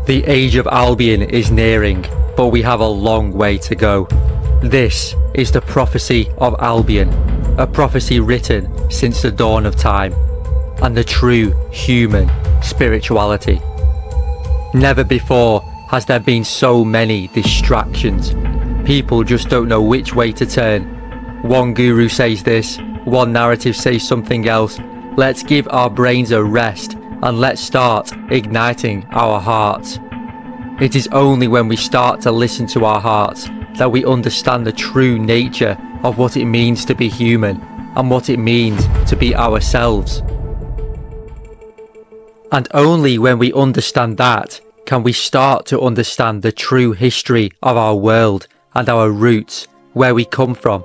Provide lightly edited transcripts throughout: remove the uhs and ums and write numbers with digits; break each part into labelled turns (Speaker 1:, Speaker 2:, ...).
Speaker 1: The age of Albion is nearing, but we have a long way to go. This is the prophecy of Albion, a prophecy written since the dawn of time, and the true human spirituality. Never before has there been so many distractions. People just don't know which way to turn. One guru says this, one narrative says something else. Let's give our brains a rest and let's start igniting our hearts. It is only when we start to listen to our hearts that we understand the true nature of what it means to be human and what it means to be ourselves. And only when we understand that can we start to understand the true history of our world and our roots, where we come from.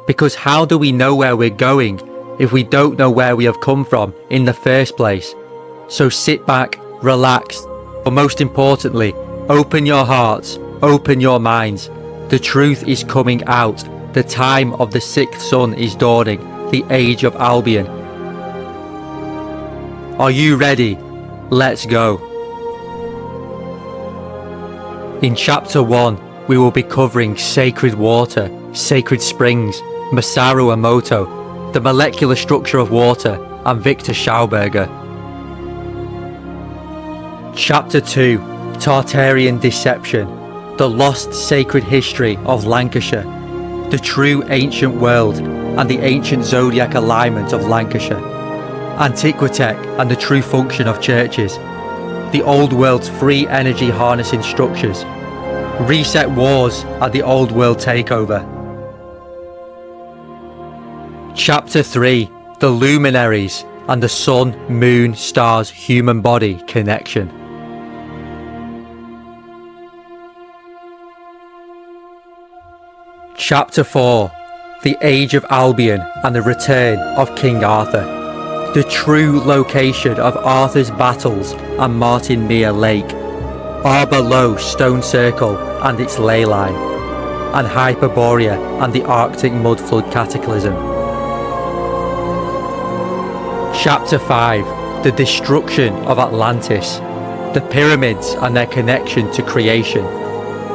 Speaker 1: Because how do we know where we're going if we don't know where we have come from in the first place? So sit back, relax, but most importantly, open your hearts, open your minds. The truth is coming out. The time of the sixth sun is dawning, the age of Albion. Are you ready? Let's go. In chapter 1, we will be covering sacred water, sacred springs, Masaru Emoto, the molecular structure of water, and Victor Schauberger. Chapter 2, Tartarian Deception, the lost sacred history of Lancashire, the true ancient world and the ancient zodiac alignment of Lancashire, Antiqutech and the true function of churches, the old world's free energy harnessing structures, reset wars and the old world takeover. Chapter 3, the Luminaries and the sun, moon, stars, human body connection. Chapter 4, the age of Albion and the return of King Arthur, the true location of Arthur's battles and Martin Mere Lake, Arbor Low Stone Circle and its ley line, and Hyperborea and the Arctic Mudflood Cataclysm. Chapter 5, the destruction of Atlantis, the pyramids and their connection to creation,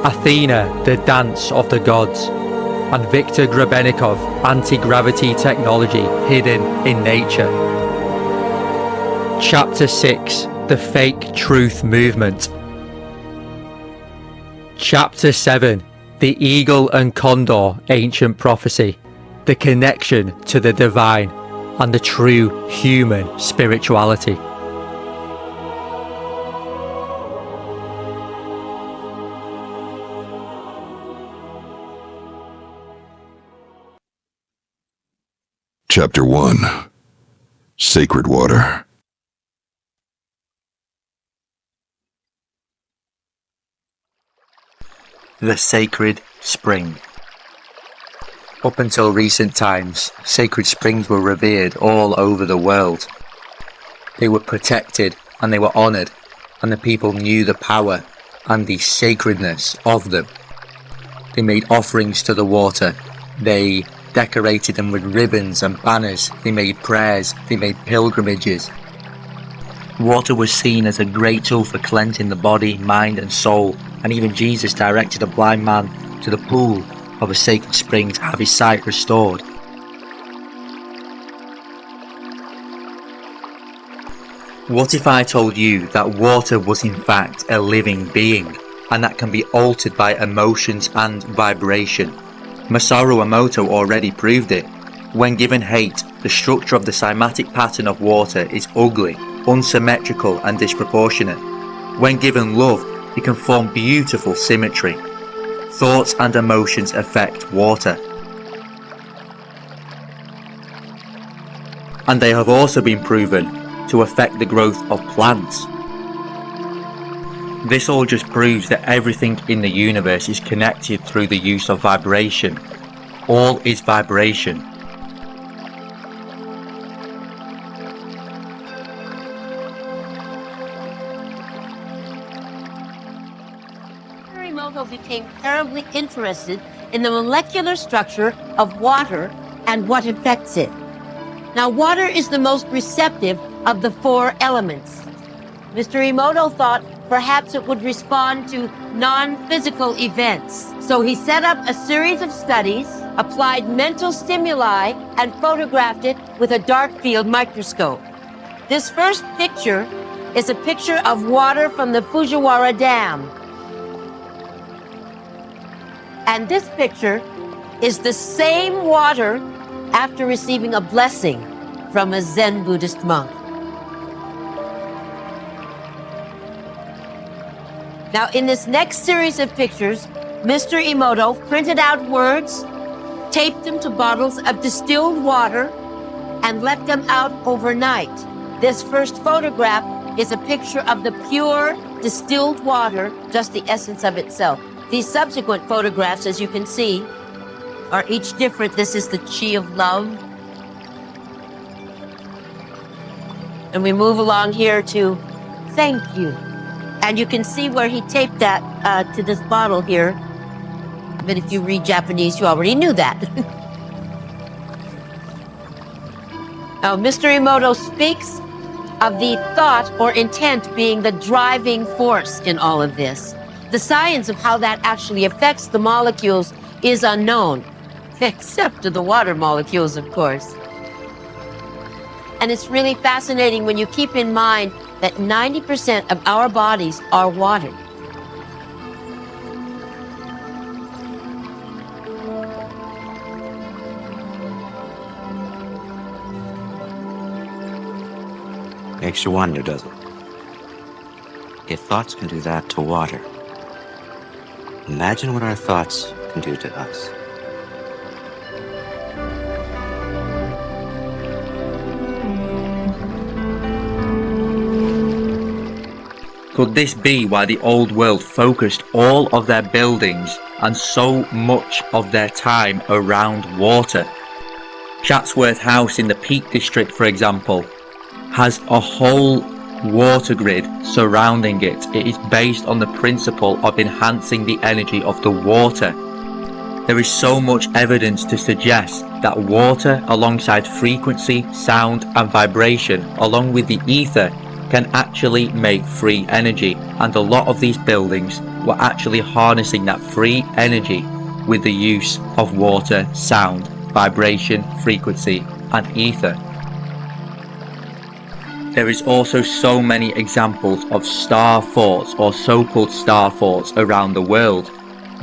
Speaker 1: Athena, the dance of the gods, and Viktor Grebennikov, anti-gravity technology hidden in nature. Chapter 6, the fake truth movement. Chapter 7, the eagle and condor ancient prophecy, the connection to the divine and the true human spirituality.
Speaker 2: Chapter 1, Sacred Water.
Speaker 1: The sacred spring. Up until recent times, sacred springs were revered all over the world. They were protected and they were honoured, and the people knew the power and the sacredness of them. They made offerings to the water. They decorated them with ribbons and banners. They made prayers. They made pilgrimages. Water was seen as a great tool for cleansing the body, mind and soul, and even Jesus directed a blind man to the pool of a sacred spring to have his sight restored. What if I told you that water was in fact a living being, and that can be altered by emotions and vibration? Masaru Emoto already proved it. When given hate, the structure of the cymatic pattern of water is ugly, unsymmetrical and disproportionate. When given love, it can form beautiful symmetry. Thoughts and emotions affect water. And they have also been proven to affect the growth of plants. This all just proves that everything in the universe is connected through the use of vibration. All is vibration.
Speaker 3: became terribly interested in the molecular structure of water and what affects it. Now, water is the most receptive of the four elements. Mr. Emoto thought perhaps it would respond to non-physical events. So he set up a series of studies, applied mental stimuli, and photographed it with a dark field microscope. This first picture is a picture of water from the Fujiwara Dam. And this picture is the same water after receiving a blessing from a Zen Buddhist monk. Now, in this next series of pictures, Mr. Emoto printed out words, taped them to bottles of distilled water, and let them out overnight. This first photograph is a picture of the pure distilled water, just the essence of itself. These subsequent photographs, as you can see, are each different. This is the chi of love. And we move along here to thank you. And you can see where he taped that to this bottle here. But if you read Japanese, you already knew that. Now, Mr. Emoto speaks of the thought or intent being the driving force in all of this. The science of how that actually affects the molecules is unknown, except to the water molecules, of course. And it's really fascinating when you keep in mind that 90% of our bodies are water.
Speaker 4: Makes you wonder, doesn't it? If thoughts can do that to water, imagine what our thoughts can do to us.
Speaker 1: Could this be why the old world focused all of their buildings and so much of their time around water? Chatsworth House in the Peak District, for example, has a whole water grid surrounding it. It is based on the principle of enhancing the energy of the water. There is so much evidence to suggest that water, alongside frequency, sound and vibration, along with the ether, can actually make free energy, and a lot of these buildings were actually harnessing that free energy with the use of water, sound, vibration, frequency and ether. There is also so many examples of star forts or so-called star forts around the world.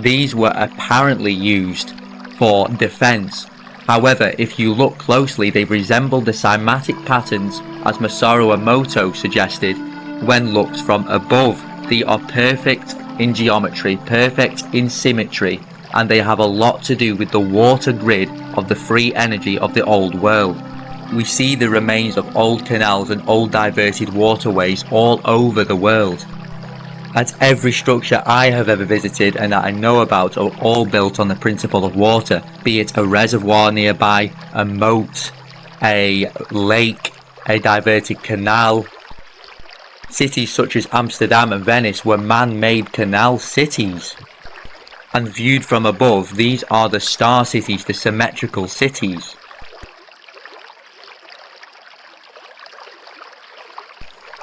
Speaker 1: These were apparently used for defense. However, if you look closely, they resemble the cymatic patterns as Masaru Emoto suggested when looked from above. They are perfect in geometry, perfect in symmetry, and they have a lot to do with the water grid of the free energy of the old world. We see the remains of old canals and old diverted waterways all over the world. At every structure I have ever visited and that I know about are all built on the principle of water, be it a reservoir nearby, a moat, a lake, a diverted canal. Cities such as Amsterdam and Venice were man-made canal cities. And viewed from above, these are the star cities, the symmetrical cities.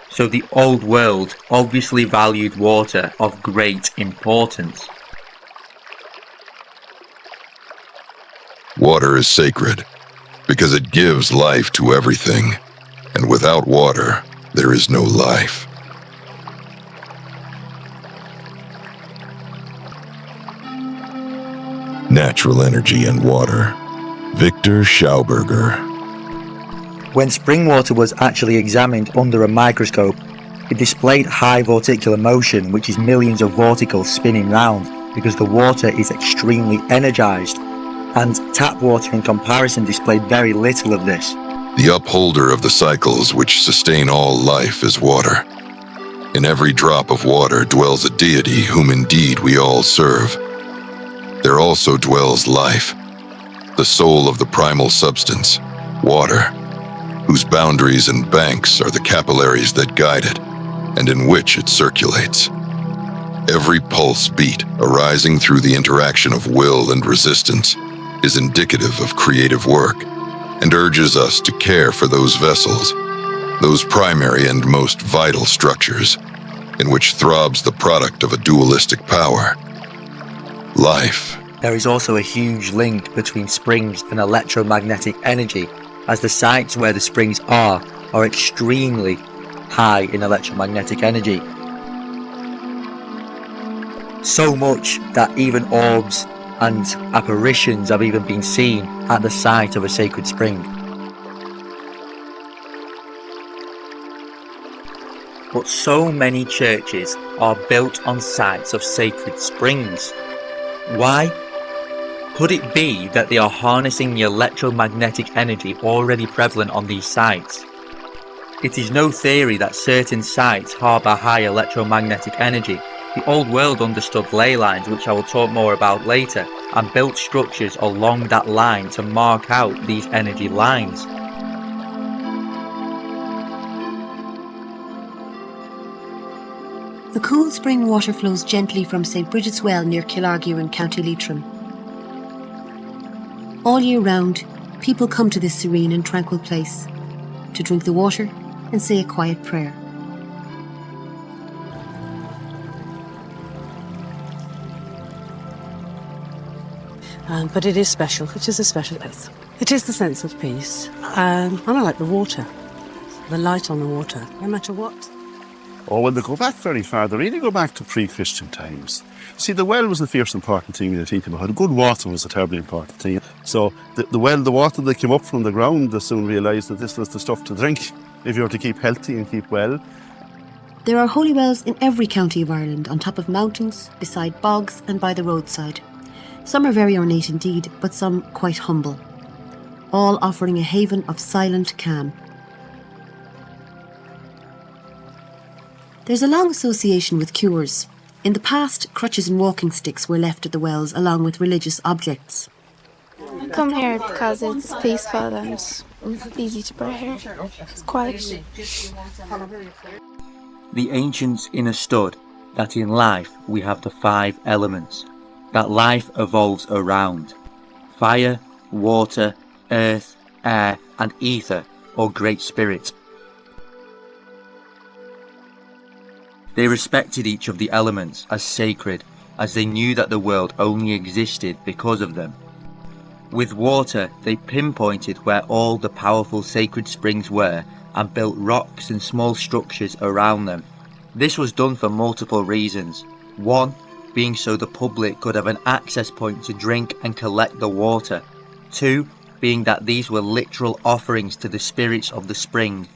Speaker 1: So the old world obviously valued water of great importance.
Speaker 2: Water is sacred because it gives life to everything, and without water, there is no life. Natural energy and water. Victor Schauberger.
Speaker 5: When spring water was actually examined under a microscope, it displayed high vorticular motion, which is millions of vorticles spinning round, because the water is extremely energized, and tap water in comparison displayed very little of this.
Speaker 2: The upholder of the cycles which sustain all life is water. In every drop of water dwells a deity whom indeed we all serve. There also dwells life, the soul of the primal substance, water, whose boundaries and banks are the capillaries that guide it, and in which it circulates. Every pulse beat arising through the interaction of will and resistance is indicative of creative work and urges us to care for those vessels, those primary and most vital structures in which throbs the product of a dualistic power, life.
Speaker 5: There is also a huge link between springs and electromagnetic energy, as the sites where the springs are extremely high in electromagnetic energy. So much that even orbs and apparitions have even been seen at the site of a sacred spring. But so many churches are built on sites of sacred springs. Why? Could it be that they are harnessing the electromagnetic energy already prevalent on these sites? It is no theory that certain sites harbour high electromagnetic energy. The old world understood ley lines, which I will talk more about later, and built structures along that line to mark out these energy lines.
Speaker 6: The cool spring water flows gently from St Bridget's Well near Caggianelli in County Leitrim. All year round, people come to this serene and tranquil place to drink the water and say a quiet prayer.
Speaker 7: But it is special. It is a special place. It is the sense of peace. And I like the water, the light on the water, no matter what.
Speaker 8: Oh, well, they go back very far. They really go back to pre-Christian times. See, the well was the first important thing that people had. Good water was a terribly important thing. So the water that came up from the ground, they soon realised that this was the stuff to drink if you were to keep healthy and keep well.
Speaker 6: There are holy wells in every county of Ireland, on top of mountains, beside bogs and by the roadside. Some are very ornate indeed, but some quite humble, all offering a haven of silent calm. There's a long association with cures. In the past, crutches and walking sticks were left at the wells along with religious objects.
Speaker 9: I come here because it's peaceful and easy to pray here. It's quiet.
Speaker 5: The ancients understood that in life we have the 5 elements, that life evolves around: fire, water, earth, air, and ether, or great spirit. They respected each of the elements as sacred, as they knew that the world only existed because of them. With water, they pinpointed where all the powerful sacred springs were and built rocks and small structures around them. This was done for multiple reasons. One, being so the public could have an access point to drink and collect the water. Two, being that these were literal offerings to the spirits of the spring.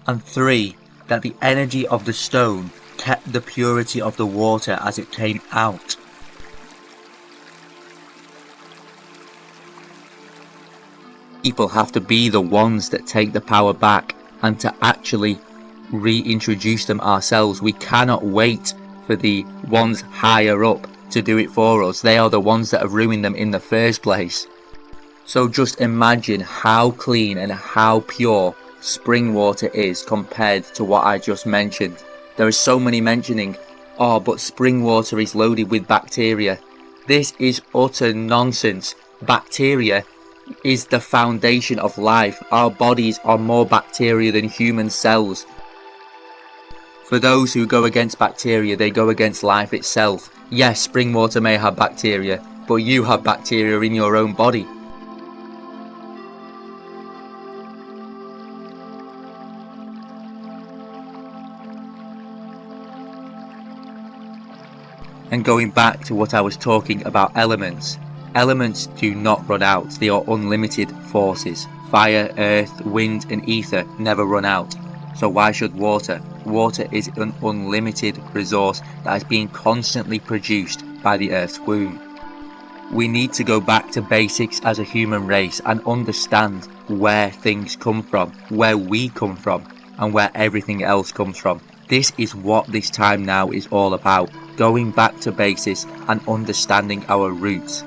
Speaker 5: And three, that the energy of the stone kept the purity of the water as it came out. People have to be the ones that take the power back and to actually reintroduce them ourselves. We cannot wait for the ones higher up to do it for us. They are the ones that have ruined them in the first place. So just imagine how clean and how pure spring water is compared to what I just mentioned. There is so many mentioning, oh, but spring water is loaded with bacteria. This is utter nonsense. Bacteria is the foundation of life. Our bodies are more bacteria than human cells. For those who go against bacteria, they go against life itself. Yes, spring water may have bacteria, but you have bacteria in your own body. And going back to what I was talking about elements. Elements do not run out, they are unlimited forces. Fire, earth, wind and ether never run out. So why should water? Water is an unlimited resource that is being constantly produced by the earth's womb. We need to go back to basics as a human race and understand where things come from, where we come from, and where everything else comes from. This is what this time now is all about. Going back to basics and understanding our roots.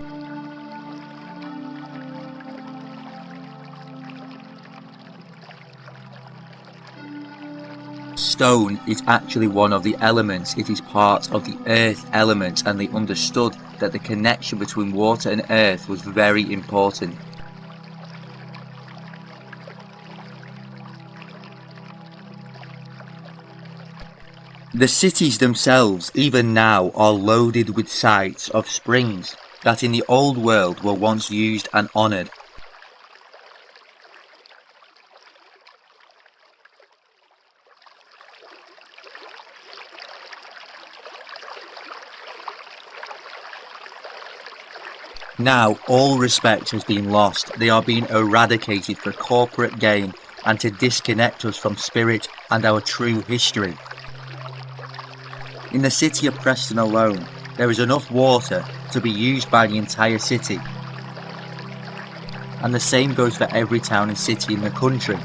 Speaker 5: Stone is actually one of the elements. It is part of the earth element, and they understood that the connection between water and earth was very important. The cities themselves, even now, are loaded with sites of springs that in the old world were once used and honoured. Now all respect has been lost. They are being eradicated for corporate gain and to disconnect us from spirit and our true history. In the city of Preston alone, there is enough water to be used by the entire city. And the same goes for every town and city in the country.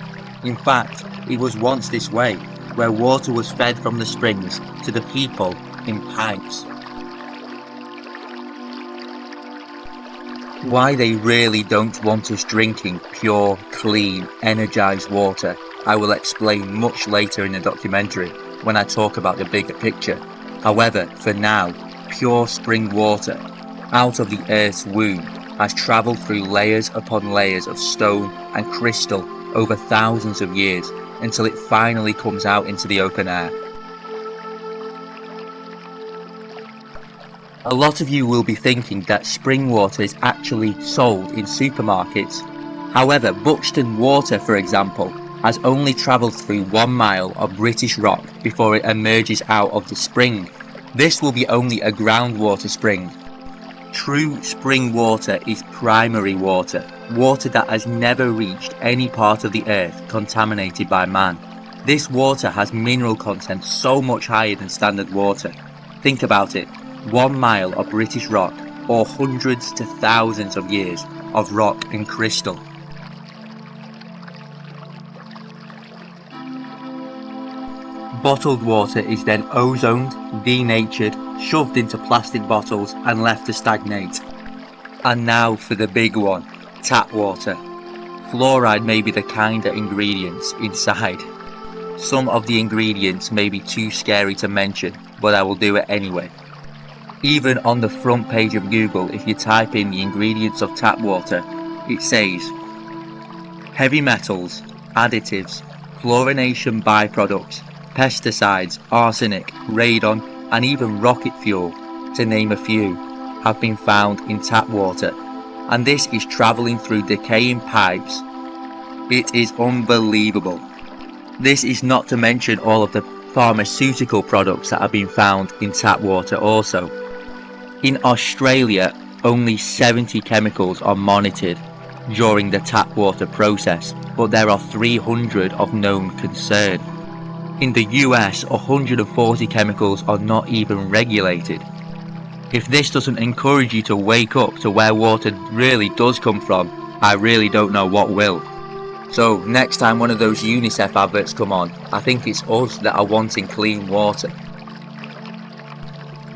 Speaker 5: In fact, it was once this way, where water was fed from the springs to the people in pipes. Why they really don't want us drinking pure, clean, energised water, I will explain much later in the documentary when I talk about the bigger picture. However, for now, pure spring water out of the Earth's womb has travelled through layers upon layers of stone and crystal over thousands of years until it finally comes out into the open air. A lot of you will be thinking that spring water is actually sold in supermarkets. However, Buxton Water, for example, has only travelled through 1 mile of British rock before it emerges out of the spring. This will be only a groundwater spring. True spring water is primary water, water that has never reached any part of the earth contaminated by man. This water has mineral content so much higher than standard water. Think about it, 1 mile of British rock, or hundreds to thousands of years of rock and crystal. Bottled water is then ozoned, denatured, shoved into plastic bottles and left to stagnate. And now for the big one, tap water. Fluoride may be the kinder ingredients inside. Some of the ingredients may be too scary to mention, but I will do it anyway. Even on the front page of Google, if you type in the ingredients of tap water, it says heavy metals, additives, chlorination byproducts, pesticides, arsenic, radon, and even rocket fuel, to name a few, have been found in tap water, and this is travelling through decaying pipes. It is unbelievable. This is not to mention all of the pharmaceutical products that have been found in tap water also. In Australia, only 70 chemicals are monitored during the tap water process, but there are 300 of known concern. In the US, 140 chemicals are not even regulated. If this doesn't encourage you to wake up to where water really does come from, I really don't know what will. So next time one of those UNICEF adverts come on, I think it's us that are wanting clean water.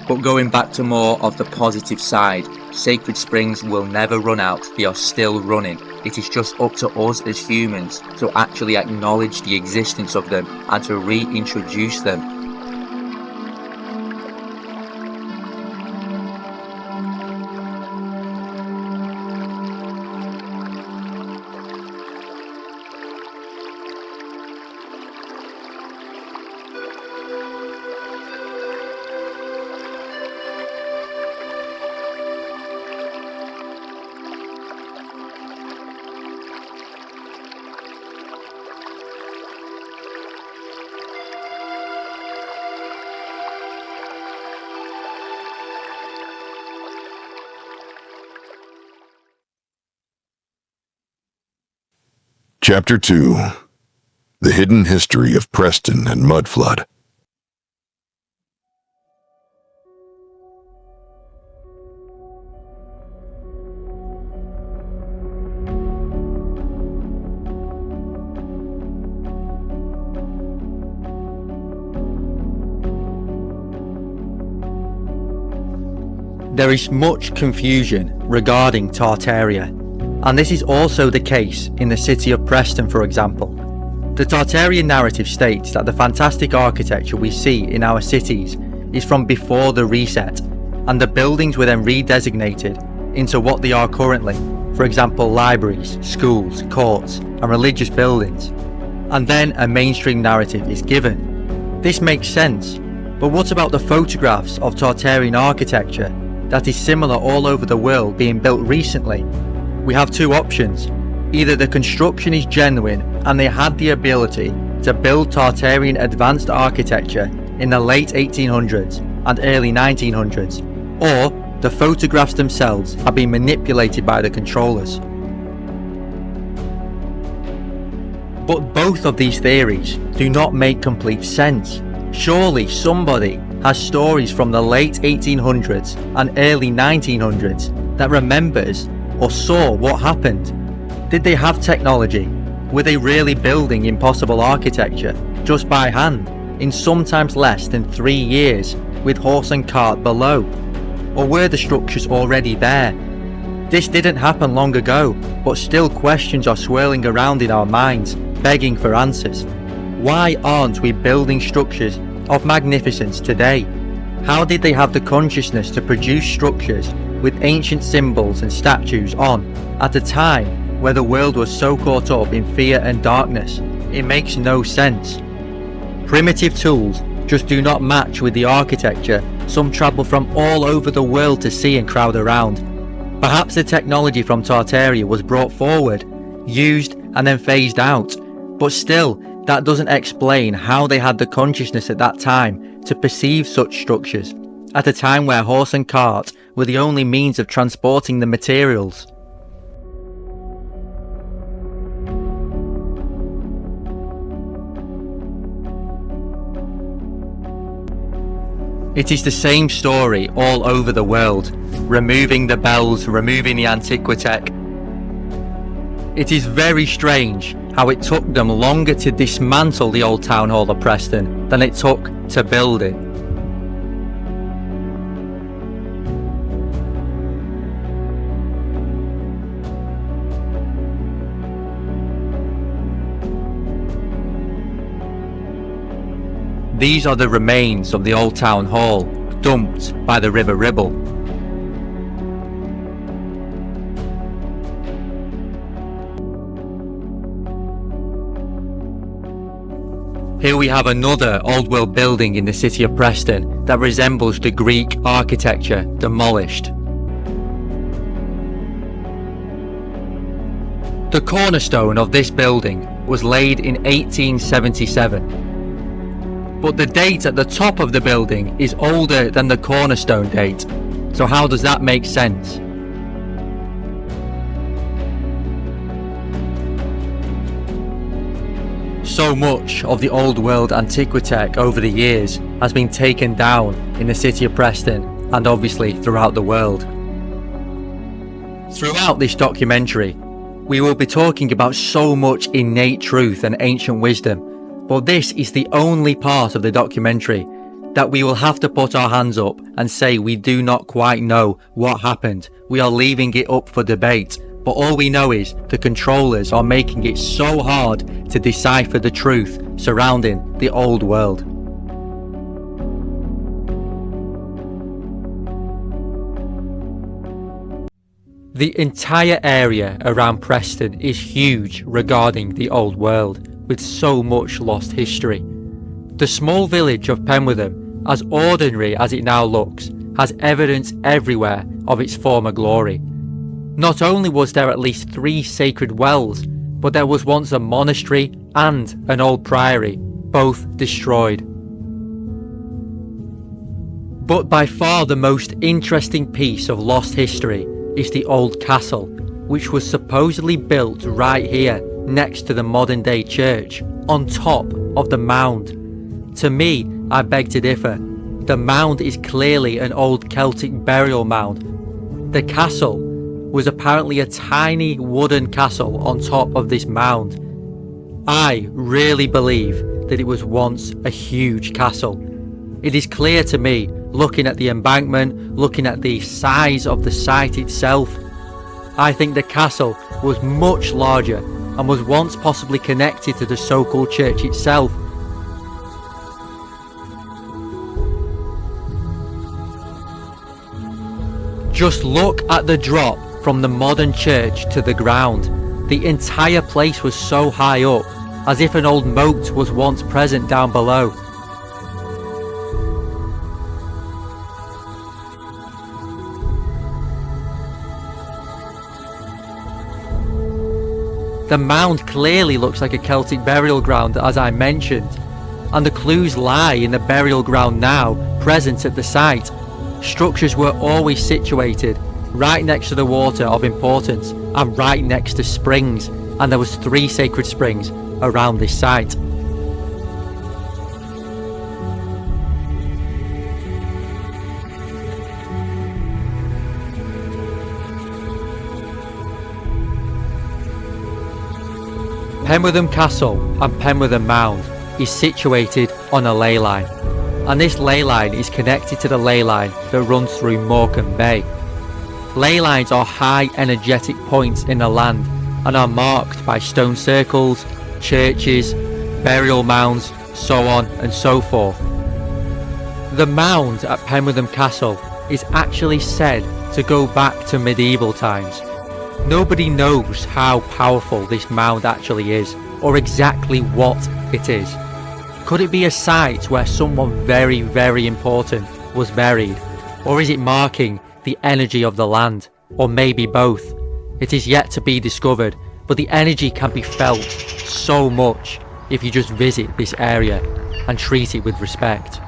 Speaker 5: But going back to more of the positive side, sacred springs will never run out, they are still running. It is just up to us as humans to actually acknowledge the existence of them and to reintroduce them.
Speaker 2: Chapter 2. The Hidden History of Preston and Mudflood.
Speaker 1: There is much confusion regarding Tartaria, and this is also the case in the city of Preston, for example.
Speaker 5: The Tartarian narrative states that the fantastic architecture we see in our cities is from before the reset, and the buildings were then redesignated into what they are currently, for example libraries, schools, courts and religious buildings, and then a mainstream narrative is given. This makes sense, but what about the photographs of Tartarian architecture that is similar all over the world being built recently? We have two options. Either the construction is genuine and they had the ability to build Tartarian advanced architecture in the late 1800s and early 1900s, or the photographs themselves have been manipulated by the controllers. But both of these theories do not make complete sense. Surely somebody has stories from the late 1800s and early 1900s that remembers or saw what happened. Did they have technology? Were they really building impossible architecture just by hand in sometimes less than 3 years with horse and cart below? Or were the structures already there? This didn't happen long ago, but still questions are swirling around in our minds, begging for answers. Why aren't we building structures of magnificence today? How did they have the consciousness to produce structures with ancient symbols and statues on at a time where the world was so caught up in fear and darkness? It makes no sense. Primitive tools just do not match with the architecture some travel from all over the world to see and crowd around. Perhaps the technology from Tartaria was brought forward, used and then phased out, but still that doesn't explain how they had the consciousness at that time to perceive such structures, at a time where horse and cart were the only means of transporting the materials. It is the same story all over the world, removing the bells, removing the Antiqutech. It is very strange how it took them longer to dismantle the old town hall of Preston than it took to build it. These are the remains of the old town hall, dumped by the River Ribble. Here we have another old world building in the city of Preston that resembles the Greek architecture demolished. The cornerstone of this building was laid in 1877. But the date at the top of the building is older than the cornerstone date. So how does that make sense? So much of the old world Antiqutech over the years has been taken down in the city of Preston and obviously throughout the world. Throughout this documentary, we will be talking about so much innate truth and ancient wisdom. But this is the only part of the documentary that we will have to put our hands up and say we do not quite know what happened. We are leaving it up for debate, but all we know is the controllers are making it so hard to decipher the truth surrounding the old world. The entire area around Preston is huge regarding the old world, with so much lost history. The small village of Penwortham, as ordinary as it now looks, has evidence everywhere of its former glory. Not only was there at least 3 sacred wells, but there was once a monastery and an old priory, both destroyed. But by far the most interesting piece of lost history is the old castle, which was supposedly built right here next to the modern day church, on top of the mound. To me, I beg to differ. The mound is clearly an old Celtic burial mound. The castle was apparently a tiny wooden castle on top of this mound. I really believe that it was once a huge castle. It is clear to me, looking at the embankment, looking at the size of the site itself, I think the castle was much larger
Speaker 1: and was once possibly connected to the so-called church itself. Just look at the drop from the modern church to the ground. The entire place was so high up, as if an old moat was once present down below. The mound clearly looks like a Celtic burial ground, as I mentioned, and the clues lie in the burial ground now present at the site. Structures were always situated right next to the water of importance and right next to springs, and there was 3 sacred springs around this site. Penwortham Castle and Penwortham Mound is situated on a ley line, and this ley line is connected to the ley line that runs through Morecambe Bay. Ley lines are high energetic points in the land and are marked by stone circles, churches, burial mounds, so on and so forth. The mound at Penwortham Castle is actually said to go back to medieval times. Nobody knows how powerful this mound actually is, or exactly what it is. Could it be a site where someone very, very important was buried? Or is it marking the energy of the land? Or maybe both? It is yet to be discovered, but the energy can be felt so much if you just visit this area and treat it with respect.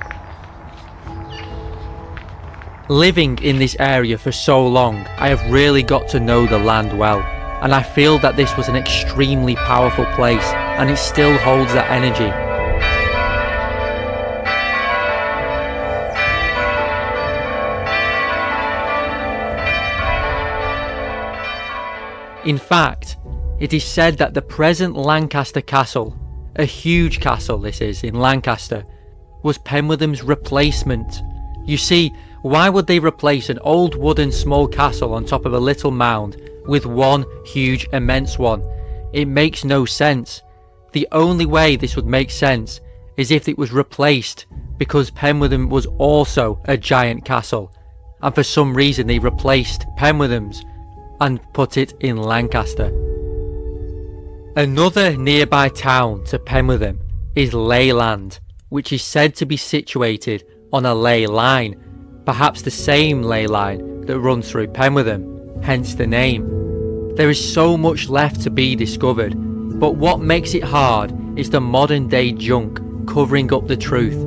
Speaker 1: Living in this area for so long, I have really got to know the land well, and I feel that this was an extremely powerful place, and it still holds that energy. In fact, it is said that the present Lancaster Castle, a huge castle this is in Lancaster, was Penwortham's replacement. You see, why would they replace an old wooden small castle on top of a little mound with one huge immense one? It makes no sense. The only way this would make sense is if it was replaced because Penwortham was also a giant castle, and for some reason they replaced Penwortham's and put it in Lancaster. Another nearby town to Penwortham is Leyland, which is said to be situated on a ley line, perhaps the same ley line that runs through Penwortham, hence the name. There is so much left to be discovered, but what makes it hard is the modern day junk covering up the truth.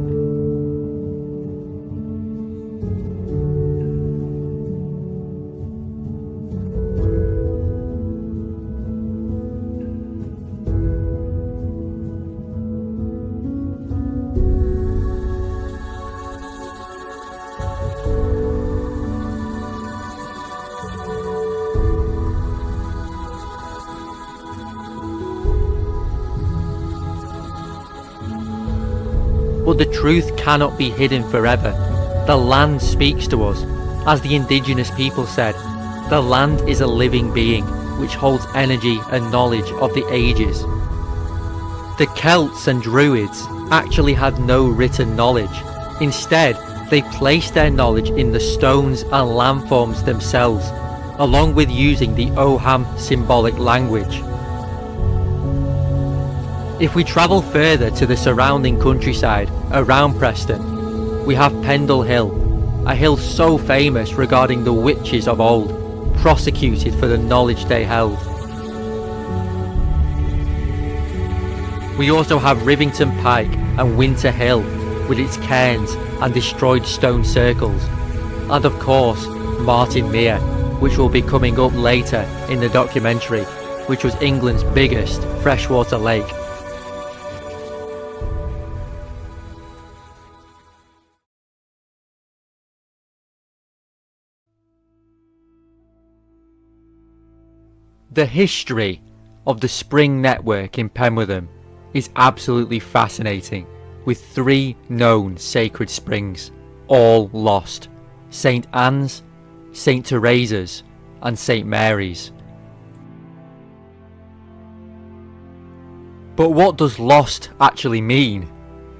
Speaker 1: But the truth cannot be hidden forever. The land speaks to us. As the indigenous people said, the land is a living being which holds energy and knowledge of the ages. The Celts and Druids actually had no written knowledge. Instead, they placed their knowledge in the stones and landforms themselves, along with using the Oham symbolic language. If we travel further to the surrounding countryside around Preston, we have Pendle Hill, a hill so famous regarding the witches of old, prosecuted for the knowledge they held. We also have Rivington Pike and Winter Hill with its cairns and destroyed stone circles, and of course Martin Mere, which will be coming up later in the documentary, which was England's biggest freshwater lake. The history of the spring network in Penwortham is absolutely fascinating, with 3 known sacred springs, all lost: St Anne's, St Teresa's and St Mary's. But what does lost actually mean?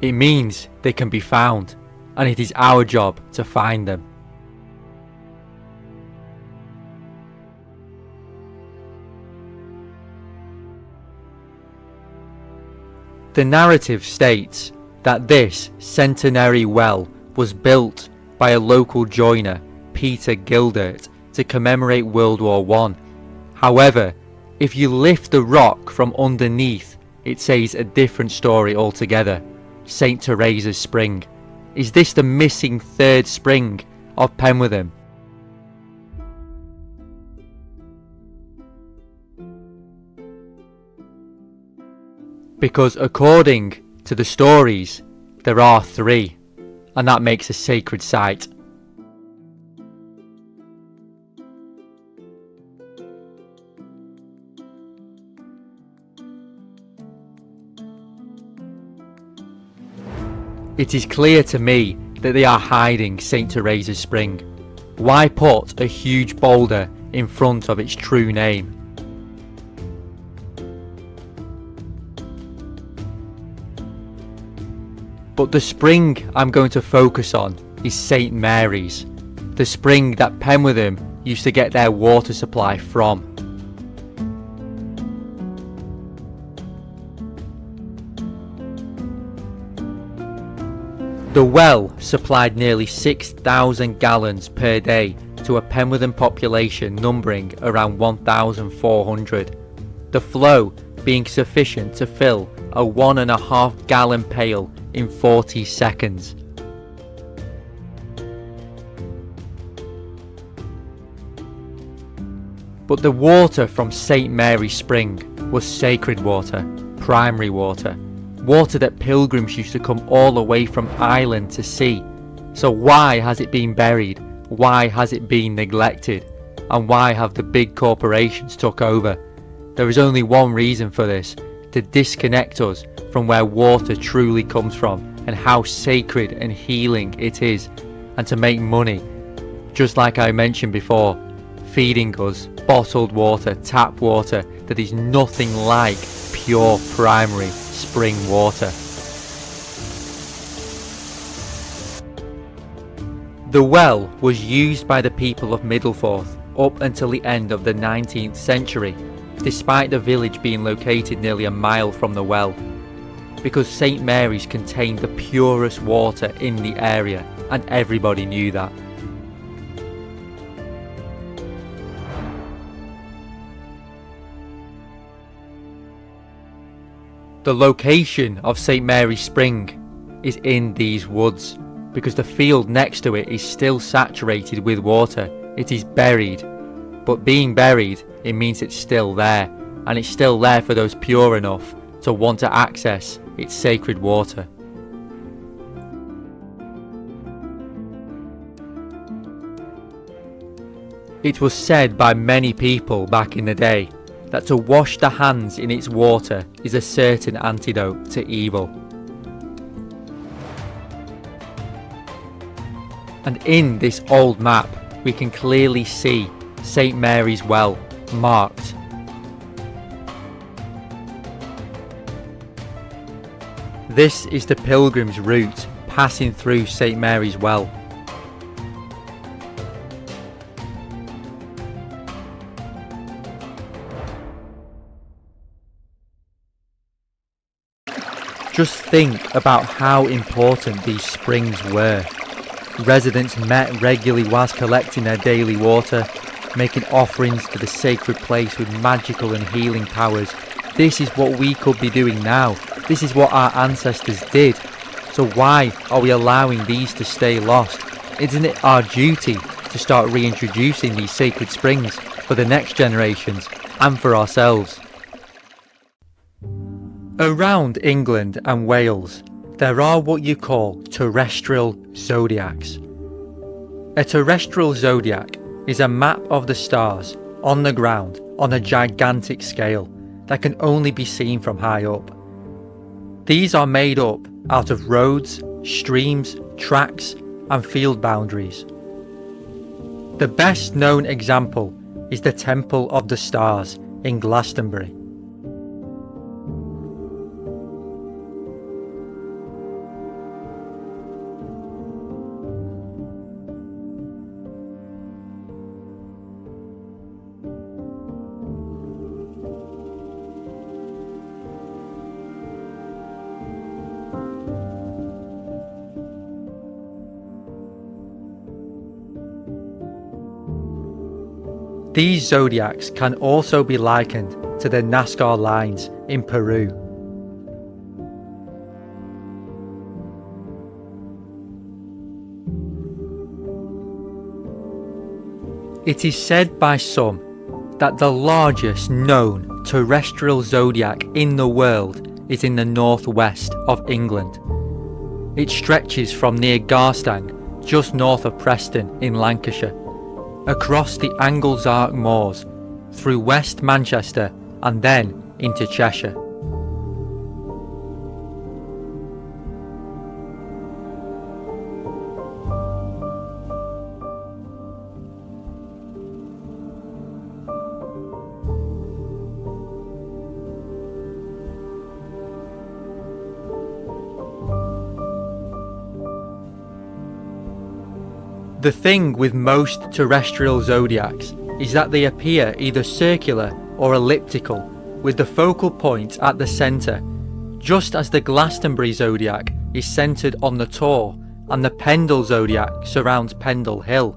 Speaker 1: It means they can be found, and it is our job to find them. The narrative states that this centenary well was built by a local joiner, Peter Gildert, to commemorate World War I. However, if you lift the rock from underneath, it says a different story altogether. St. Teresa's Spring. Is this the missing third spring of Penwortham? Because according to the stories, there are 3, and that makes a sacred site. It is clear to me that they are hiding St. Teresa's Spring. Why put a huge boulder in front of its true name? But the spring I'm going to focus on is St. Mary's, the spring that Penwortham used to get their water supply from. The well supplied nearly 6,000 gallons per day to a Penwortham population numbering around 1,400, the flow being sufficient to fill a 1.5 gallon pail in 40 seconds. But the water from St. Mary's Spring was sacred water, primary water, water that pilgrims used to come all the way from Ireland to see. So why has it been buried? Why has it been neglected? And why have the big corporations took over? There is only one reason for this: to disconnect us from where water truly comes from and how sacred and healing it is, and to make money, just like I mentioned before, feeding us bottled water, tap water that is nothing like pure primary spring water. The well was used by the people of Middleforth up until the end of the 19th century, despite the village being located nearly a mile from the well, because St. Mary's contained the purest water in the area, and everybody knew that. The location of St. Mary's Spring is in these woods, because the field next to it is still saturated with water. It is buried, but being buried, it means it's still there, and it's still there for those pure enough to want to access its sacred water. It was said by many people back in the day that to wash the hands in its water is a certain antidote to evil. And in this old map, we can clearly see St. Mary's Well marked. This is the pilgrim's route passing through St. Mary's Well. Just think about how important these springs were. Residents met regularly whilst collecting their daily water, making offerings to the sacred place with magical and healing powers. This is what we could be doing now. This is what our ancestors did. So why are we allowing these to stay lost? Isn't it our duty to start reintroducing these sacred springs for the next generations and for ourselves? Around England and Wales, there are what you call terrestrial zodiacs. A terrestrial zodiac is a map of the stars on the ground on a gigantic scale that can only be seen from high up. These are made up out of roads, streams, tracks, and field boundaries. The best known example is the Temple of the Stars in Glastonbury. These zodiacs can also be likened to the Nazca lines in Peru. It is said by some that the largest known terrestrial zodiac in the world is in the northwest of England. It stretches from near Garstang, just north of Preston in Lancashire, across the Anglezark moors, through West Manchester and then into Cheshire. The thing with most terrestrial zodiacs is that they appear either circular or elliptical, with the focal point at the centre, just as the Glastonbury zodiac is centred on the Tor and the Pendle zodiac surrounds Pendle Hill.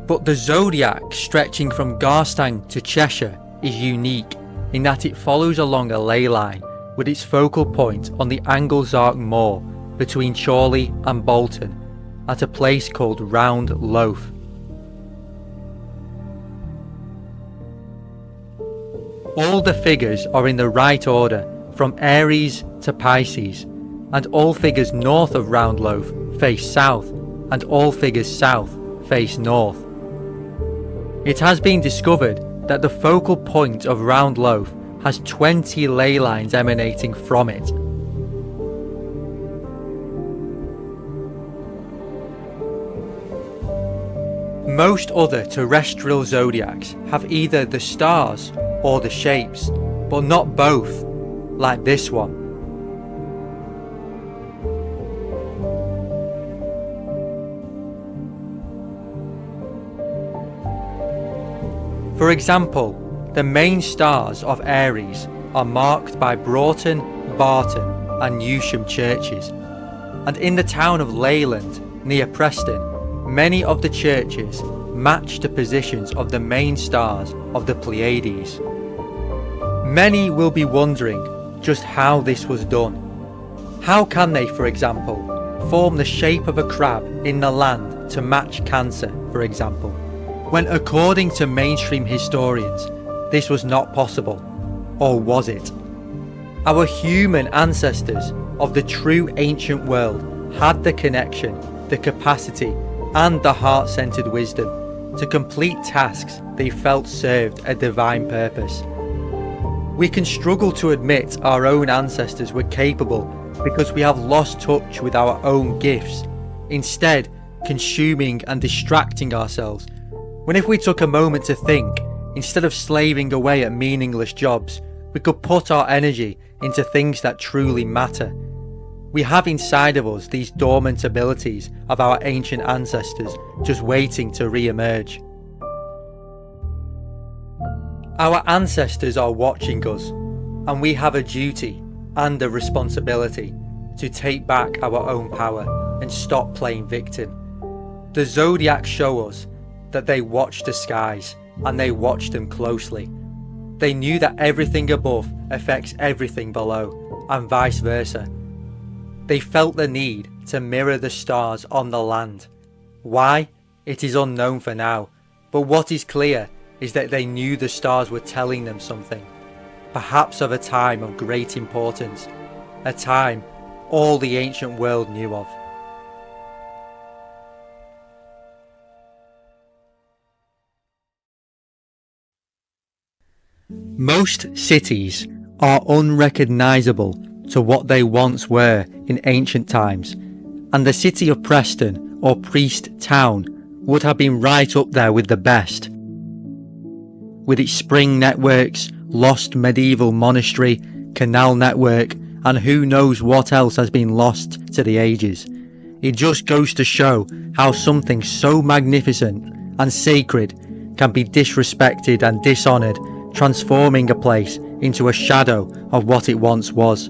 Speaker 1: But the zodiac stretching from Garstang to Cheshire is unique in that it follows along a ley line with its focal point on the Anglezark Moor between Chorley and Bolton at a place called Round Loaf. All the figures are in the right order from Aries to Pisces, and all figures north of Round Loaf face south, and all figures south face north. It has been discovered that the focal point of Round Loaf has 20 ley lines emanating from it. Most other terrestrial zodiacs have either the stars or the shapes, but not both, like this one. For example, the main stars of Aries are marked by Broughton, Barton and Newsham churches, and in the town of Leyland, near Preston, many of the churches match the positions of the main stars of the Pleiades. Many will be wondering just how this was done. How can they, for example, form the shape of a crab in the land to match Cancer, for example, when according to mainstream historians, this was not possible? Or was it? Our human ancestors of the true ancient world had the connection, the capacity, and the heart-centered wisdom to complete tasks they felt served a divine purpose. We can struggle to admit our own ancestors were capable because we have lost touch with our own gifts, instead consuming and distracting ourselves, when if we took a moment to think, instead of slaving away at meaningless jobs, we could put our energy into things that truly matter. We have inside of us these dormant abilities of our ancient ancestors just waiting to re-emerge. Our ancestors are watching us, and we have a duty and a responsibility to take back our own power and stop playing victim. The zodiacs show us that they watched the skies, and they watched them closely. They knew that everything above affects everything below, and vice versa. They felt the need to mirror the stars on the land. Why? It is unknown for now, but what is clear is that they knew the stars were telling them something, perhaps of a time of great importance, a time all the ancient world knew of. Most cities are unrecognisable to what they once were in ancient times, and the city of Preston, or Priest Town, would have been right up there with the best. With its spring networks, lost medieval monastery, canal network, and who knows what else has been lost to the ages, It just goes to show how something so magnificent and sacred can be disrespected and dishonoured, transforming a place into a shadow of what it once was.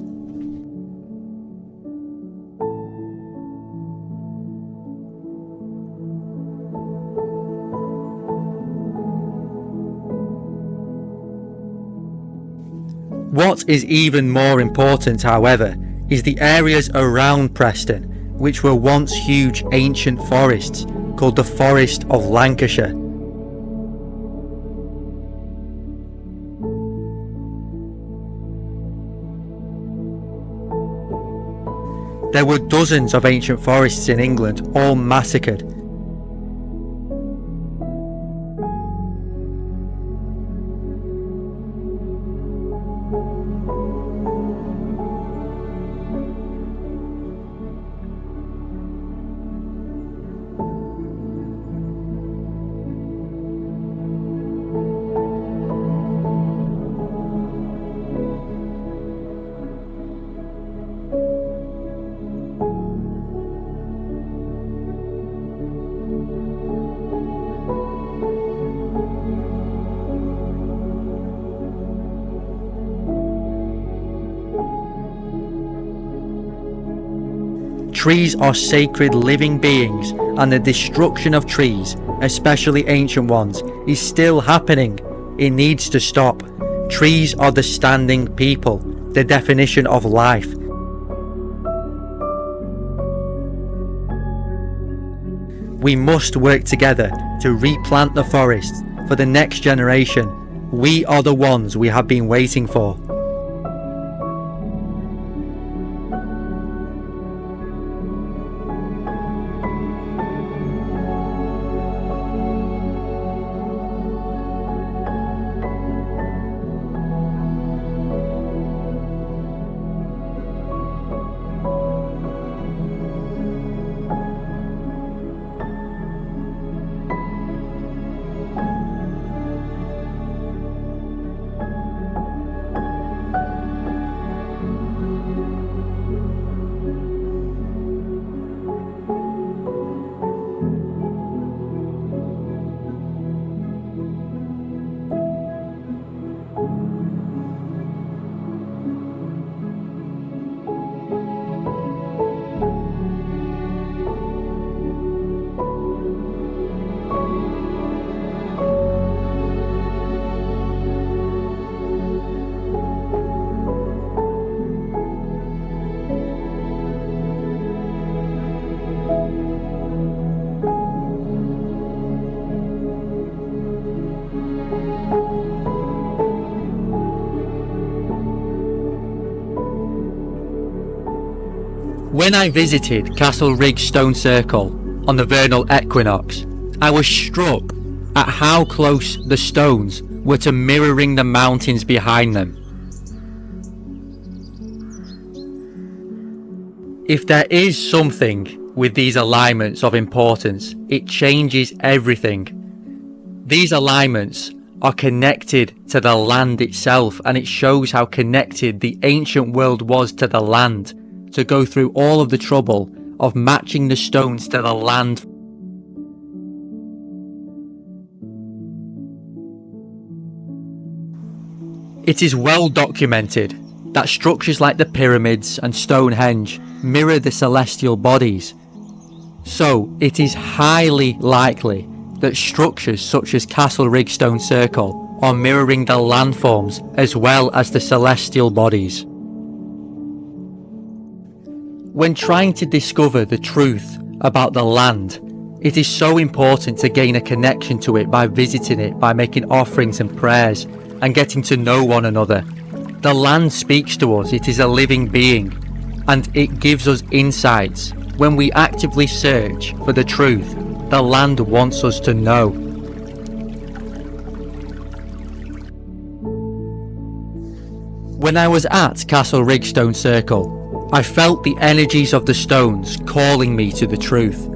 Speaker 1: What is even more important, however, is the areas around Preston, which were once huge ancient forests called the Forest of Lancashire. There were dozens of ancient forests in England, all massacred. Trees are sacred living beings, and the destruction of trees, especially ancient ones, is still happening. It needs to stop. Trees are the standing people, the definition of life. We must work together to replant the forests for the next generation. We are the ones we have been waiting for. When I visited Castlerigg Stone Circle on the vernal equinox, I was struck at how close the stones were to mirroring the mountains behind them. If there is something with these alignments of importance, it changes everything. These alignments are connected to the land itself, and it shows how connected the ancient world was to the land, to go through all of the trouble of matching the stones to the land. It is well documented that structures like the pyramids and Stonehenge mirror the celestial bodies. So it is highly likely that structures such as Castlerigg Stone Circle are mirroring the landforms as well as the celestial bodies. When trying to discover the truth about the land, it is so important to gain a connection to it by visiting it, by making offerings and prayers, and getting to know one another. The land speaks to us, it is a living being, and it gives us insights. When we actively search for the truth, the land wants us to know. When I was at Castlerigg Stone Circle, I felt the energies of the stones calling me to the truth.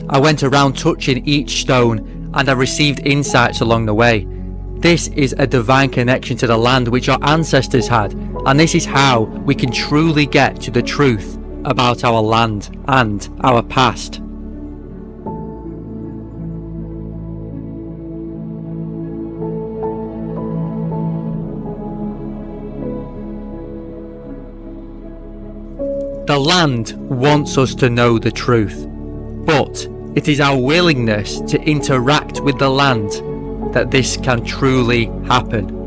Speaker 1: I went around touching each stone, and I received insights along the way. This is a divine connection to the land which our ancestors had, and this is how we can truly get to the truth about our land and our past. The land wants us to know the truth, but it is our willingness to interact with the land that this can truly happen.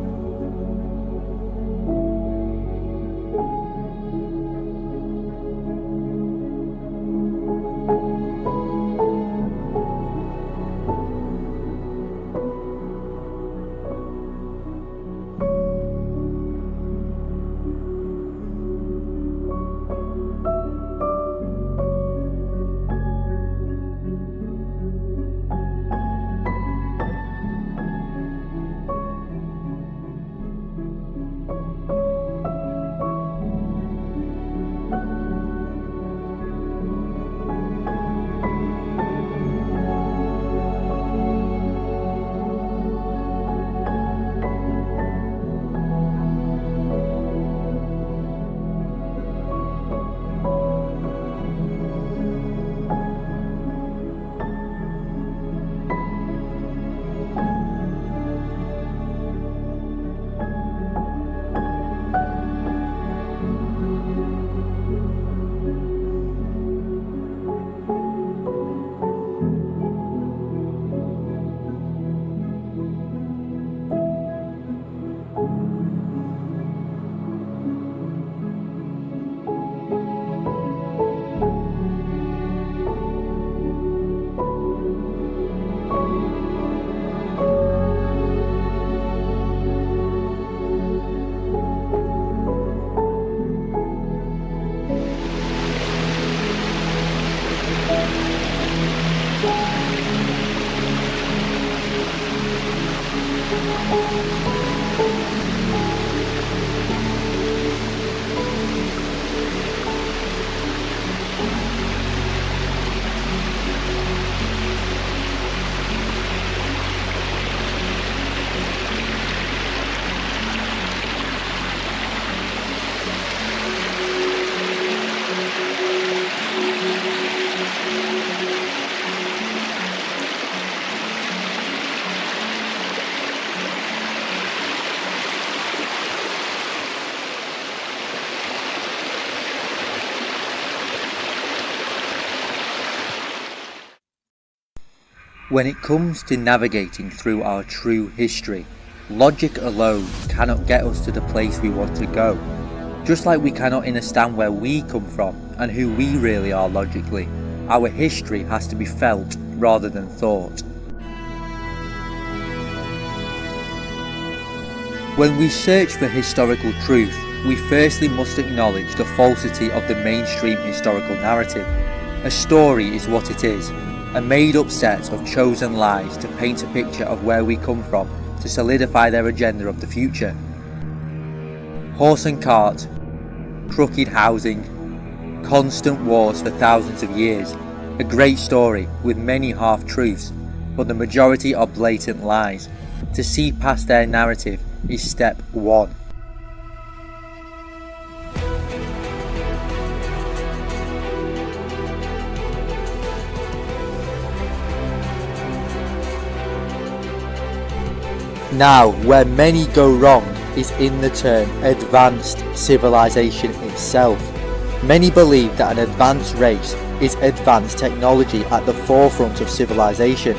Speaker 1: When it comes to navigating through our true history, logic alone cannot get us to the place we want to go. Just like we cannot understand where we come from and who we really are logically, our history has to be felt rather than thought. When we search for historical truth, we firstly must acknowledge the falsity of the mainstream historical narrative. A story is what it is, a made-up set of chosen lies to paint a picture of where we come from to solidify their agenda of the future. Horse and cart, crooked housing, constant wars for thousands of years. A great story with many half-truths, but the majority are blatant lies. To see past their narrative is step one. Now, where many go wrong is in the term advanced civilization itself. Many believe that an advanced race is advanced technology at the forefront of civilization.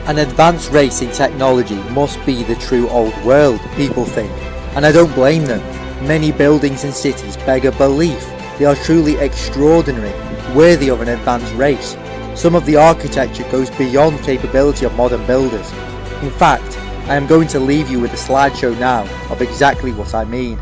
Speaker 1: An advanced race in technology must be the true old world, people think, and I don't blame them. Many buildings and cities beg a belief. They are truly extraordinary, worthy of an advanced race. Some of the architecture goes beyond capability of modern builders. In fact, I am going to leave you with a slideshow now of exactly what I mean.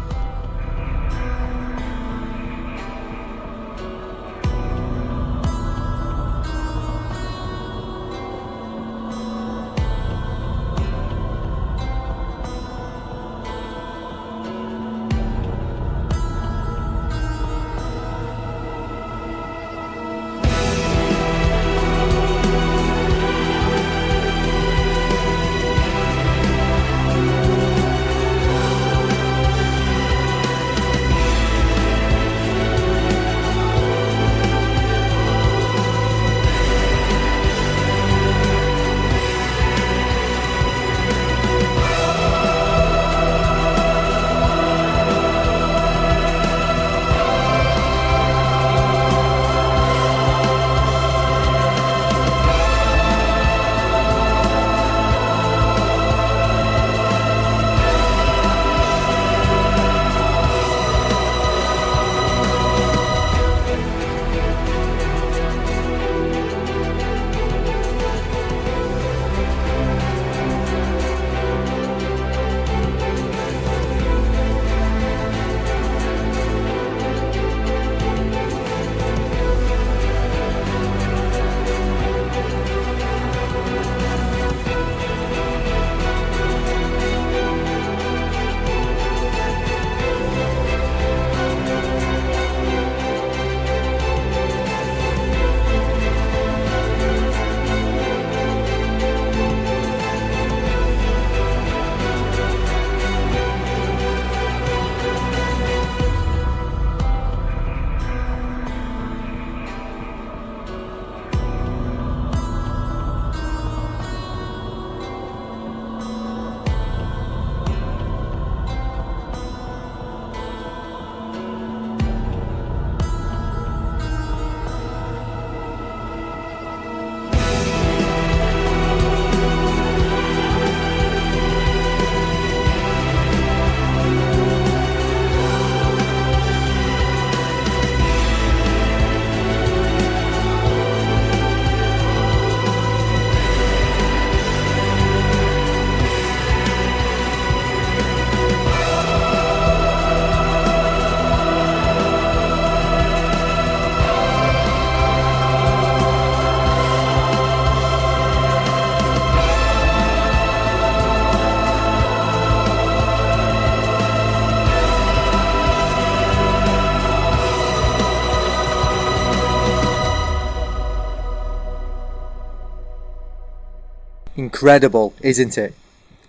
Speaker 5: Incredible, isn't it?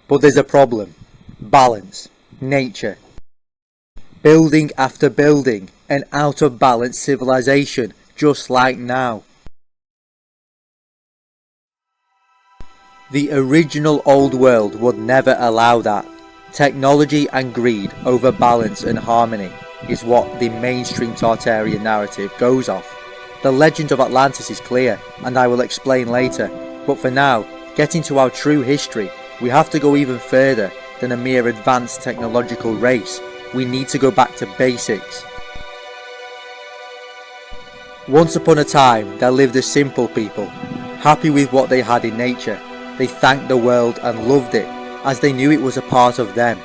Speaker 5: But there's a problem. Balance. Nature. Building after building, an out of balance civilization, just like now. The original old world would never allow that. Technology and greed over balance and harmony is what the mainstream Tartarian narrative goes off. The legend of Atlantis is clear, and I will explain later, but for now, getting to our true history, we have to go even further than a mere advanced technological race. We need to go back to basics. Once upon a time, there lived a simple people, happy with what they had in nature. They thanked the world and loved it, as they knew it was a part of them.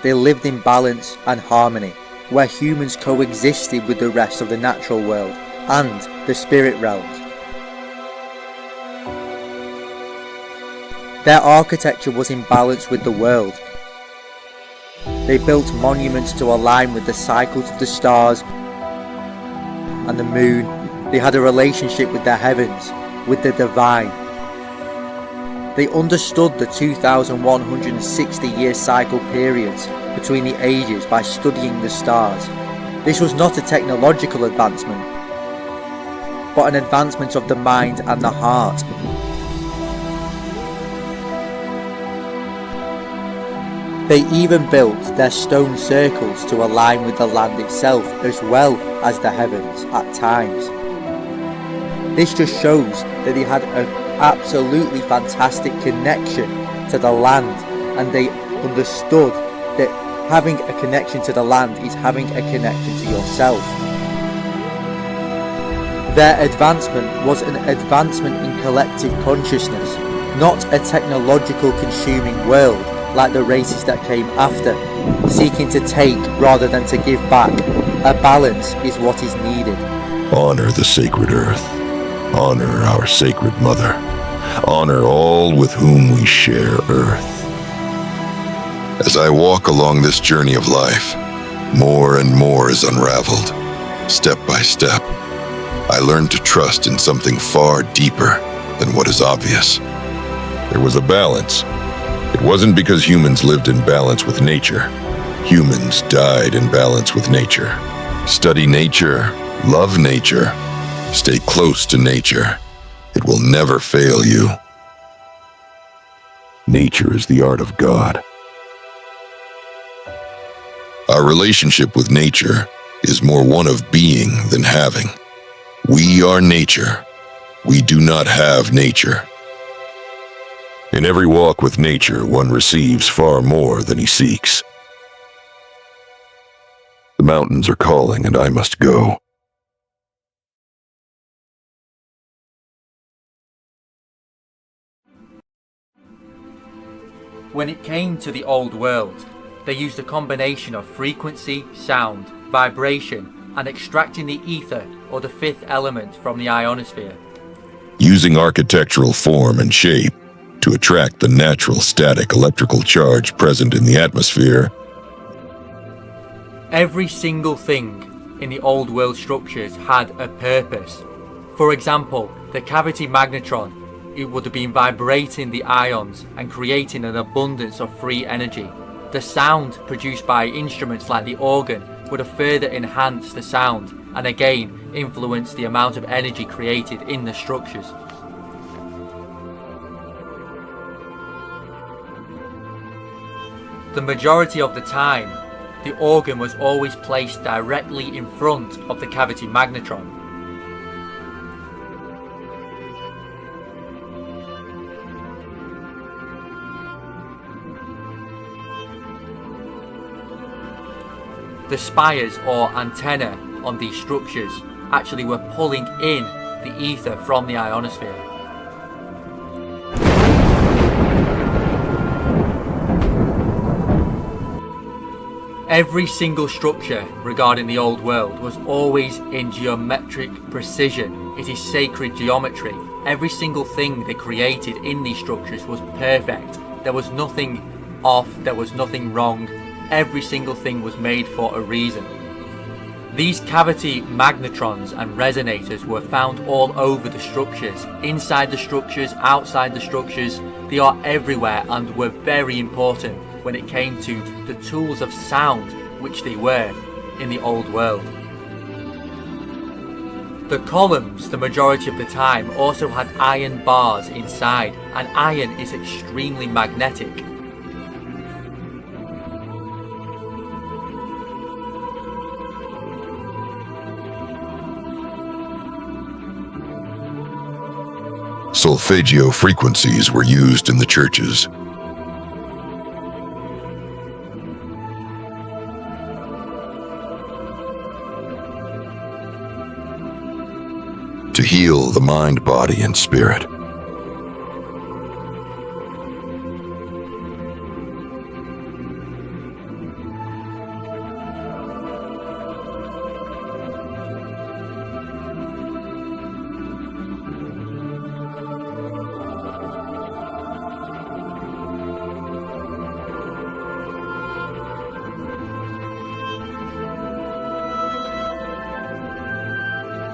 Speaker 5: They lived in balance and harmony, where humans coexisted with the rest of the natural world and the spirit realms. Their architecture was in balance with the world. They built monuments to align with the cycles of the stars and the moon. They had a relationship with the heavens, with the divine. They understood the 2,160-year cycle periods between the ages by studying the stars. This was not a technological advancement, but an advancement of the mind and the heart. They even built their stone circles to align with the land itself as well as the heavens at times. This just shows that they had an absolutely fantastic connection to the land, and they understood that having a connection to the land is having a connection to yourself. Their advancement was an advancement in collective consciousness, not a technological consuming world like the races that came after, seeking to take rather than to give back. A balance is what is needed.
Speaker 2: Honor the sacred earth. Honor our sacred mother. Honor all with whom we share earth. As I walk along this journey of life, more and more is unraveled. Step by step, I learn to trust in something far deeper than what is obvious. There was a balance. It wasn't because humans lived in balance with nature. Humans died in balance with nature. Study nature, love nature, stay close to nature. It will never fail you. Nature is the art of God. Our relationship with nature is more one of being than having. We are nature. We do not have nature. In every walk with nature, one receives far more than he seeks. The mountains are calling, and I must go.
Speaker 1: When it came to the old world, they used a combination of frequency, sound, vibration, and extracting the ether, or the fifth element, from the ionosphere.
Speaker 2: Using architectural form and shape to attract the natural static electrical charge present in the atmosphere.
Speaker 1: Every single thing in the old world structures had a purpose. For example, the cavity magnetron, it would have been vibrating the ions and creating an abundance of free energy. The sound produced by instruments like the organ would have further enhanced the sound and again influenced the amount of energy created in the structures. The majority of the time, the organ was always placed directly in front of the cavity magnetron. The spires or antennae on these structures actually were pulling in the ether from the ionosphere. Every single structure regarding the old world was always in geometric precision. It is sacred geometry. Every single thing they created in these structures was perfect. There was nothing off, there was nothing wrong. Every single thing was made for a reason. These cavity magnetrons and resonators were found all over the structures, inside the structures, outside the structures. They are everywhere and were very important when it came to the tools of sound which they were in the old world. The columns, the majority of the time, also had iron bars inside, and iron is extremely magnetic.
Speaker 2: Solfeggio frequencies were used in the churches. To heal the mind, body, and spirit.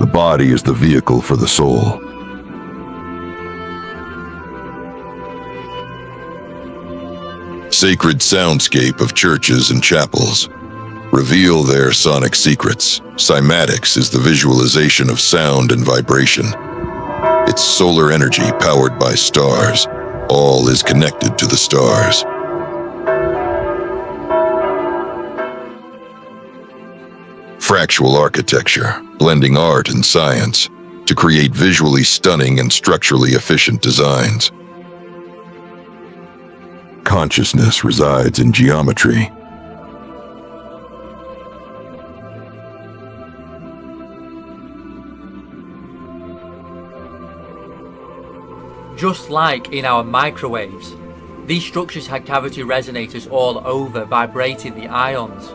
Speaker 2: The body is the vehicle for the soul. Sacred soundscape of churches and chapels reveal their sonic secrets. Cymatics is the visualization of sound and vibration. It's solar energy powered by stars. All is connected to the stars. Fractal architecture, blending art and science to create visually stunning and structurally efficient designs. Consciousness resides in geometry.
Speaker 1: Just like in our microwaves, these structures had cavity resonators all over, vibrating the ions.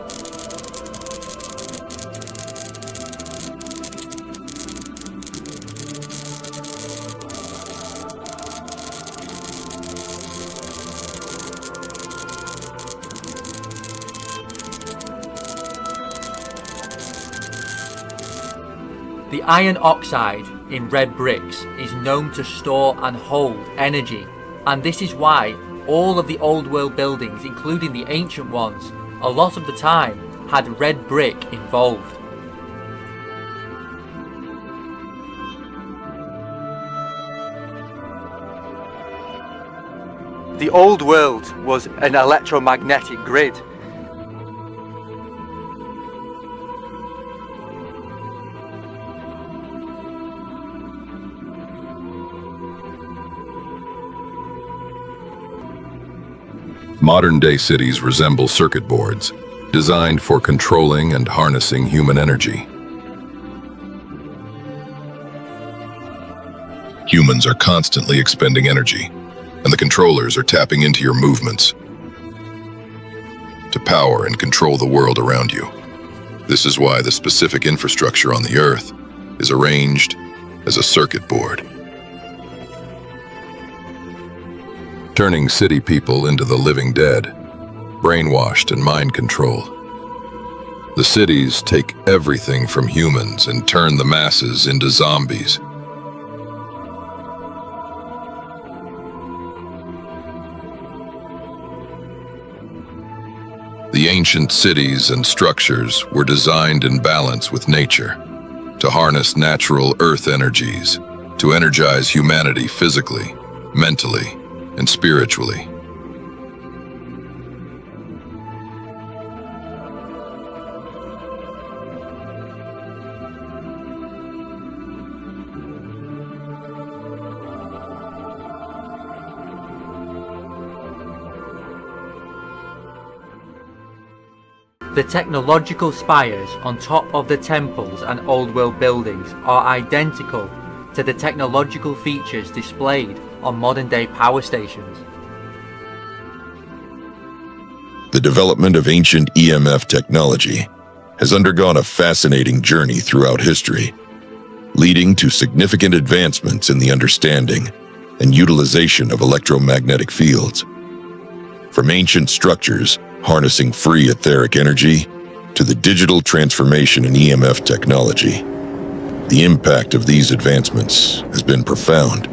Speaker 1: The iron oxide in red bricks is known to store and hold energy, and this is why all of the old world buildings, including the ancient ones, a lot of the time had red brick involved. The old world was an electromagnetic grid.
Speaker 2: Modern-day cities resemble circuit boards, designed for controlling and harnessing human energy. Humans are constantly expending energy, and the controllers are tapping into your movements to power and control the world around you. This is why the specific infrastructure on the Earth is arranged as a circuit board, turning city people into the living dead, brainwashed and mind-controlled. The cities take everything from humans and turn the masses into zombies. The ancient cities and structures were designed in balance with nature, to harness natural earth energies, to energize humanity physically, mentally, and spiritually.
Speaker 1: The technological spires on top of the temples and old world buildings are identical to the technological features displayed on modern-day power stations.
Speaker 2: The development of ancient EMF technology has undergone a fascinating journey throughout history, leading to significant advancements in the understanding and utilization of electromagnetic fields. From ancient structures harnessing free etheric energy to the digital transformation in EMF technology. The impact of these advancements has been profound.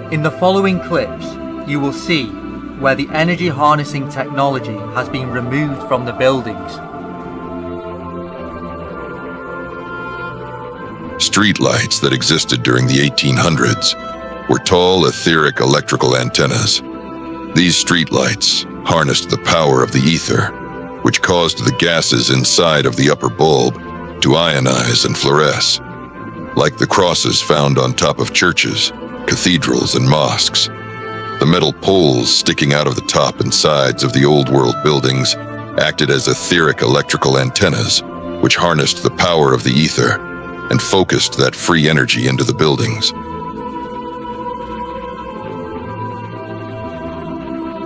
Speaker 1: In the following clips, you will see where the energy harnessing technology has been removed from the buildings.
Speaker 2: Streetlights that existed during the 1800s were tall, etheric electrical antennas. These streetlights harnessed the power of the ether, which caused the gases inside of the upper bulb to ionize and fluoresce, like the crosses found on top of churches, cathedrals, and mosques. The metal poles sticking out of the top and sides of the old world buildings acted as etheric electrical antennas, which harnessed the power of the ether and focused that free energy into the buildings.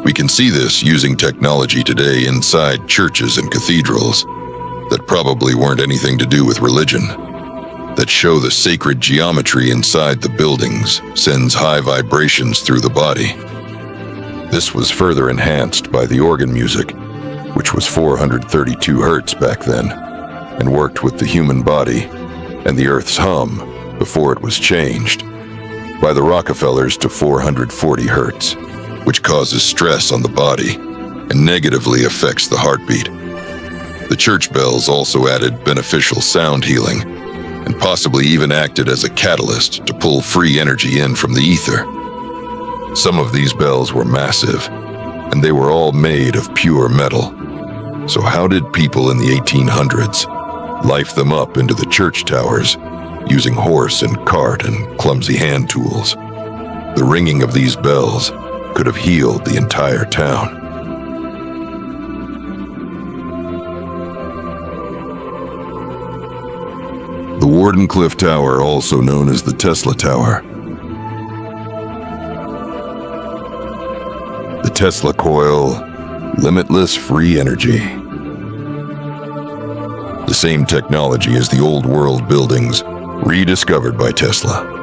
Speaker 2: We can see this using technology today inside churches and cathedrals that probably weren't anything to do with religion, that show the sacred geometry inside the buildings sends high vibrations through the body. This was further enhanced by the organ music, which was 432 Hz back then, and worked with the human body and the Earth's hum before it was changed by the Rockefellers to 440 Hz, which causes stress on the body and negatively affects the heartbeat. The church bells also added beneficial sound healing and possibly even acted as a catalyst to pull free energy in from the ether. Some of these bells were massive, and they were all made of pure metal. So how did people in the 1800s life them up into the church towers using horse and cart and clumsy hand tools? The ringing of these bells could have healed the entire town. The Wardenclyffe Tower, also known as the Tesla Tower. The Tesla coil, limitless free energy. The same technology as the old world buildings, rediscovered by Tesla.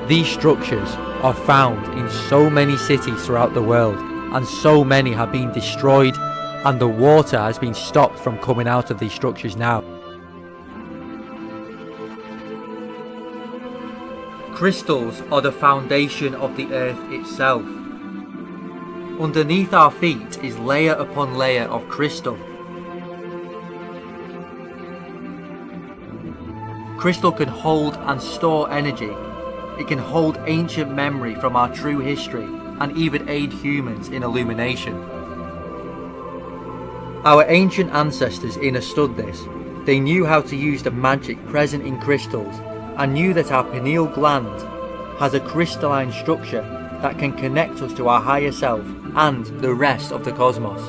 Speaker 1: These structures are found in so many cities throughout the world, and so many have been destroyed, and the water has been stopped from coming out of these structures now. Crystals are the foundation of the earth itself. Underneath our feet is layer upon layer of crystal. Crystal can hold and store energy. It can hold ancient memory from our true history and even aid humans in illumination. Our ancient ancestors understood this. They knew how to use the magic present in crystals and knew that our pineal gland has a crystalline structure that can connect us to our higher self and the rest of the cosmos.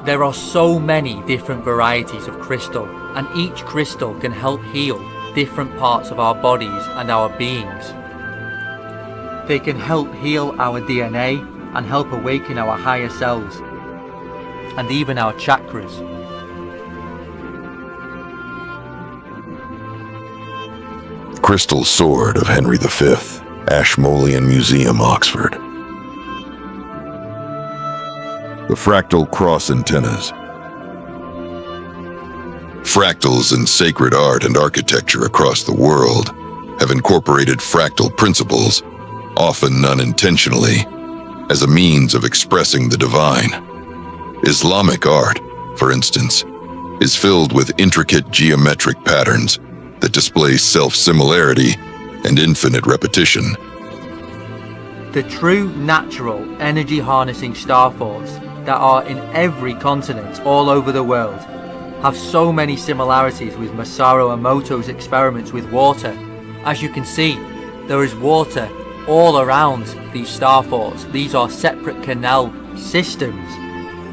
Speaker 1: There are so many different varieties of crystal, and each crystal can help heal different parts of our bodies and our beings. They can help heal our DNA and help awaken our higher selves, and even our chakras.
Speaker 2: Crystal Sword of Henry V, Ashmolean Museum, Oxford. The Fractal Cross Antennas. Fractals in sacred art and architecture across the world have incorporated fractal principles, often unintentionally, as a means of expressing the divine. Islamic art, for instance, is filled with intricate geometric patterns that display self-similarity and infinite repetition.
Speaker 1: The true natural energy harnessing star forts that are in every continent all over the world have so many similarities with Masaru Emoto's experiments with water. As you can see, there is water all around these star forts. These are separate canal systems,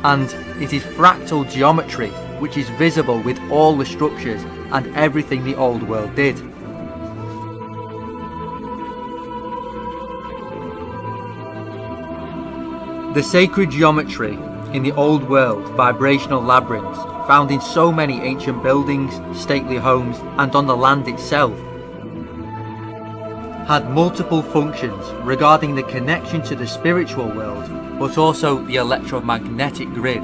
Speaker 1: and it is fractal geometry which is visible with all the structures and everything the old world did. The sacred geometry in the old world vibrational labyrinths, found in so many ancient buildings, stately homes, and on the land itself, had multiple functions regarding the connection to the spiritual world, but also the electromagnetic grid.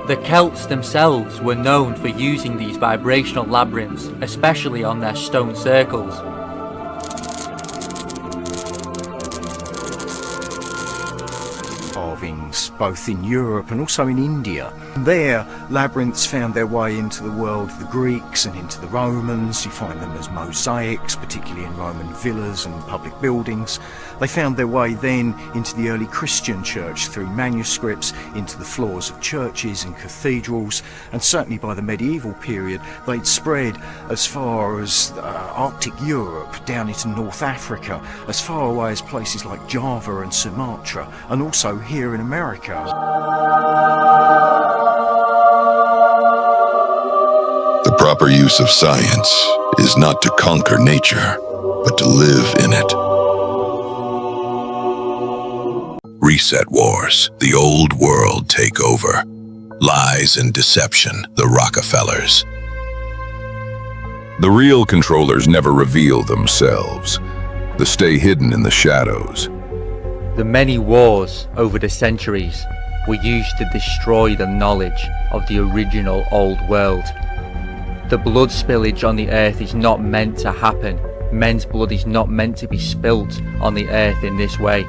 Speaker 1: The Celts themselves were known for using these vibrational labyrinths, especially on their stone circles.
Speaker 10: Carvings both in Europe and also in India. There, labyrinths found their way into the world of the Greeks and into the Romans. You find them as mosaics, particularly in Roman villas and public buildings. They found their way then into the early Christian church through manuscripts, into the floors of churches and cathedrals, and certainly by the medieval period they'd spread as far as Arctic Europe, down into North Africa, as far away as places like Java and Sumatra, and also here in America.
Speaker 2: The proper use of science is not to conquer nature, but to live in it. Reset wars, the old world take over. Lies and deception, the Rockefellers. The real controllers never reveal themselves. They stay hidden in the shadows.
Speaker 1: The many wars over the centuries were used to destroy the knowledge of the original old world. The blood spillage on the earth is not meant to happen. Men's blood is not meant to be spilt on the earth in this way.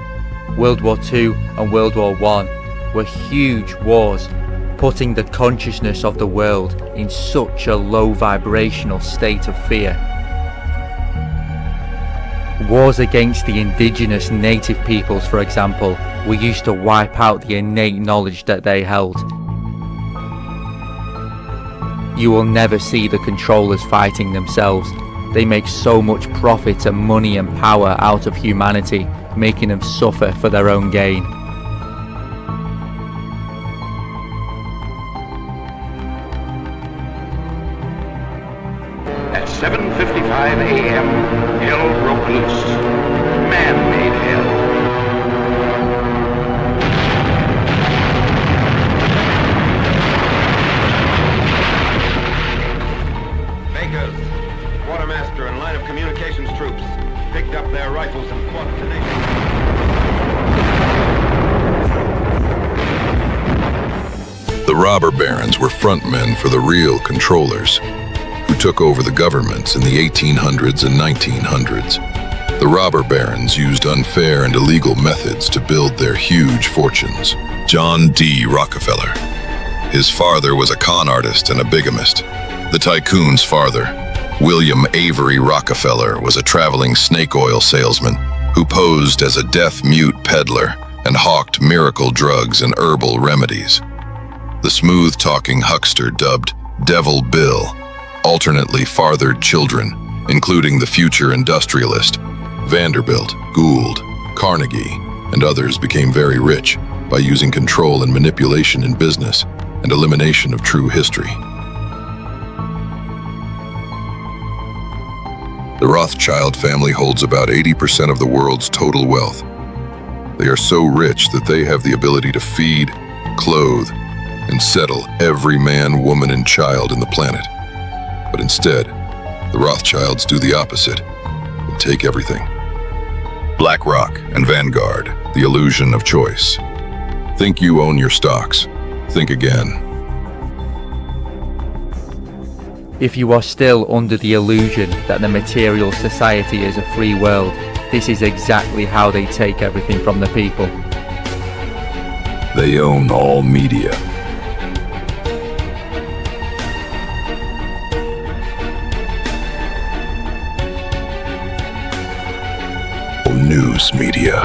Speaker 1: World War II and World War I were huge wars, putting the consciousness of the world in such a low vibrational state of fear. Wars against the indigenous native peoples, for example, were used to wipe out the innate knowledge that they held. You will never see the controllers fighting themselves. They make so much profit and money and power out of humanity, making them suffer for their own gain.
Speaker 11: At 7:55 a.m., hell broke loose. Man-made hell. Bakers, quartermaster and line of communications troops picked up their rifles and fought tenaciously.
Speaker 2: The robber barons were frontmen for the real controllers, who took over the governments in the 1800s and 1900s. The robber barons used unfair and illegal methods to build their huge fortunes. John D. Rockefeller. His father was a con artist and a bigamist. The tycoon's father, William Avery Rockefeller, was a traveling snake oil salesman who posed as a deaf-mute peddler and hawked miracle drugs and herbal remedies. The smooth-talking huckster dubbed Devil Bill alternately fathered children, including the future industrialist. Vanderbilt, Gould, Carnegie, and others became very rich by using control and manipulation in business and elimination of true history. The Rothschild family holds about 80% of the world's total wealth. They are so rich that they have the ability to feed, clothe, and settle every man, woman, and child in the planet. But instead, the Rothschilds do the opposite and take everything. BlackRock and Vanguard, the illusion of choice. Think you own your stocks. Think again.
Speaker 1: If you are still under the illusion that the material society is a free world, this is exactly how they take everything from the people.
Speaker 2: They own all media. News media.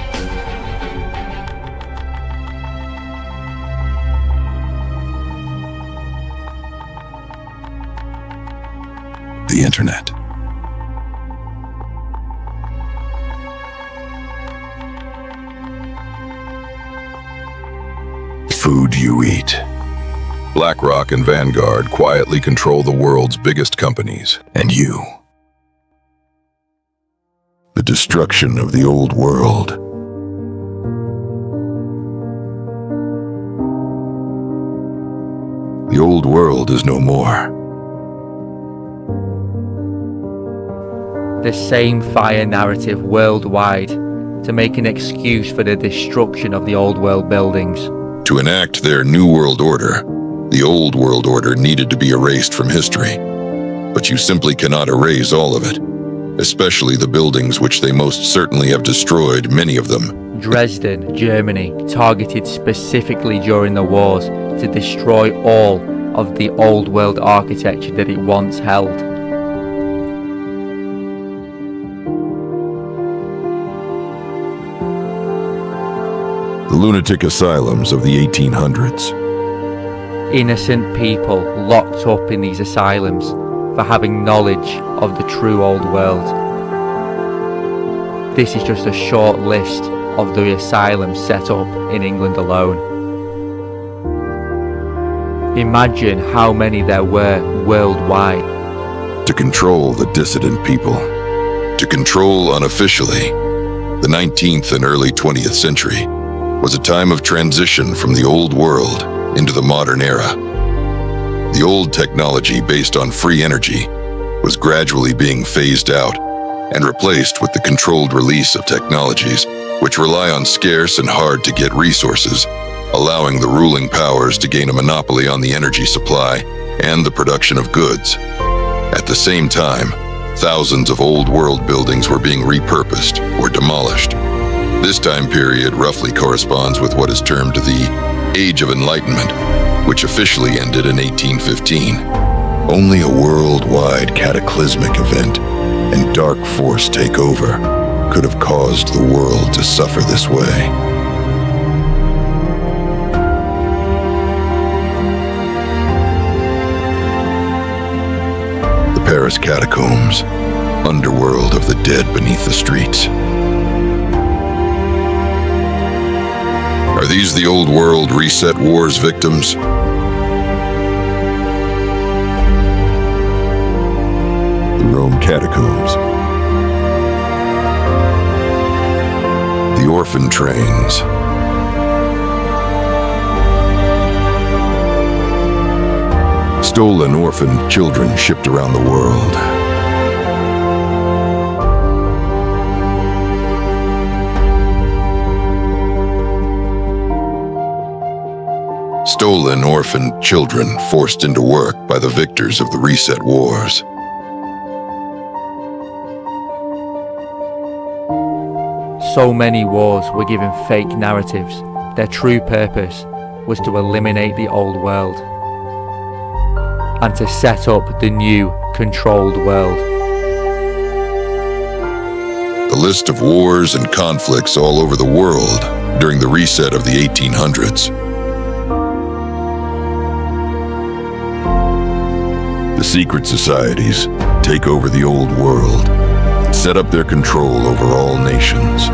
Speaker 2: internet. Food you eat. BlackRock and Vanguard quietly control the world's biggest companies, and you. The destruction of the old world. The old world is no more.
Speaker 1: The same fire narrative worldwide to make an excuse for the destruction of the old world buildings.
Speaker 2: To enact their new world order, the old world order needed to be erased from history. But you simply cannot erase all of it, especially the buildings which they most certainly have destroyed, many of them.
Speaker 1: Dresden, Germany, targeted specifically during the wars to destroy all of the old world architecture that it once held.
Speaker 2: The lunatic asylums of the 1800s.
Speaker 1: Innocent people locked up in these asylums for having knowledge of the true old world. This is just a short list of the asylums set up in England alone. Imagine how many there were worldwide.
Speaker 2: To control the dissident people. To control unofficially. The 19th and early 20th century was a time of transition from the old world into the modern era. The old technology based on free energy was gradually being phased out and replaced with the controlled release of technologies which rely on scarce and hard-to-get resources, allowing the ruling powers to gain a monopoly on the energy supply and the production of goods. At the same time, thousands of old world buildings were being repurposed or demolished. This time period roughly corresponds with what is termed the Age of Enlightenment, which officially ended in 1815. Only a worldwide cataclysmic event and dark force takeover could have caused the world to suffer this way. The Paris catacombs, underworld of the dead beneath the streets. Are these the old world reset wars victims? The Rome catacombs. The orphan trains. Stolen orphan children shipped around the world. Stolen orphan children forced into work by the victors of the reset wars.
Speaker 1: So many wars were given fake narratives. Their true purpose was to eliminate the old world and to set up the new, controlled world.
Speaker 2: The list of wars and conflicts all over the world during the reset of the 1800s. The secret societies take over the old world and set up their control over all nations.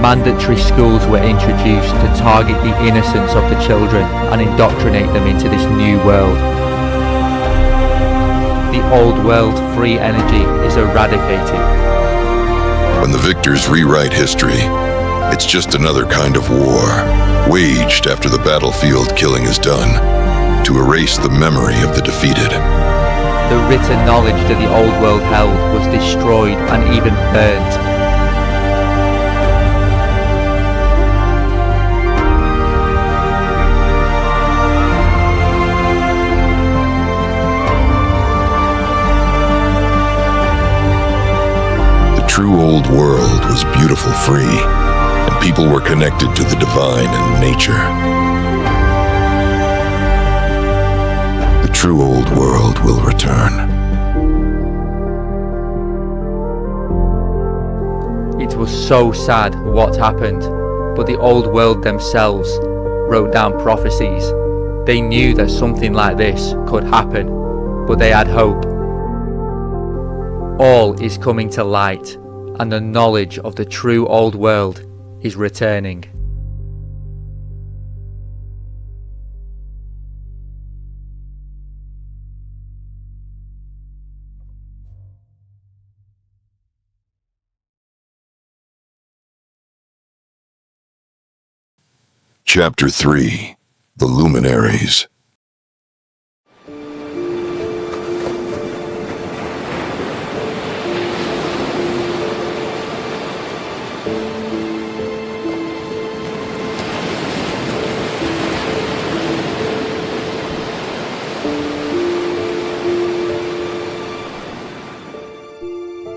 Speaker 1: Mandatory schools were introduced to target the innocence of the children and indoctrinate them into this new world. The old world free energy is eradicated.
Speaker 2: When the victors rewrite history, it's just another kind of war, waged after the battlefield killing is done, to erase the memory of the defeated.
Speaker 1: The written knowledge that the old world held was destroyed and even burnt.
Speaker 2: The true old world was beautiful, free, and people were connected to the divine and nature. The true old world will return.
Speaker 1: It was so sad what happened, but the old world themselves wrote down prophecies. They knew that something like this could happen, but they had hope. All is coming to light, and the knowledge of the true old world is returning.
Speaker 2: Chapter 3: The Luminaries.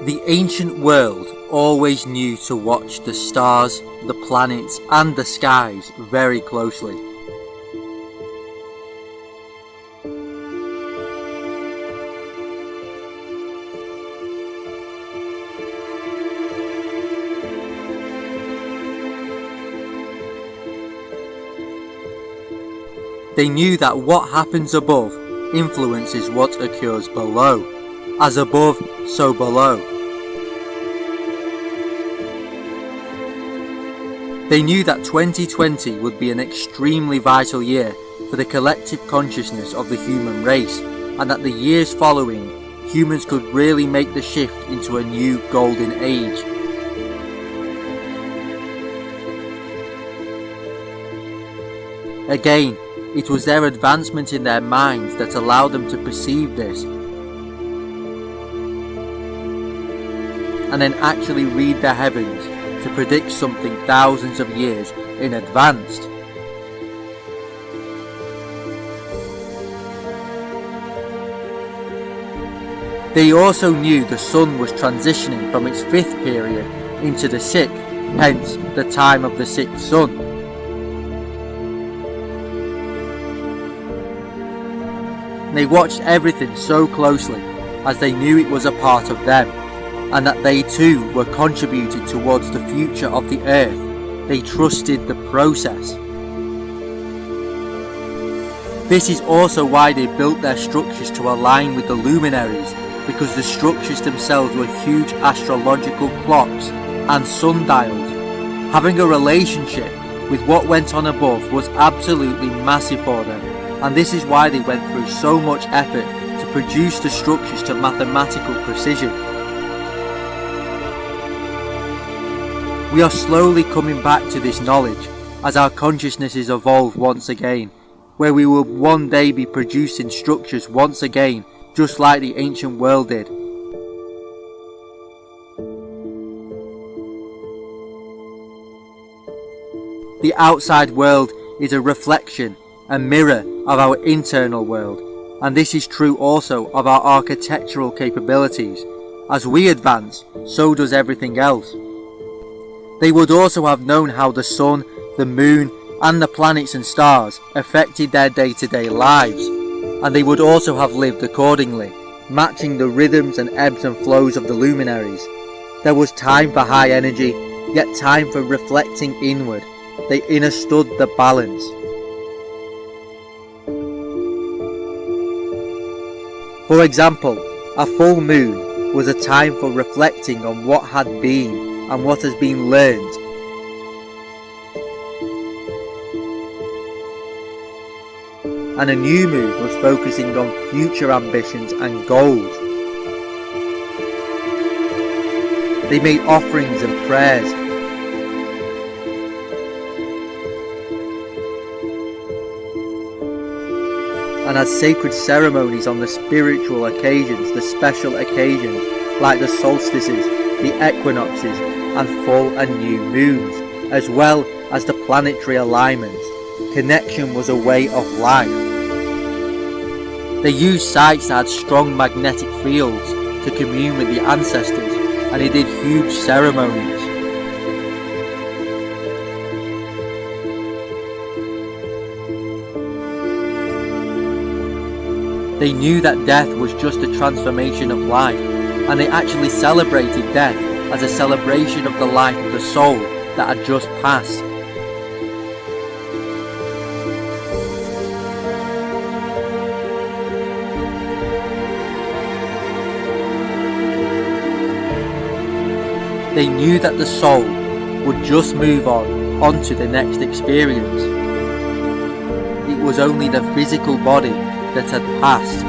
Speaker 1: The ancient world always knew to watch the stars, the planets, and the skies very closely. They knew that what happens above influences what occurs below. As above, so below. They knew that 2020 would be an extremely vital year for the collective consciousness of the human race, and that the years following, humans could really make the shift into a new golden age. Again, it was their advancement in their minds that allowed them to perceive this, and then actually read the heavens to predict something thousands of years in advance. They also knew the sun was transitioning from its 5th period into the 6th, hence the time of the 6th sun. They watched everything so closely as they knew it was a part of them, and that they too were contributing towards the future of the earth. They trusted the process. This is also why they built their structures to align with the luminaries, because the structures themselves were huge astrological clocks and sundials. Having a relationship with what went on above was absolutely massive for them, and this is why they went through so much effort to produce the structures to mathematical precision. We are slowly coming back to this knowledge as our consciousnesses evolve once again, where we will one day be producing structures once again, just like the ancient world did. The outside world is a reflection, a mirror of our internal world, and this is true also of our architectural capabilities. As we advance, so does everything else. They would also have known how the sun, the moon, and the planets and stars affected their day-to-day lives, and they would also have lived accordingly, matching the rhythms and ebbs and flows of the luminaries. There was time for high energy, yet time for reflecting inward. They understood the balance. For example, a full moon was a time for reflecting on what had been and what has been learned. And a new moon was focusing on future ambitions and goals. They made offerings and prayers. And had sacred ceremonies on the spiritual occasions, the special occasions, like the solstices, the equinoxes, and full and new moons, as well as the planetary alignments. Connection was a way of life. They used sites that had strong magnetic fields to commune with the ancestors, and they did huge ceremonies. They knew that death was just a transformation of life, and they actually celebrated death as a celebration of the life of the soul that had just passed. They knew that the soul would just move on to the next experience. It was only the physical body that had passed.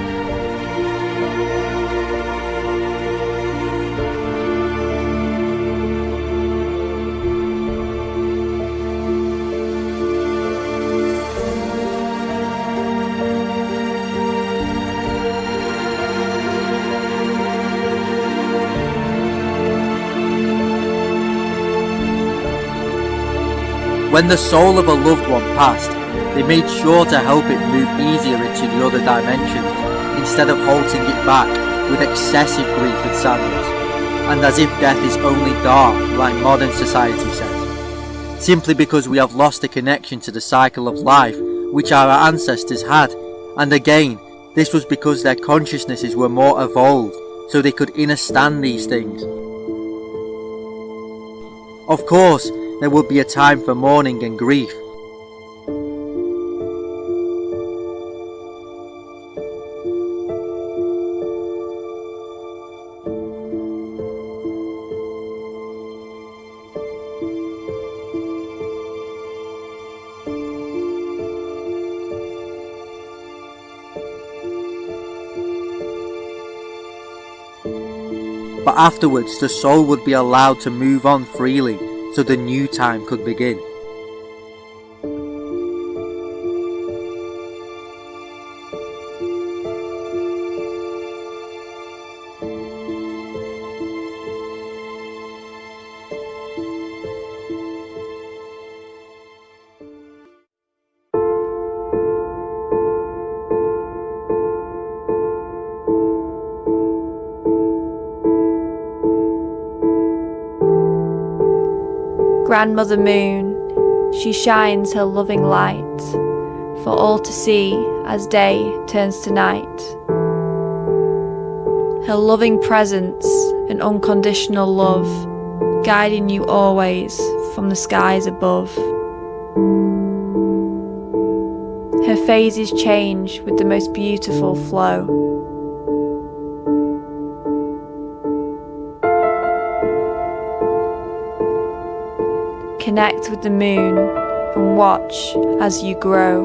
Speaker 1: When the soul of a loved one passed, they made sure to help it move easier into the other dimensions, instead of halting it back with excessive grief and sadness, and as if death is only dark, like modern society says, simply because we have lost a connection to the cycle of life which our ancestors had. And again, this was because their consciousnesses were more evolved, so they could understand these things. Of course, there would be a time for mourning and grief. But afterwards the soul would be allowed to move on freely, so the new time could begin.
Speaker 9: Grandmother Moon, she shines her loving light for all to see as day turns to night. Her loving presence and unconditional love, guiding you always from the skies above. Her phases change with the most beautiful flow. Connect with the moon and watch as you grow.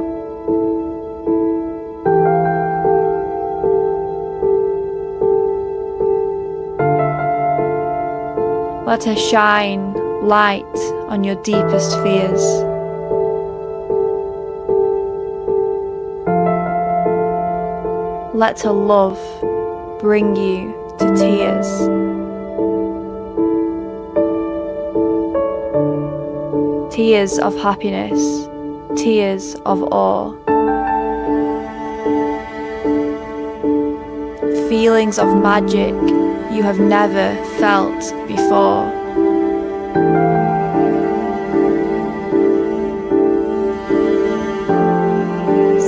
Speaker 9: Let her shine light on your deepest fears. Let her love bring you to tears. Tears of happiness, tears of awe. Feelings of magic you have never felt before.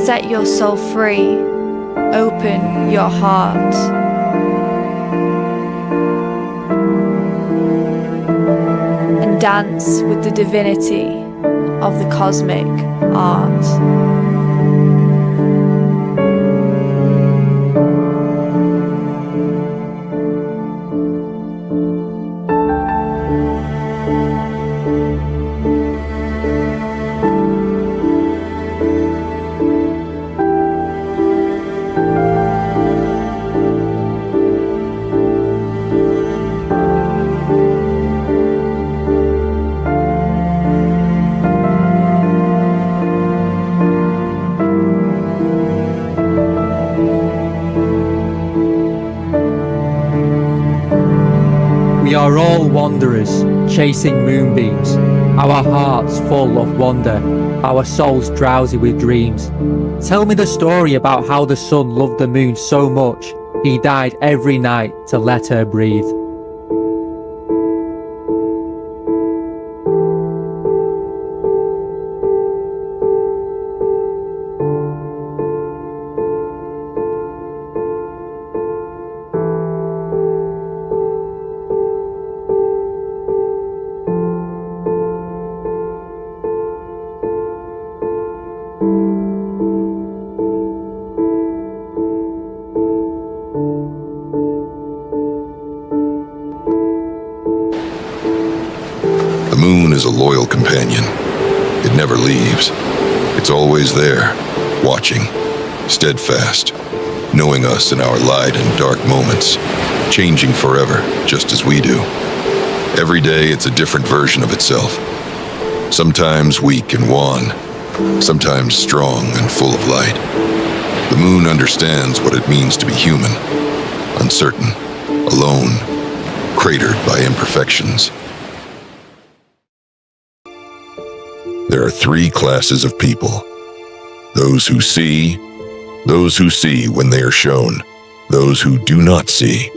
Speaker 9: Set your soul free, open your heart. Dance with the divinity of the cosmic art.
Speaker 1: We are all wanderers, chasing moonbeams, our hearts full of wonder, our souls drowsy with dreams. Tell me the story about how the sun loved the moon so much, he died every night to let her breathe.
Speaker 2: The moon is a loyal companion. It never leaves. It's always there, watching, steadfast, knowing us in our light and dark moments, changing forever, just as we do. Every day it's a different version of itself. Sometimes weak and wan, sometimes strong and full of light. The moon understands what it means to be human, uncertain, alone, cratered by imperfections. There are three classes of people. Those who see when they are shown, those who do not see.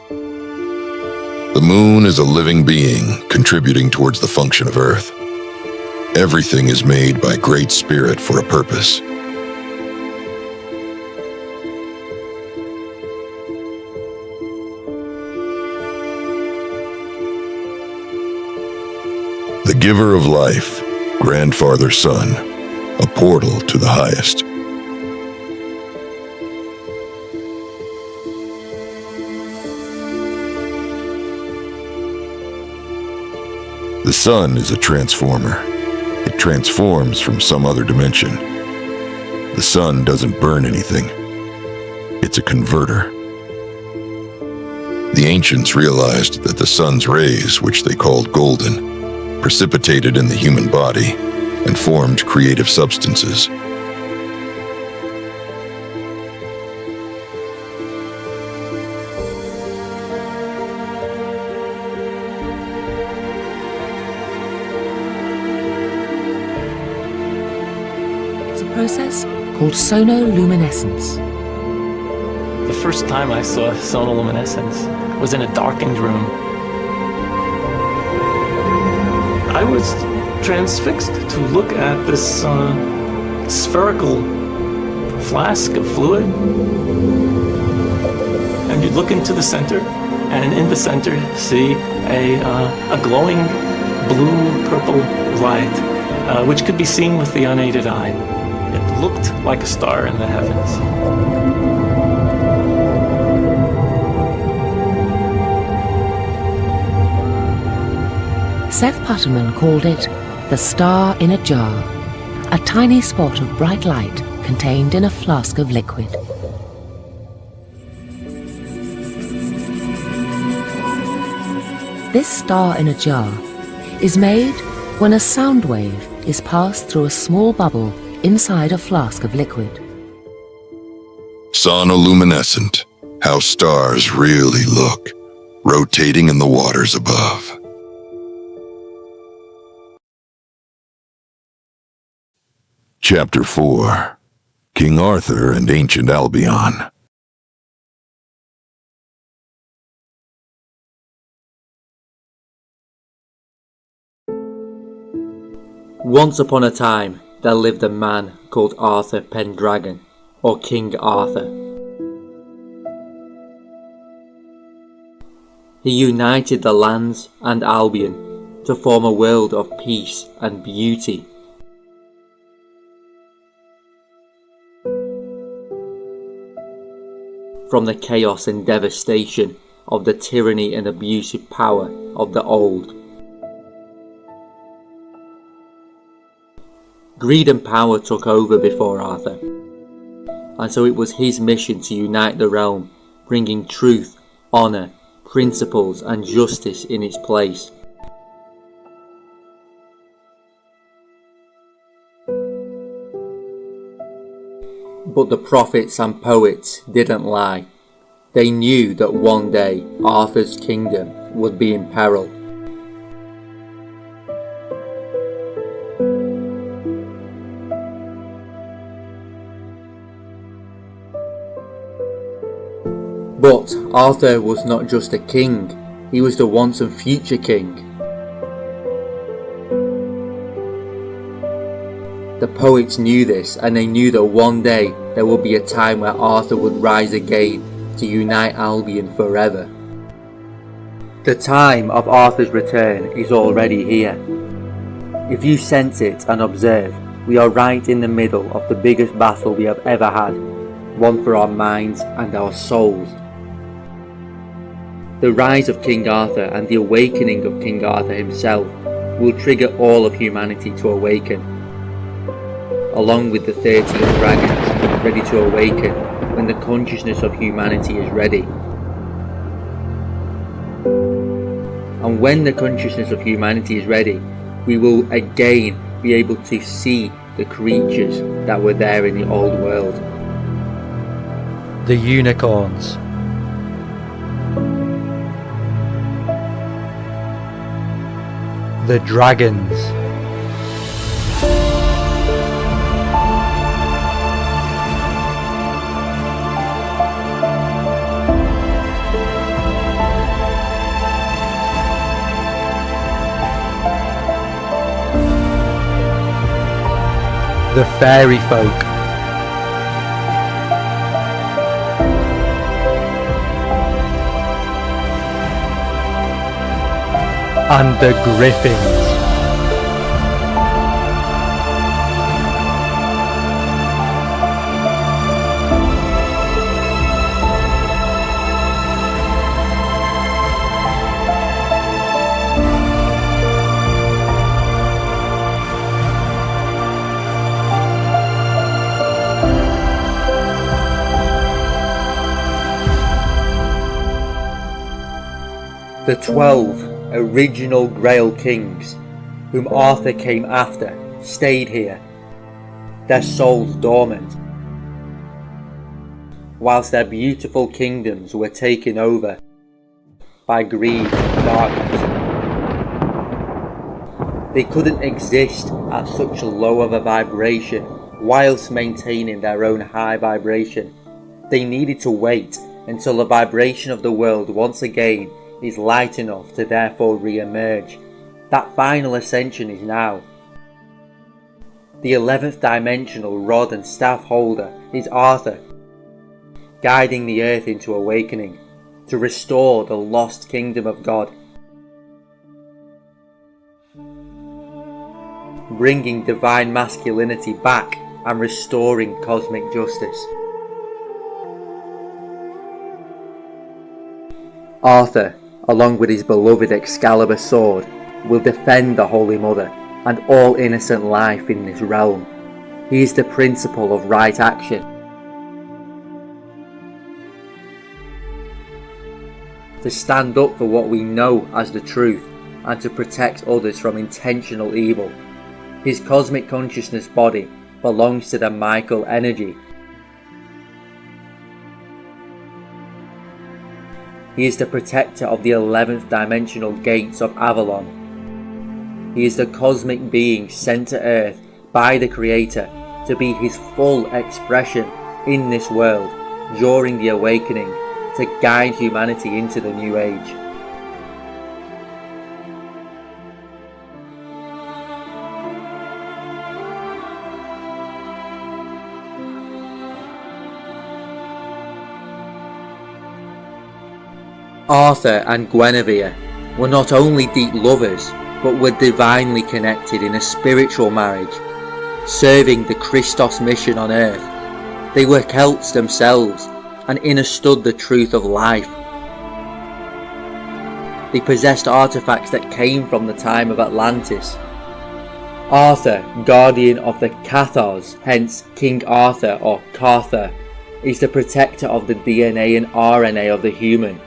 Speaker 2: The moon is a living being contributing towards the function of Earth. Everything is made by Great Spirit for a purpose. The giver of life, Grandfather Sun, a portal to the highest. The sun is a transformer. It transforms from some other dimension. The sun doesn't burn anything. It's a converter. The ancients realized that the sun's rays, which they called golden, precipitated in the human body and formed creative substances.
Speaker 12: It's a process called sonoluminescence.
Speaker 13: The first time I saw sonoluminescence was in a darkened room. I was transfixed to look at this spherical flask of fluid. And you'd look into the center, and in the center see a glowing blue-purple light, which could be seen with the unaided eye. It looked like a star in the heavens.
Speaker 12: Seth Putterman called it the star in a jar, a tiny spot of bright light contained in a flask of liquid. This star in a jar is made when a sound wave is passed through a small bubble inside a flask of liquid.
Speaker 2: Sonoluminescent, how stars really look, rotating in the waters above. Chapter 4, King Arthur and Ancient Albion.
Speaker 1: Once upon a time, there lived a man called Arthur Pendragon, or King Arthur. He united the lands and Albion to form a world of peace and beauty. From the chaos and devastation of the tyranny and abusive power of the old. Greed and power took over before Arthur, and so it was his mission to unite the realm, bringing truth, honour, principles and justice in its place. But the prophets and poets didn't lie. They knew that one day Arthur's kingdom would be in peril. But Arthur was not just a king, he was the once and future king. The poets knew this, and they knew that one day there would be a time where Arthur would rise again to unite Albion forever. The time of Arthur's return is already here. If you sense it and observe, we are right in the middle of the biggest battle we have ever had, one for our minds and our souls. The rise of King Arthur and the awakening of King Arthur himself will trigger all of humanity to awaken, along with the 13 dragons ready to awaken when the consciousness of humanity is ready. And when the consciousness of humanity is ready, we will again be able to see the creatures that were there in the old world.
Speaker 5: The unicorns. The dragons. The fairy folk. And the griffins. The 12 original Grail Kings, whom Arthur came after, stayed here, their souls dormant, whilst their beautiful kingdoms were taken over by greed and darkness. They couldn't exist at such low of a vibration whilst maintaining their own high vibration. They needed to wait until the vibration of the world once again is light enough to therefore re-emerge. That final ascension is now. The 11th dimensional rod and staff holder is Arthur, guiding the earth into awakening, to restore the lost kingdom of God, bringing divine masculinity back and restoring cosmic justice. Arthur, along with his beloved Excalibur sword, will defend the Holy Mother and all innocent life in this realm. He is the principle of right action. To stand up for what we know as the truth and to protect others from intentional evil. His cosmic consciousness body belongs to the Michael energy. He is the protector of the 11th dimensional gates of Avalon. He is the cosmic being sent to Earth by the Creator to be his full expression in this world during the awakening, to guide humanity into the new age. Arthur and Guinevere were not only deep lovers, but were divinely connected in a spiritual marriage, serving the Christos mission on earth. They were Celts themselves and understood the truth of life. They possessed artifacts that came from the time of Atlantis. Arthur, guardian of the Cathars, hence King Arthur or Carthur, is the protector of the DNA and RNA of the human,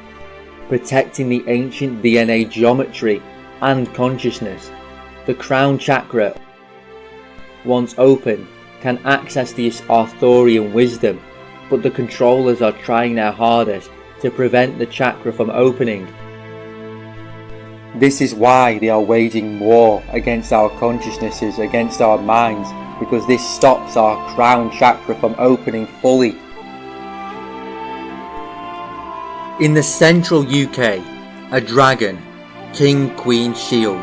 Speaker 5: protecting the ancient DNA geometry and consciousness. The crown chakra, once opened, can access this Arthurian wisdom, but the controllers are trying their hardest to prevent the chakra from opening. This is why they are waging war against our consciousnesses, against our minds, because this stops our crown chakra from opening fully. In the central UK, a dragon, King Queen Shield,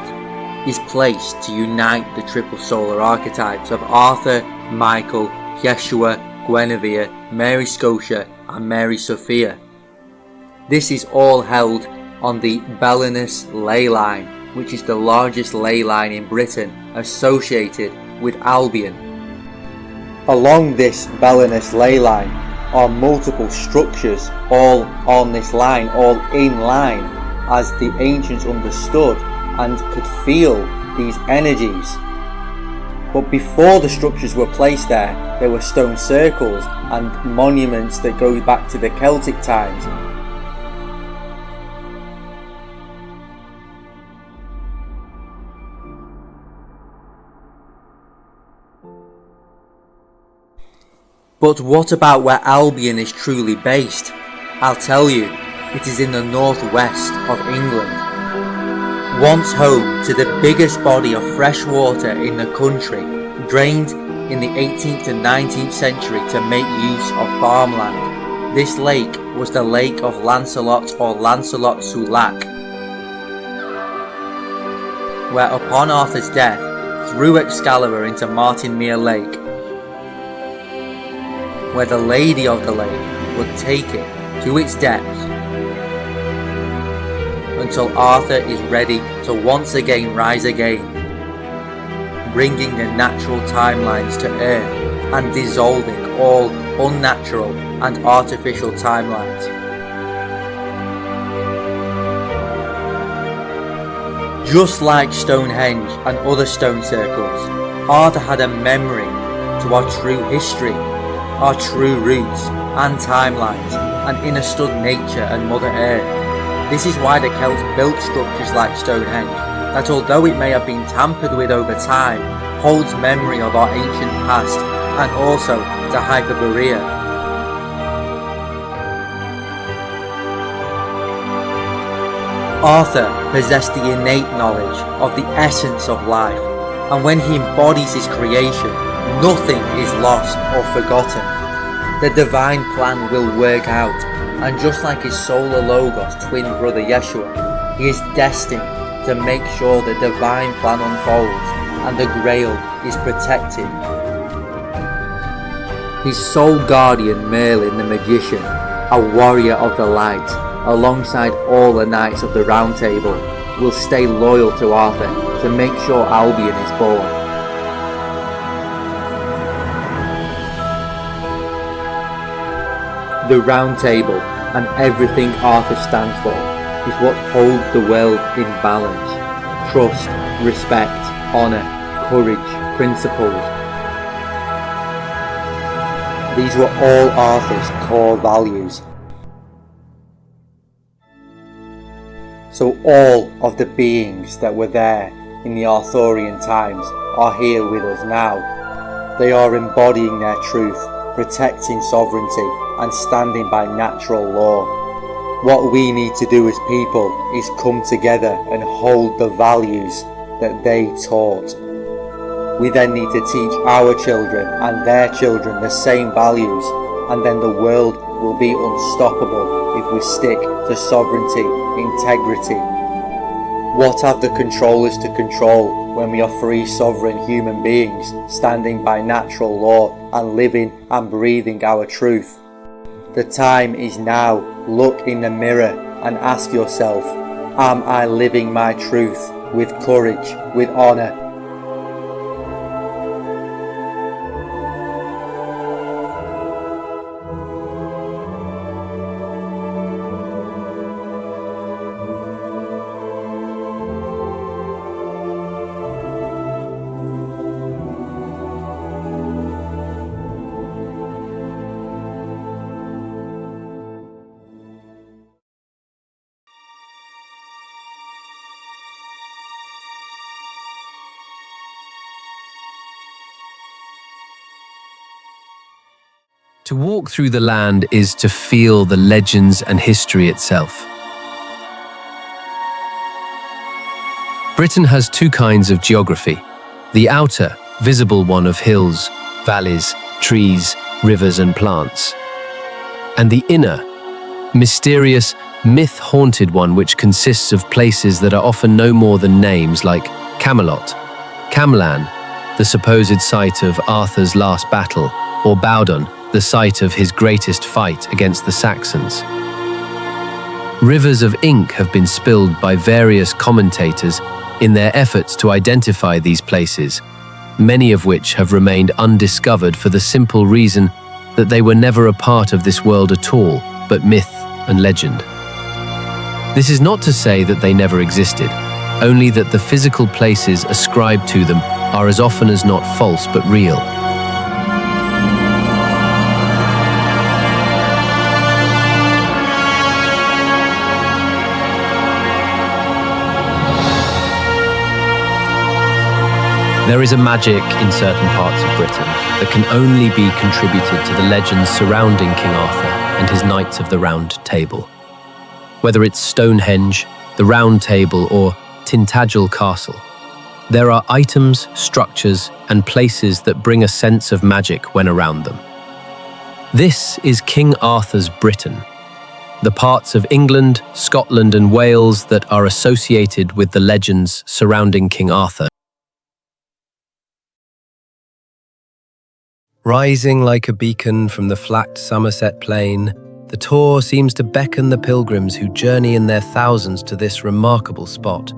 Speaker 5: is placed to unite the triple solar archetypes of Arthur, Michael, Yeshua, Guinevere, Mary Scotia and Mary Sophia. This is all held on the Belinus Leyline, which is the largest ley line in Britain associated with Albion. Along this Belinus Leyline are multiple structures all on this line, all in line, as the ancients understood and could feel these energies. But before the structures were placed there were stone circles and monuments that go back to the Celtic times. But what about where Albion is truly based? I'll tell you, it is in the northwest of England. Once home to the biggest body of fresh water in the country, drained in the 18th and 19th century to make use of farmland. This lake was the Lake of Lancelot or Lancelot sous Lac, where upon Arthur's death threw Excalibur into Martinmere Lake, where the Lady of the Lake would take it to its depths until Arthur is ready to once again rise again, bringing the natural timelines to Earth and dissolving all unnatural and artificial timelines. Just like Stonehenge and other stone circles, Arthur had a memory to our true history, our true roots and timelines, and understood nature and Mother Earth. This is why the Celts built structures like Stonehenge, that although it may have been tampered with over time, holds memory of our ancient past and also to Hyperborea. Arthur possessed the innate knowledge of the essence of life, and when he embodies his creation, nothing is lost or forgotten. The divine plan will work out, and just like his Solar Logos twin brother Yeshua, he is destined to make sure the divine plan unfolds and the Grail is protected. His sole guardian Merlin the Magician, a warrior of the light, alongside all the Knights of the Round Table, will stay loyal to Arthur to make sure Albion is born. The Round Table and everything Arthur stands for is what holds the world in balance. Trust, respect, honour, courage, principles. These were all Arthur's core values. So all of the beings that were there in the Arthurian times are here with us now. They are embodying their truth, protecting sovereignty and standing by natural law. What we need to do as people is come together and hold the values that they taught. We then need to teach our children and their children the same values, and then the world will be unstoppable if we stick to sovereignty, integrity. What have the controllers to control when we are free sovereign human beings standing by natural law and living and breathing our truth? The time is now. Look in the mirror and ask yourself, am I living my truth with courage, with honour?
Speaker 14: To walk through the land is to feel the legends and history itself. Britain has two kinds of geography: the outer, visible one of hills, valleys, trees, rivers and plants, and the inner, mysterious, myth-haunted one which consists of places that are often no more than names like Camelot, Camlan, the supposed site of Arthur's last battle, or Bowdon, the site of his greatest fight against the Saxons. Rivers of ink have been spilled by various commentators in their efforts to identify these places, many of which have remained undiscovered for the simple reason that they were never a part of this world at all, but myth and legend. This is not to say that they never existed, only that the physical places ascribed to them are as often as not false but real. There is a magic in certain parts of Britain that can only be contributed to the legends surrounding King Arthur and his Knights of the Round Table. Whether it's Stonehenge, the Round Table, or Tintagel Castle, there are items, structures, and places that bring a sense of magic when around them. This is King Arthur's Britain, the parts of England, Scotland, and Wales that are associated with the legends surrounding King Arthur. Rising like a beacon from the flat Somerset plain, the Tor seems to beckon the pilgrims who journey in their thousands to this remarkable spot,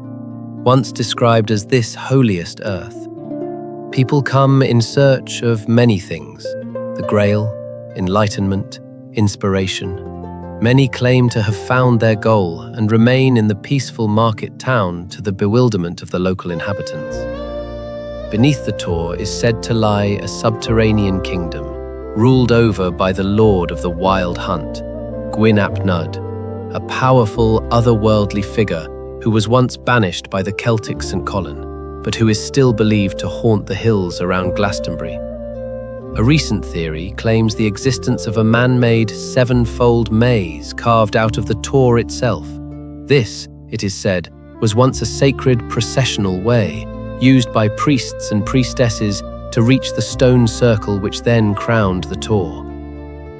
Speaker 14: once described as this holiest earth. People come in search of many things: the Grail, enlightenment, inspiration. Many claim to have found their goal and remain in the peaceful market town to the bewilderment of the local inhabitants. Beneath the Tor is said to lie a subterranean kingdom, ruled over by the lord of the wild hunt, Gwyn ap Nudd, a powerful, otherworldly figure who was once banished by the Celtic St. Colin, but who is still believed to haunt the hills around Glastonbury. A recent theory claims the existence of a man-made seven-fold maze carved out of the Tor itself. This, it is said, was once a sacred processional way, used by priests and priestesses to reach the stone circle which then crowned the Tor.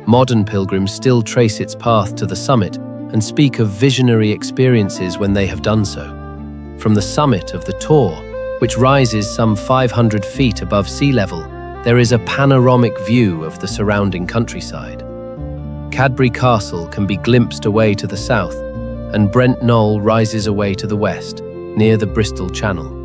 Speaker 14: Modern pilgrims still trace its path to the summit and speak of visionary experiences when they have done so. From the summit of the Tor, which rises some 500 feet above sea level, there is a panoramic view of the surrounding countryside. Cadbury Castle can be glimpsed away to the south, and Brent Knoll rises away to the west, near the Bristol Channel.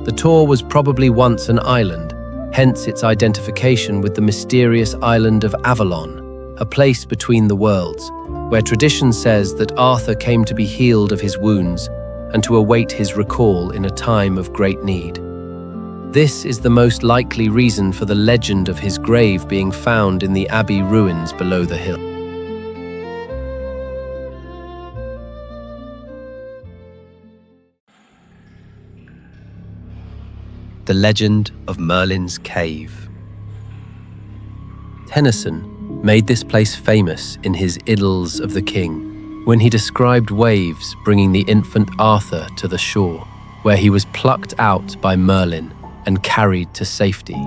Speaker 14: The Tor was probably once an island, hence its identification with the mysterious island of Avalon, a place between the worlds, where tradition says that Arthur came to be healed of his wounds and to await his recall in a time of great need. This is the most likely reason for the legend of his grave being found in the abbey ruins below the hill. The legend of Merlin's Cave. Tennyson made this place famous in his Idylls of the King, when he described waves bringing the infant Arthur to the shore, where he was plucked out by Merlin and carried to safety.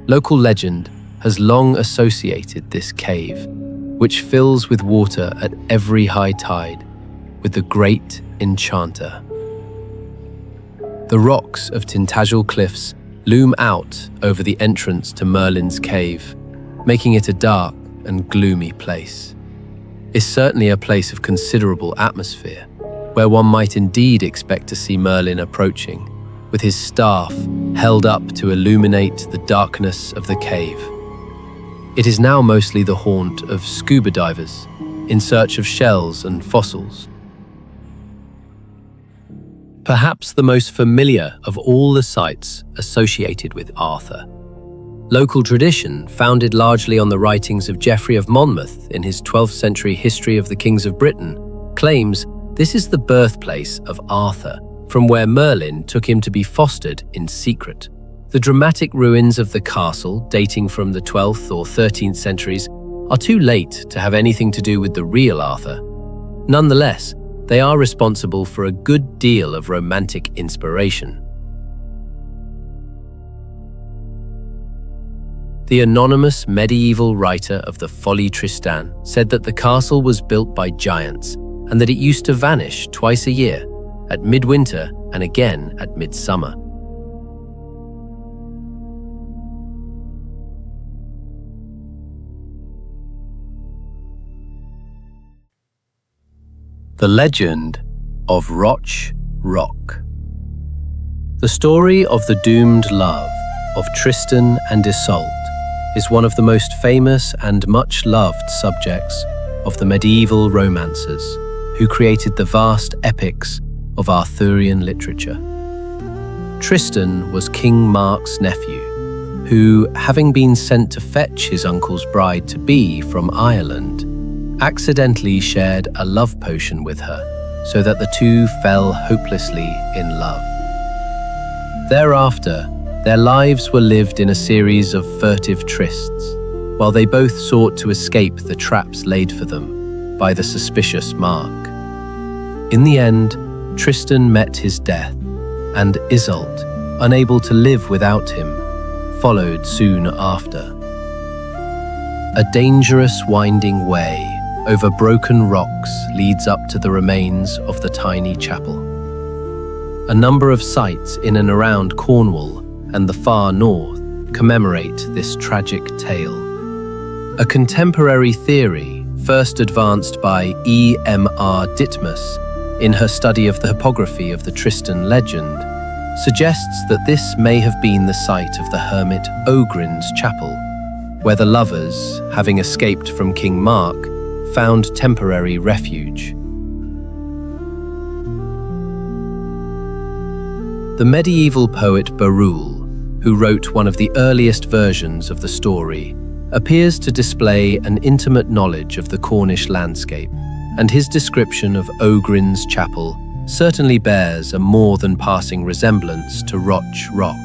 Speaker 14: Local legend has long associated this cave, which fills with water at every high tide, with the great enchanter. The rocks of Tintagel cliffs loom out over the entrance to Merlin's cave, making it a dark and gloomy place. It's certainly a place of considerable atmosphere, where one might indeed expect to see Merlin approaching, with his staff held up to illuminate the darkness of the cave. It is now mostly the haunt of scuba divers in search of shells and fossils. Perhaps the most familiar of all the sites associated with Arthur. Local tradition, founded largely on the writings of Geoffrey of Monmouth in his 12th century History of the Kings of Britain, claims this is the birthplace of Arthur, from where Merlin took him to be fostered in secret. The dramatic ruins of the castle, dating from the 12th or 13th centuries, are too late to have anything to do with the real Arthur. Nonetheless, they are responsible for a good deal of romantic inspiration. The anonymous medieval writer of the Folly Tristan said that the castle was built by giants and that it used to vanish twice a year, at midwinter and again at midsummer. The legend of Roch Rock. The story of the doomed love of Tristan and Isolde is one of the most famous and much loved subjects of the medieval romancers who created the vast epics of Arthurian literature. Tristan was King Mark's nephew, who, having been sent to fetch his uncle's bride-to-be from Ireland, accidentally shared a love potion with her, so that the two fell hopelessly in love. Thereafter, their lives were lived in a series of furtive trysts, while they both sought to escape the traps laid for them by the suspicious Mark. In the end, Tristan met his death, and Isolde, unable to live without him, followed soon after. A dangerous winding way over broken rocks leads up to the remains of the tiny chapel. A number of sites in and around Cornwall and the far north commemorate this tragic tale. A contemporary theory, first advanced by E.M.R. Ditmas in her study of the topography of the Tristan legend, suggests that this may have been the site of the hermit Ogrin's chapel, where the lovers, having escaped from King Mark, found temporary refuge. The medieval poet Beroul, who wrote one of the earliest versions of the story, appears to display an intimate knowledge of the Cornish landscape, and his description of Ogrin's chapel certainly bears a more than passing resemblance to Roch Rock.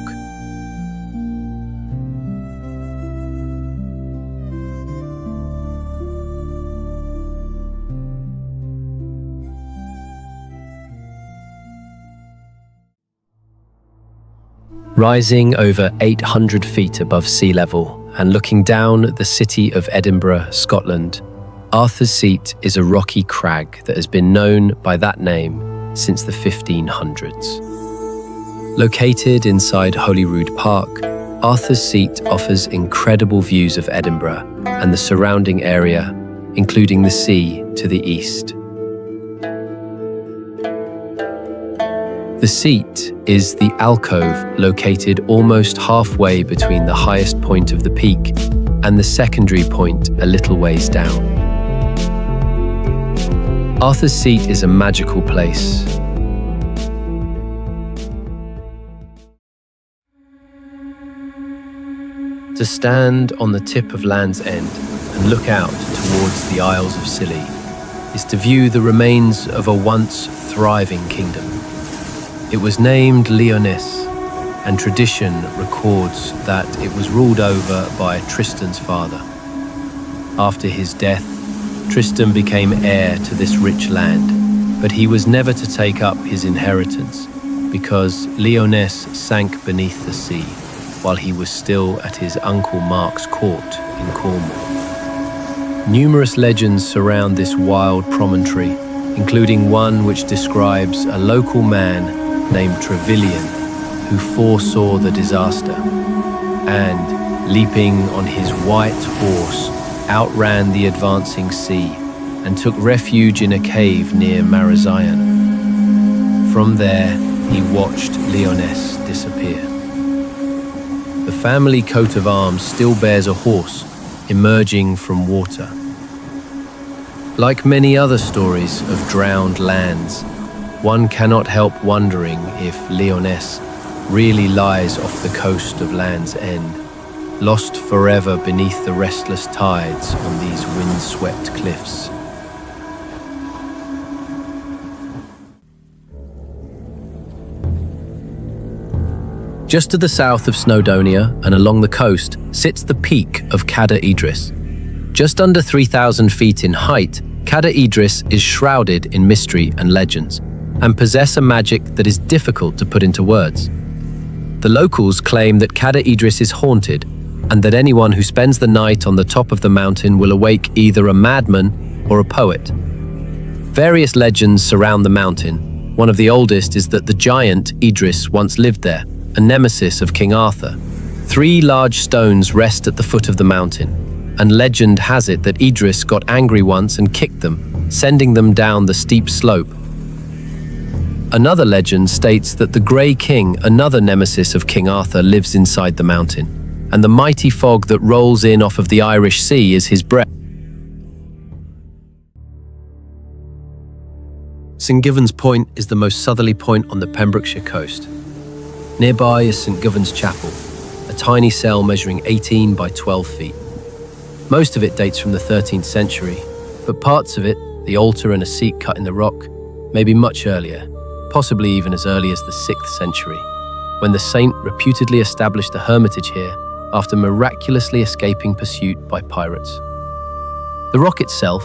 Speaker 14: Rising over 800 feet above sea level and looking down at the city of Edinburgh, Scotland, Arthur's Seat is a rocky crag that has been known by that name since the 1500s. Located inside Holyrood Park, Arthur's Seat offers incredible views of Edinburgh and the surrounding area, including the sea to the east. The seat is the alcove located almost halfway between the highest point of the peak and the secondary point a little ways down. Arthur's Seat is a magical place. To stand on the tip of Land's End and look out towards the Isles of Scilly is to view the remains of a once thriving kingdom. It was named Lyonesse, and tradition records that it was ruled over by Tristan's father. After his death, Tristan became heir to this rich land, but he was never to take up his inheritance because Lyonesse sank beneath the sea while he was still at his uncle Mark's court in Cornwall. Numerous legends surround this wild promontory, including one which describes a local man named Trevelyan who foresaw the disaster and, leaping on his white horse, outran the advancing sea and took refuge in a cave near Marazion. From there, he watched Lyonesse disappear. The family coat of arms still bears a horse emerging from water. Like many other stories of drowned lands, one cannot help wondering if Lyonesse really lies off the coast of Land's End, lost forever beneath the restless tides on these wind-swept cliffs. Just to the south of Snowdonia and along the coast sits the peak of Cadair Idris. Just under 3,000 feet in height, Cadair Idris is shrouded in mystery and legends, and possess a magic that is difficult to put into words. The locals claim that Cadair Idris is haunted, and that anyone who spends the night on the top of the mountain will awake either a madman or a poet. Various legends surround the mountain. One of the oldest is that the giant Idris once lived there, a nemesis of King Arthur. 3 large stones rest at the foot of the mountain, and legend has it that Idris got angry once and kicked them, sending them down the steep slope. Another legend states that the Grey King, another nemesis of King Arthur, lives inside the mountain. and the mighty fog that rolls in off of the Irish Sea is his breath. St Govan's Point is the most southerly point on the Pembrokeshire coast. Nearby is St Govan's Chapel, a tiny cell measuring 18 by 12 feet. Most of it dates from the 13th century, but parts of it, the altar and a seat cut in the rock, may be much earlier, possibly even as early as the 6th century, when the saint reputedly established a hermitage here after miraculously escaping pursuit by pirates. The rock itself,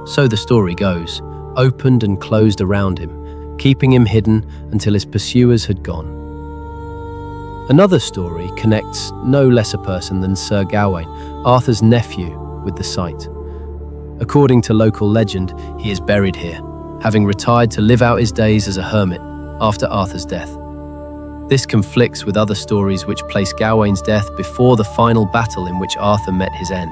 Speaker 14: so the story goes, opened and closed around him, keeping him hidden until his pursuers had gone. Another story connects no less a person than Sir Gawain, Arthur's nephew, with the site. According to local legend, he is buried here, having retired to live out his days as a hermit after Arthur's death. This conflicts with other stories which place Gawain's death before the final battle in which Arthur met his end.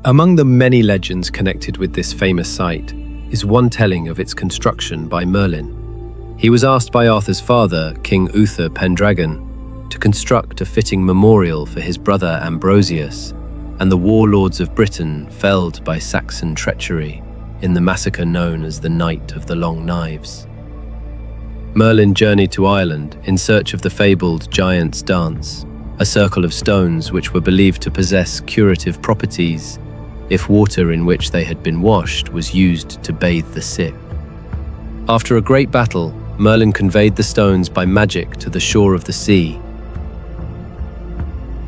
Speaker 14: Among the many legends connected with this famous site is one telling of its construction by Merlin. He was asked by Arthur's father, King Uther Pendragon, to construct a fitting memorial for his brother Ambrosius and the warlords of Britain felled by Saxon treachery in the massacre known as the Night of the Long Knives. Merlin journeyed to Ireland in search of the fabled Giant's Dance, a circle of stones which were believed to possess curative properties if water in which they had been washed was used to bathe the sick. After a great battle, Merlin conveyed the stones by magic to the shore of the sea,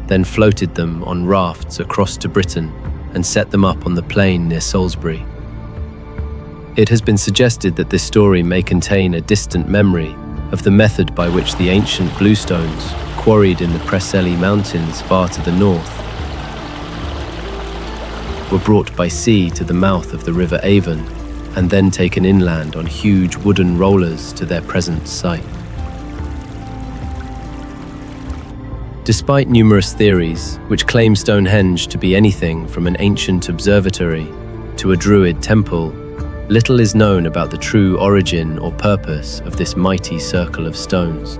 Speaker 14: then floated them on rafts across to Britain and set them up on the plain near Salisbury. It has been suggested that this story may contain a distant memory of the method by which the ancient bluestones, quarried in the Preseli Mountains far to the north, were brought by sea to the mouth of the River Avon and then taken inland on huge wooden rollers to their present site. Despite numerous theories which claim Stonehenge to be anything from an ancient observatory to a druid temple, little is known about the true origin or purpose of this mighty circle of stones.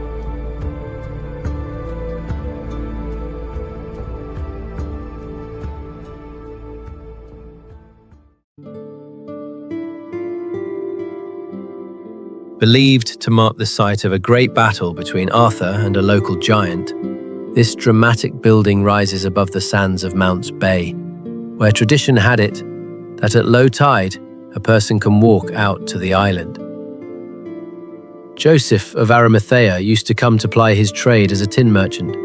Speaker 14: Believed to mark the site of a great battle between Arthur and a local giant, this dramatic building rises above the sands of Mounts Bay, where tradition had it that at low tide, a person can walk out to the island. Joseph of Arimathea used to come to ply his trade as a tin merchant.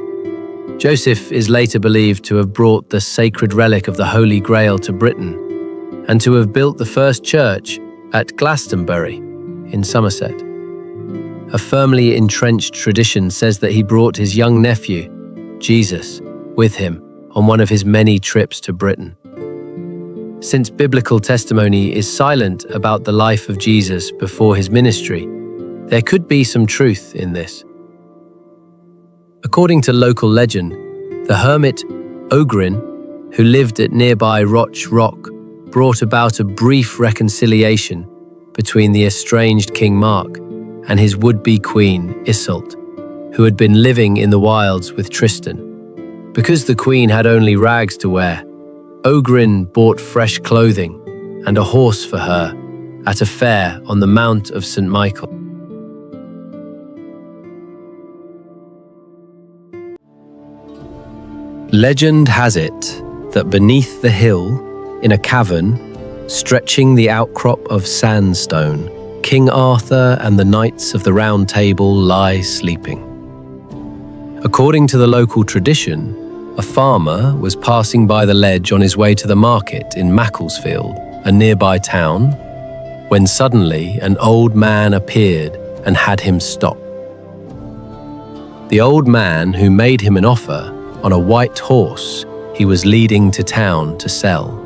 Speaker 14: Joseph is later believed to have brought the sacred relic of the Holy Grail to Britain and to have built the first church at Glastonbury in Somerset. A firmly entrenched tradition says that he brought his young nephew, Jesus, with him on one of his many trips to Britain. Since biblical testimony is silent about the life of Jesus before his ministry, there could be some truth in this. According to local legend, the hermit Ogrin, who lived at nearby Roch Rock, brought about a brief reconciliation between the estranged King Mark and his would-be queen Iseult, who had been living in the wilds with Tristan. Because the queen had only rags to wear, Ogrin bought fresh clothing and a horse for her at a fair on the Mount of St. Michael. Legend has it that beneath the hill, in a cavern, stretching the outcrop of sandstone, King Arthur and the Knights of the Round Table lie sleeping. According to the local tradition, a farmer was passing by the ledge on his way to the market in Macclesfield, a nearby town, when suddenly an old man appeared and had him stop. The old man, who made him an offer on a white horse, he was leading to town to sell.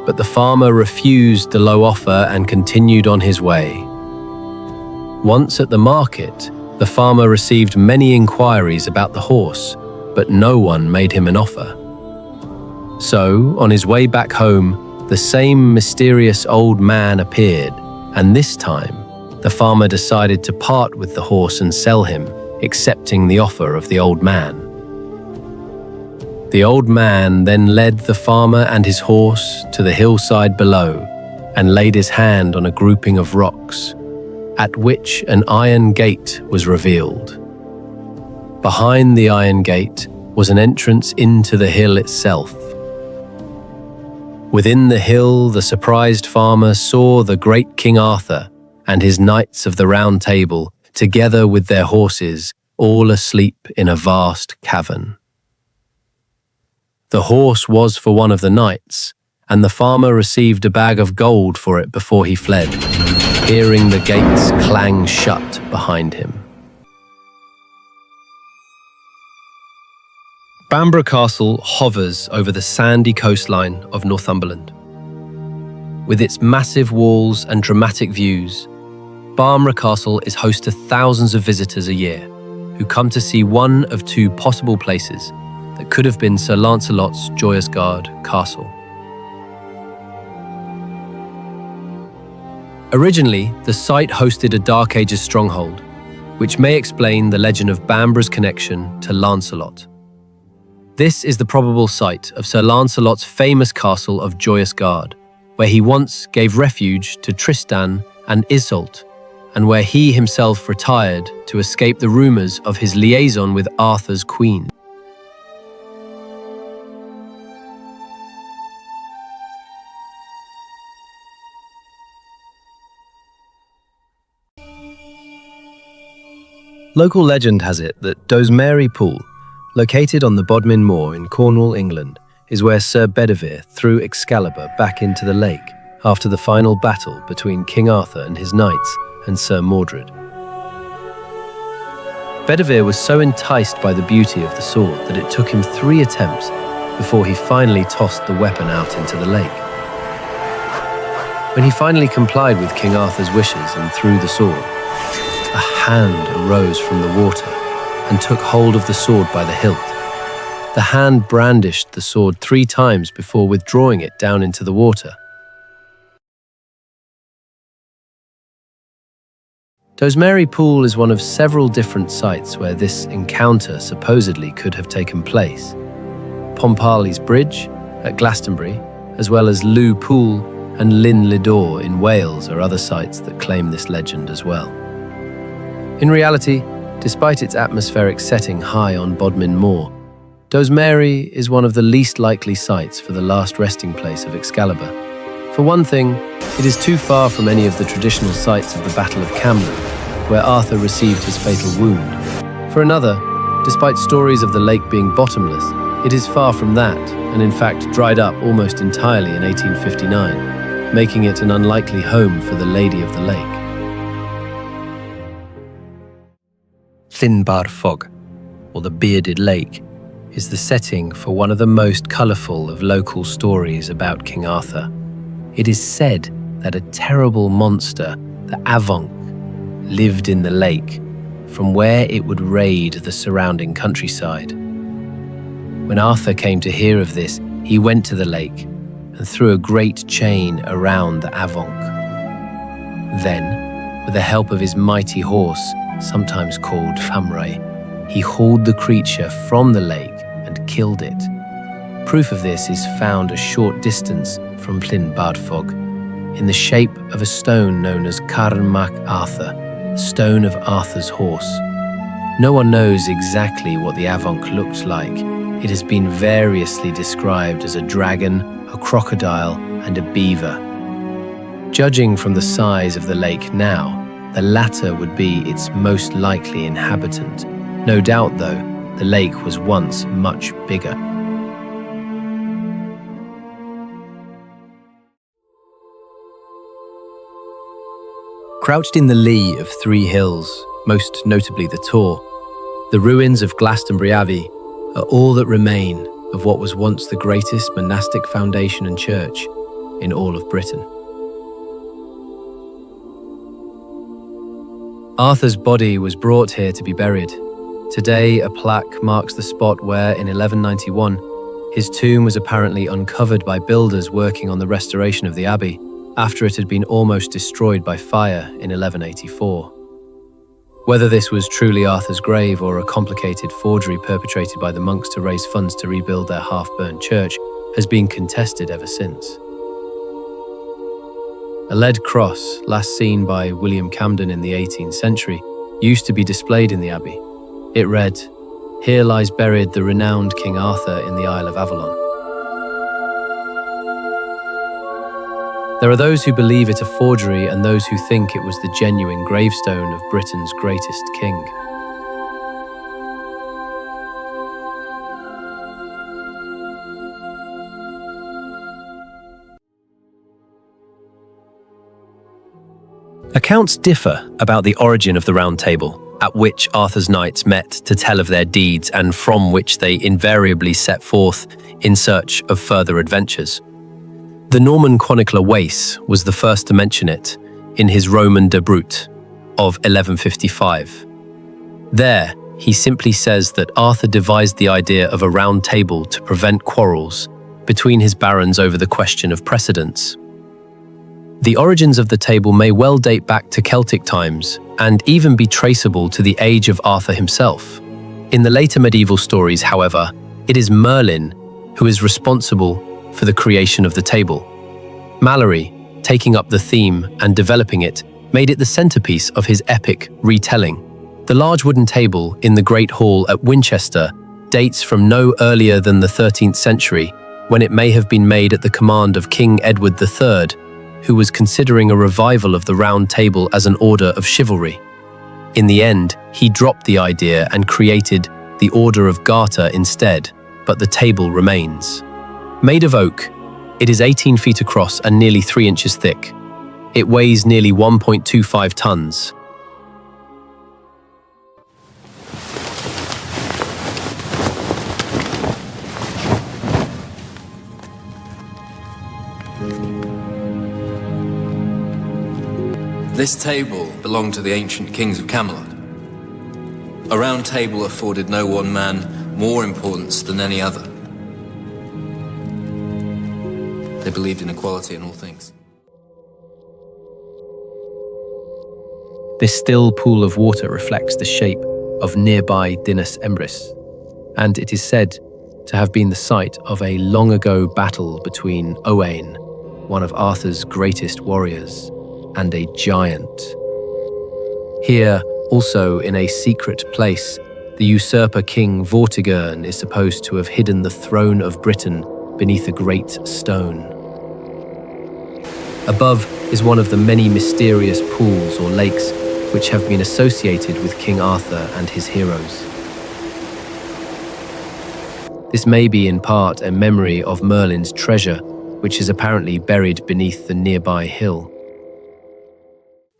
Speaker 14: But the farmer refused the low offer and continued on his way. Once at the market, the farmer received many inquiries about the horse, but no one made him an offer. So, on his way back home, the same mysterious old man appeared, and this time, the farmer decided to part with the horse and sell him, accepting the offer of the old man. The old man then led the farmer and his horse to the hillside below and laid his hand on a grouping of rocks, at which an iron gate was revealed. Behind the iron gate was an entrance into the hill itself. Within the hill, the surprised farmer saw the great King Arthur and his knights of the Round Table, together with their horses, all asleep in a vast cavern. The horse was for one of the knights, and the farmer received a bag of gold for it before he fled, hearing the gates clang shut behind him. Bamborough Castle hovers over the sandy coastline of Northumberland. With its massive walls and dramatic views, Bamborough Castle is host to thousands of visitors a year who come to see one of two possible places that could have been Sir Lancelot's Joyous Guard castle. Originally, the site hosted a Dark Ages stronghold, which may explain the legend of Bamborough's connection to Lancelot. This is the probable site of Sir Lancelot's famous castle of Joyous Guard, where he once gave refuge to Tristan and Isolde, and where he himself retired to escape the rumours of his liaison with Arthur's queen. Local legend has it that Dozmary Pool, located on the Bodmin Moor in Cornwall, England, is where Sir Bedivere threw Excalibur back into the lake after the final battle between King Arthur and his knights and Sir Mordred. Bedivere was so enticed by the beauty of the sword that it took him 3 attempts before he finally tossed the weapon out into the lake. When he finally complied with King Arthur's wishes and threw the sword, a hand arose from the water and took hold of the sword by the hilt. The hand brandished the sword 3 times before withdrawing it down into the water. Dozmary Pool is one of several different sites where this encounter supposedly could have taken place. Pompali's Bridge at Glastonbury, as well as Lugh Pool and Llyn Llydaw in Wales are other sites that claim this legend as well. In reality, despite its atmospheric setting high on Bodmin Moor, Dozmary is one of the least likely sites for the last resting place of Excalibur. For one thing, it is too far from any of the traditional sites of the Battle of Camden, where Arthur received his fatal wound. For another, despite stories of the lake being bottomless, it is far from that, and in fact dried up almost entirely in 1859, making it an unlikely home for the Lady of the Lake. Llyn Bar Fog, or the Bearded Lake, is the setting for one of the most colourful of local stories about King Arthur. It is said that a terrible monster, the Avonk, lived in the lake, from where it would raid the surrounding countryside. When Arthur came to hear of this, he went to the lake and threw a great chain around the Avonk. Then, with the help of his mighty horse, sometimes called Famray, he hauled the creature from the lake and killed it. Proof of this is found a short distance from Llyn Bar Fog, in the shape of a stone known as Carn Mac Arthur, the stone of Arthur's horse. No one knows exactly what the Avonk looked like. It has been variously described as a dragon, a crocodile, and a beaver. Judging from the size of the lake now, the latter would be its most likely inhabitant. No doubt, though, the lake was once much bigger. Crouched in the lee of 3 hills, most notably the Tor, the ruins of Glastonbury Abbey are all that remain of what was once the greatest monastic foundation and church in all of Britain. Arthur's body was brought here to be buried. Today, a plaque marks the spot where, in 1191, his tomb was apparently uncovered by builders working on the restoration of the abbey after it had been almost destroyed by fire in 1184. Whether this was truly Arthur's grave or a complicated forgery perpetrated by the monks to raise funds to rebuild their half-burned church has been contested ever since. A lead cross, last seen by William Camden in the 18th century, used to be displayed in the abbey. It read, "Here lies buried the renowned King Arthur in the Isle of Avalon." There are those who believe it a forgery and those who think it was the genuine gravestone of Britain's greatest king. Accounts differ about the origin of the Round Table, at which Arthur's knights met to tell of their deeds and from which they invariably set forth in search of further adventures. The Norman chronicler Wace was the first to mention it in his Roman de Brute of 1155. There, he simply says that Arthur devised the idea of a round table to prevent quarrels between his barons over the question of precedence. The origins of the table may well date back to Celtic times and even be traceable to the age of Arthur himself. In the later medieval stories, however, it is Merlin who is responsible for the creation of the table. Malory, taking up the theme and developing it, made it the centerpiece of his epic retelling. The large wooden table in the Great Hall at Winchester dates from no earlier than the 13th century, when it may have been made at the command of King Edward III, who was considering a revival of the Round Table as an order of chivalry. In the end, he dropped the idea and created the Order of Garter instead, but the table remains. Made of oak, it is 18 feet across and nearly 3 inches thick. It weighs nearly 1.25 tons.
Speaker 15: This table belonged to the ancient kings of Camelot. A round table afforded no one man more importance than any other. They believed in equality in all things.
Speaker 14: This still pool of water reflects the shape of nearby Dinas Embris, and it is said to have been the site of a long-ago battle between Owain, one of Arthur's greatest warriors, and a giant. Here, also in a secret place, the usurper king Vortigern is supposed to have hidden the throne of Britain beneath a great stone. Above is one of the many mysterious pools or lakes which have been associated with King Arthur and his heroes. This may be in part a memory of Merlin's treasure, which is apparently buried beneath the nearby hill.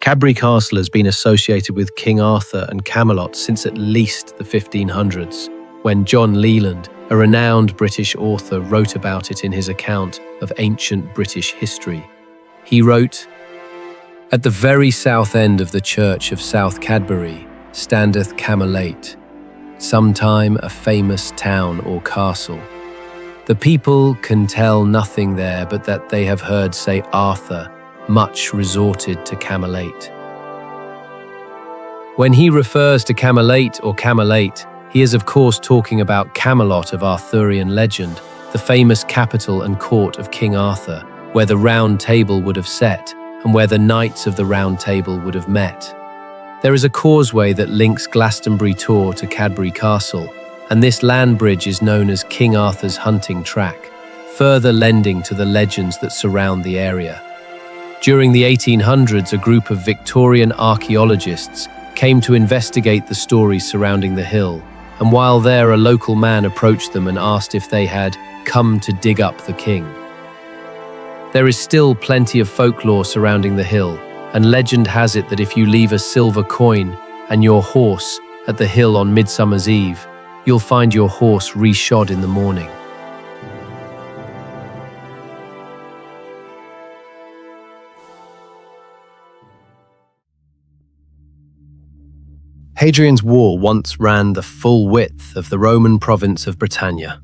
Speaker 14: Cadbury Castle has been associated with King Arthur and Camelot since at least the 1500s, when John Leland, a renowned British author, wrote about it in his account of ancient British history. He wrote, "At the very south end of the church of South Cadbury standeth Camelate, sometime a famous town or castle. The people can tell nothing there but that they have heard say Arthur much resorted to Camelate." When he refers to Camelate or Camelate, he is of course talking about Camelot of Arthurian legend, the famous capital and court of King Arthur, where the Round Table would have set and where the Knights of the Round Table would have met. There is a causeway that links Glastonbury Tor to Cadbury Castle, and this land bridge is known as King Arthur's hunting track, further lending to the legends that surround the area. During the 1800s, a group of Victorian archaeologists came to investigate the stories surrounding the hill, and while there, a local man approached them and asked if they had come to dig up the king. There is still plenty of folklore surrounding the hill, and legend has it that if you leave a silver coin and your horse at the hill on Midsummer's Eve, you'll find your horse re-shod in the morning. Hadrian's Wall once ran the full width of the Roman province of Britannia.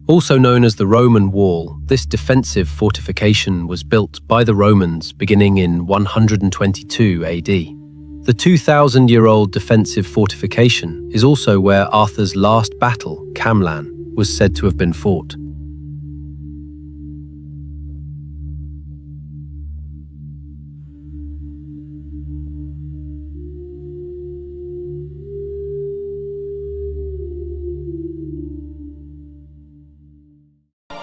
Speaker 14: Also known as the Roman Wall, this defensive fortification was built by the Romans beginning in 122 AD. The 2,000-year-old defensive fortification is also where Arthur's last battle, Camlan, was said to have been fought.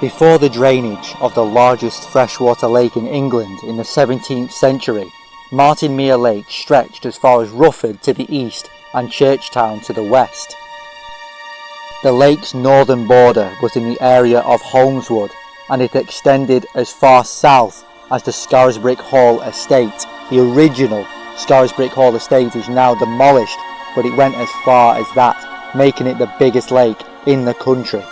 Speaker 5: Before the drainage of the largest freshwater lake in England in the 17th century, Martinmere Lake stretched as far as Rufford to the east and Churchtown to the west. The lake's northern border was in the area of Holmeswood, and it extended as far south as the Scarisbrick Hall estate. The original Scarisbrick Hall estate is now demolished, but it went as far as that, making it the biggest lake in the country.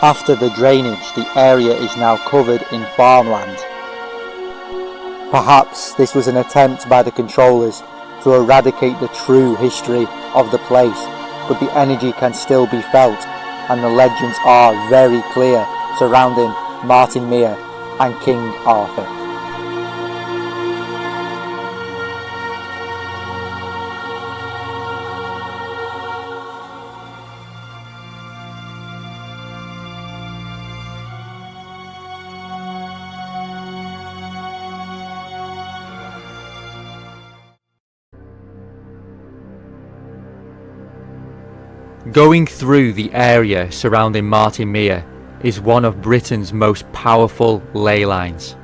Speaker 5: After the drainage, the area is now covered in farmland. Perhaps this was an attempt by the controllers to eradicate the true history of the place, but the energy can still be felt, and the legends are very clear surrounding Martinmere and King Arthur.
Speaker 1: Going through the area surrounding Martinmere is one of Britain's most powerful ley lines.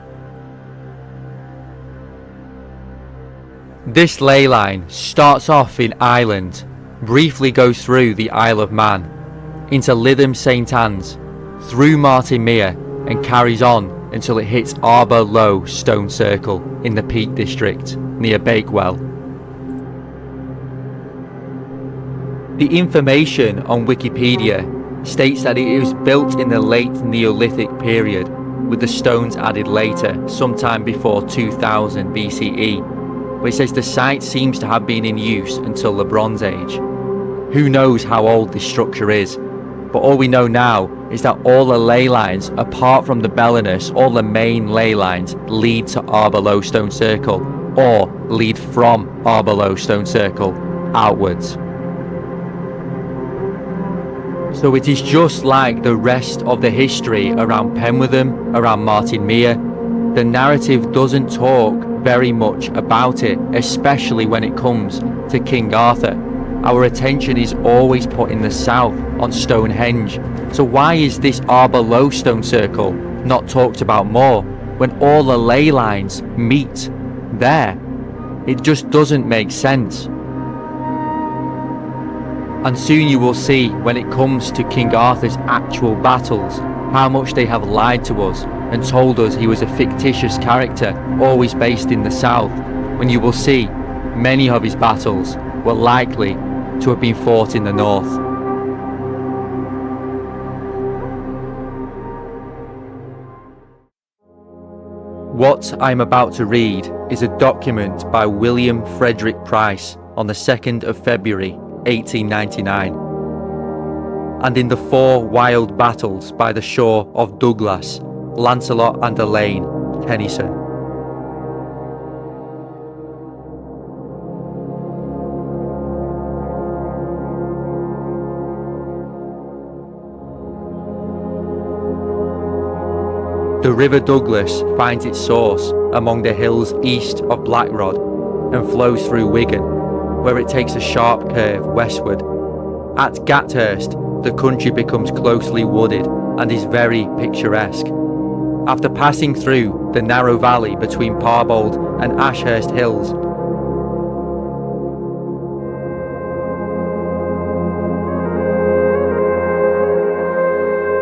Speaker 1: This ley line starts off in Ireland, briefly goes through the Isle of Man, into Lytham St Anne's, through Martinmere, and carries on until it hits Arbor Low Stone Circle in the Peak District near Bakewell. The information on Wikipedia states that it was built in the late Neolithic period, with the stones added later, sometime before 2000 BCE, but it says the site seems to have been in use until the Bronze Age. Who knows how old this structure is, but all we know now is that all the ley lines, apart from the Belinus, all the main ley lines lead to Arbor Low Stone Circle, or lead from Arbor Low Stone Circle outwards. So it is just like the rest of the history around Penwortham, around Martinmere. The narrative doesn't talk very much about it, especially when it comes to King Arthur. Our attention is always put in the south on Stonehenge. So why is this Arbor Low Stone Circle not talked about more when all the ley lines meet there? It just doesn't make sense. And soon you will see, when it comes to King Arthur's actual battles, how much they have lied to us and told us he was a fictitious character, always based in the south, when you will see many of his battles were likely to have been fought in the north. What I'm about to read is a document by William Frederick Price on the 2nd of February 1899, and in the 4 wild battles by the shore of Douglas, Lancelot and Elaine, Tennyson. The River Douglas finds its source among the hills east of Blackrod and flows through Wigan, where it takes a sharp curve westward. At Gathurst, the country becomes closely wooded and is very picturesque. After passing through the narrow valley between Parbold and Ashurst Hills,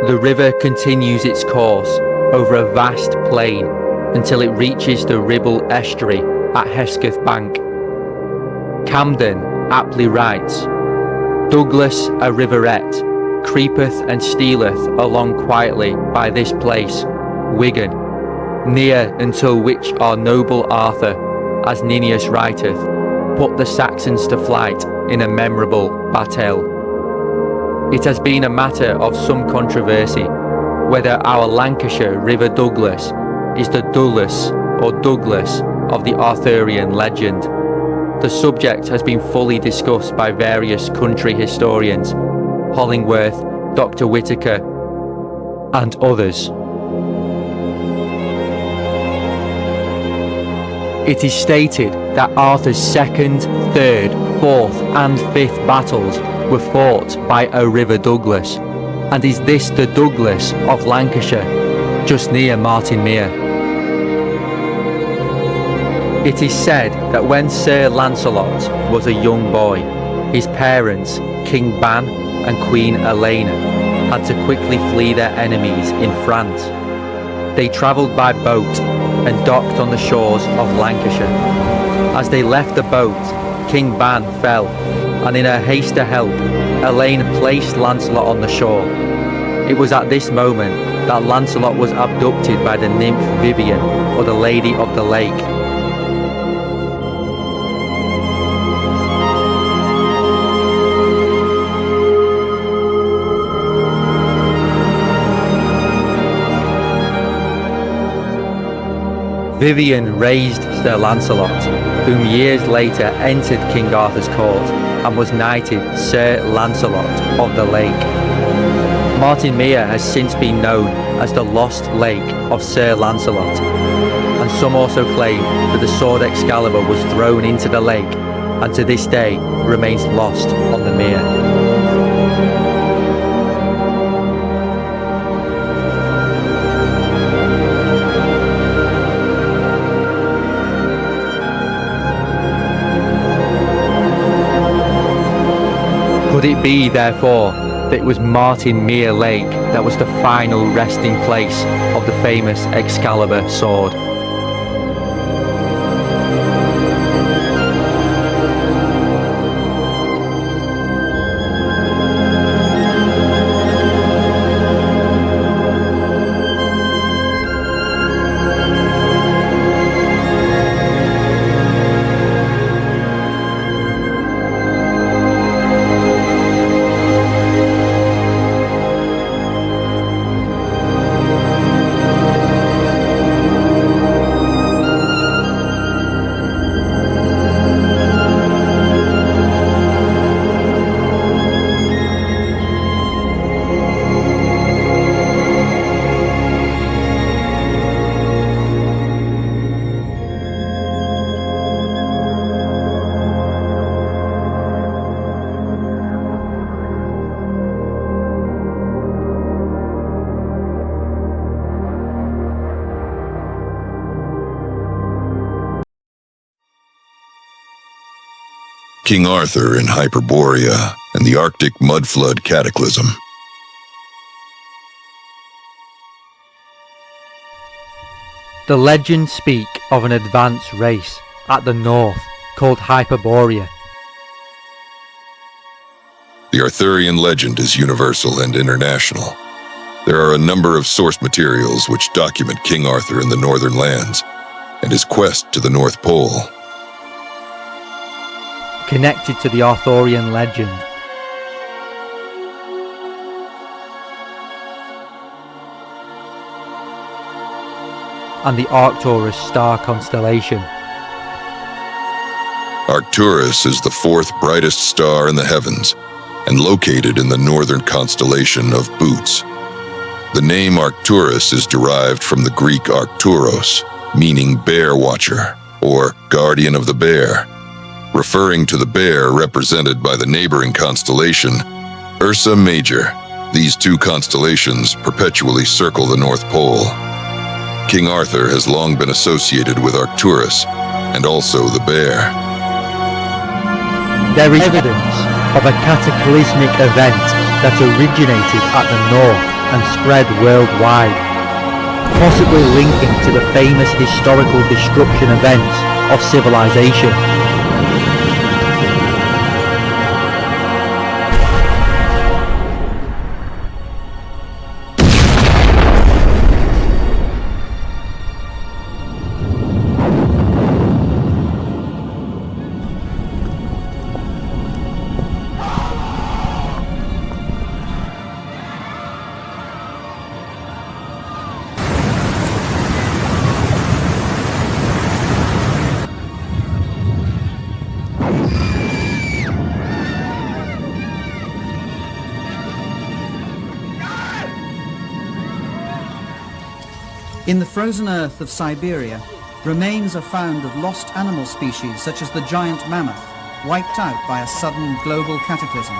Speaker 1: the river continues its course over a vast plain until it reaches the Ribble estuary at Hesketh Bank. Camden aptly writes, Douglas a riveret, creepeth and stealeth along quietly by this place, Wigan, near until which our noble Arthur, as Ninnius writeth, put the Saxons to flight in a memorable battle. It has been a matter of some controversy whether our Lancashire River Douglas is the Dulles or Douglas of the Arthurian legend. The subject has been fully discussed by various country historians, Hollingworth, Dr. Whitaker, and others. It is stated that Arthur's second, third, fourth and fifth battles were fought by a River Douglas, and is this the Douglas of Lancashire, just near Martinmere? It is said that when Sir Lancelot was a young boy, his parents, King Ban and Queen Elena, had to quickly flee their enemies in France. They travelled by boat and docked on the shores of Lancashire. As they left the boat, King Ban fell, and in her haste to help, Elaine placed Lancelot on the shore. It was at this moment that Lancelot was abducted by the nymph Vivian, or the Lady of the Lake. Vivian raised Sir Lancelot, whom years later entered King Arthur's court and was knighted Sir Lancelot of the Lake. Martinmere has since been known as the Lost Lake of Sir Lancelot, and some also claim that the sword Excalibur was thrown into the lake and to this day remains lost on the mere. Could it be, therefore, that it was Martinmere Lake that was the final resting place of the famous Excalibur sword?
Speaker 2: King Arthur in Hyperborea and the Arctic Mudflood Cataclysm.
Speaker 1: The legends speak of an advanced race at the north called Hyperborea.
Speaker 2: The Arthurian legend is universal and international. There are a number of source materials which document King Arthur in the northern lands and his quest to the North Pole.
Speaker 1: Connected to the Arthurian legend, and the Arcturus star constellation.
Speaker 2: Arcturus is the fourth brightest star in the heavens and located in the northern constellation of Bootes. The name Arcturus is derived from the Greek Arcturos, meaning bear watcher or guardian of the bear, referring to the bear represented by the neighboring constellation, Ursa Major. These two constellations perpetually circle the North Pole. King Arthur has long been associated with Arcturus and also the bear.
Speaker 1: There is evidence of a cataclysmic event that originated at the north and spread worldwide, possibly linking to the famous historical destruction events of civilization.
Speaker 16: In the frozen earth of Siberia, remains are found of lost animal species such as the giant mammoth, wiped out by a sudden global cataclysm.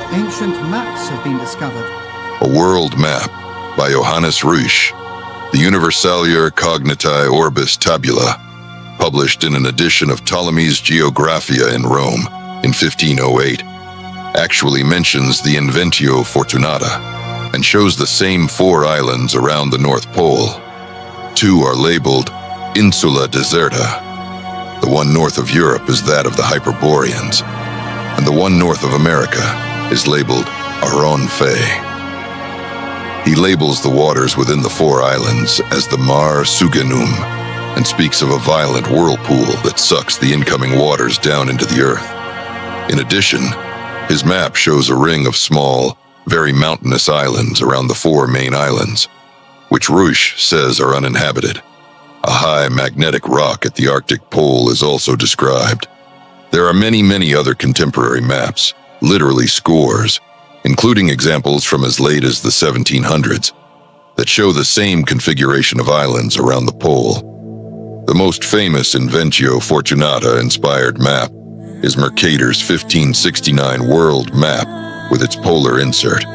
Speaker 16: Ancient maps have been discovered.
Speaker 2: A world map by Johannes Ruysch, the Universalia Cognitae Orbis Tabula, published in an edition of Ptolemy's Geographia in Rome in 1508, actually mentions the Inventio Fortunata and shows the same 4 islands around the North Pole. 2 are labeled Insula Deserta. The one north of Europe is that of the Hyperboreans, and the one north of America is labeled Aron Fe. He labels the waters within the 4 islands as the Mar Sugenum and speaks of a violent whirlpool that sucks the incoming waters down into the earth. In addition, his map shows a ring of small, very mountainous islands around the 4 main islands, which Ruysch says are uninhabited. A high magnetic rock at the Arctic pole is also described. There are many other contemporary maps, literally scores, including examples from as late as the 1700s, that show the same configuration of islands around the pole. The most famous Inventio Fortunata-inspired map is Mercator's 1569 world map with its polar insert.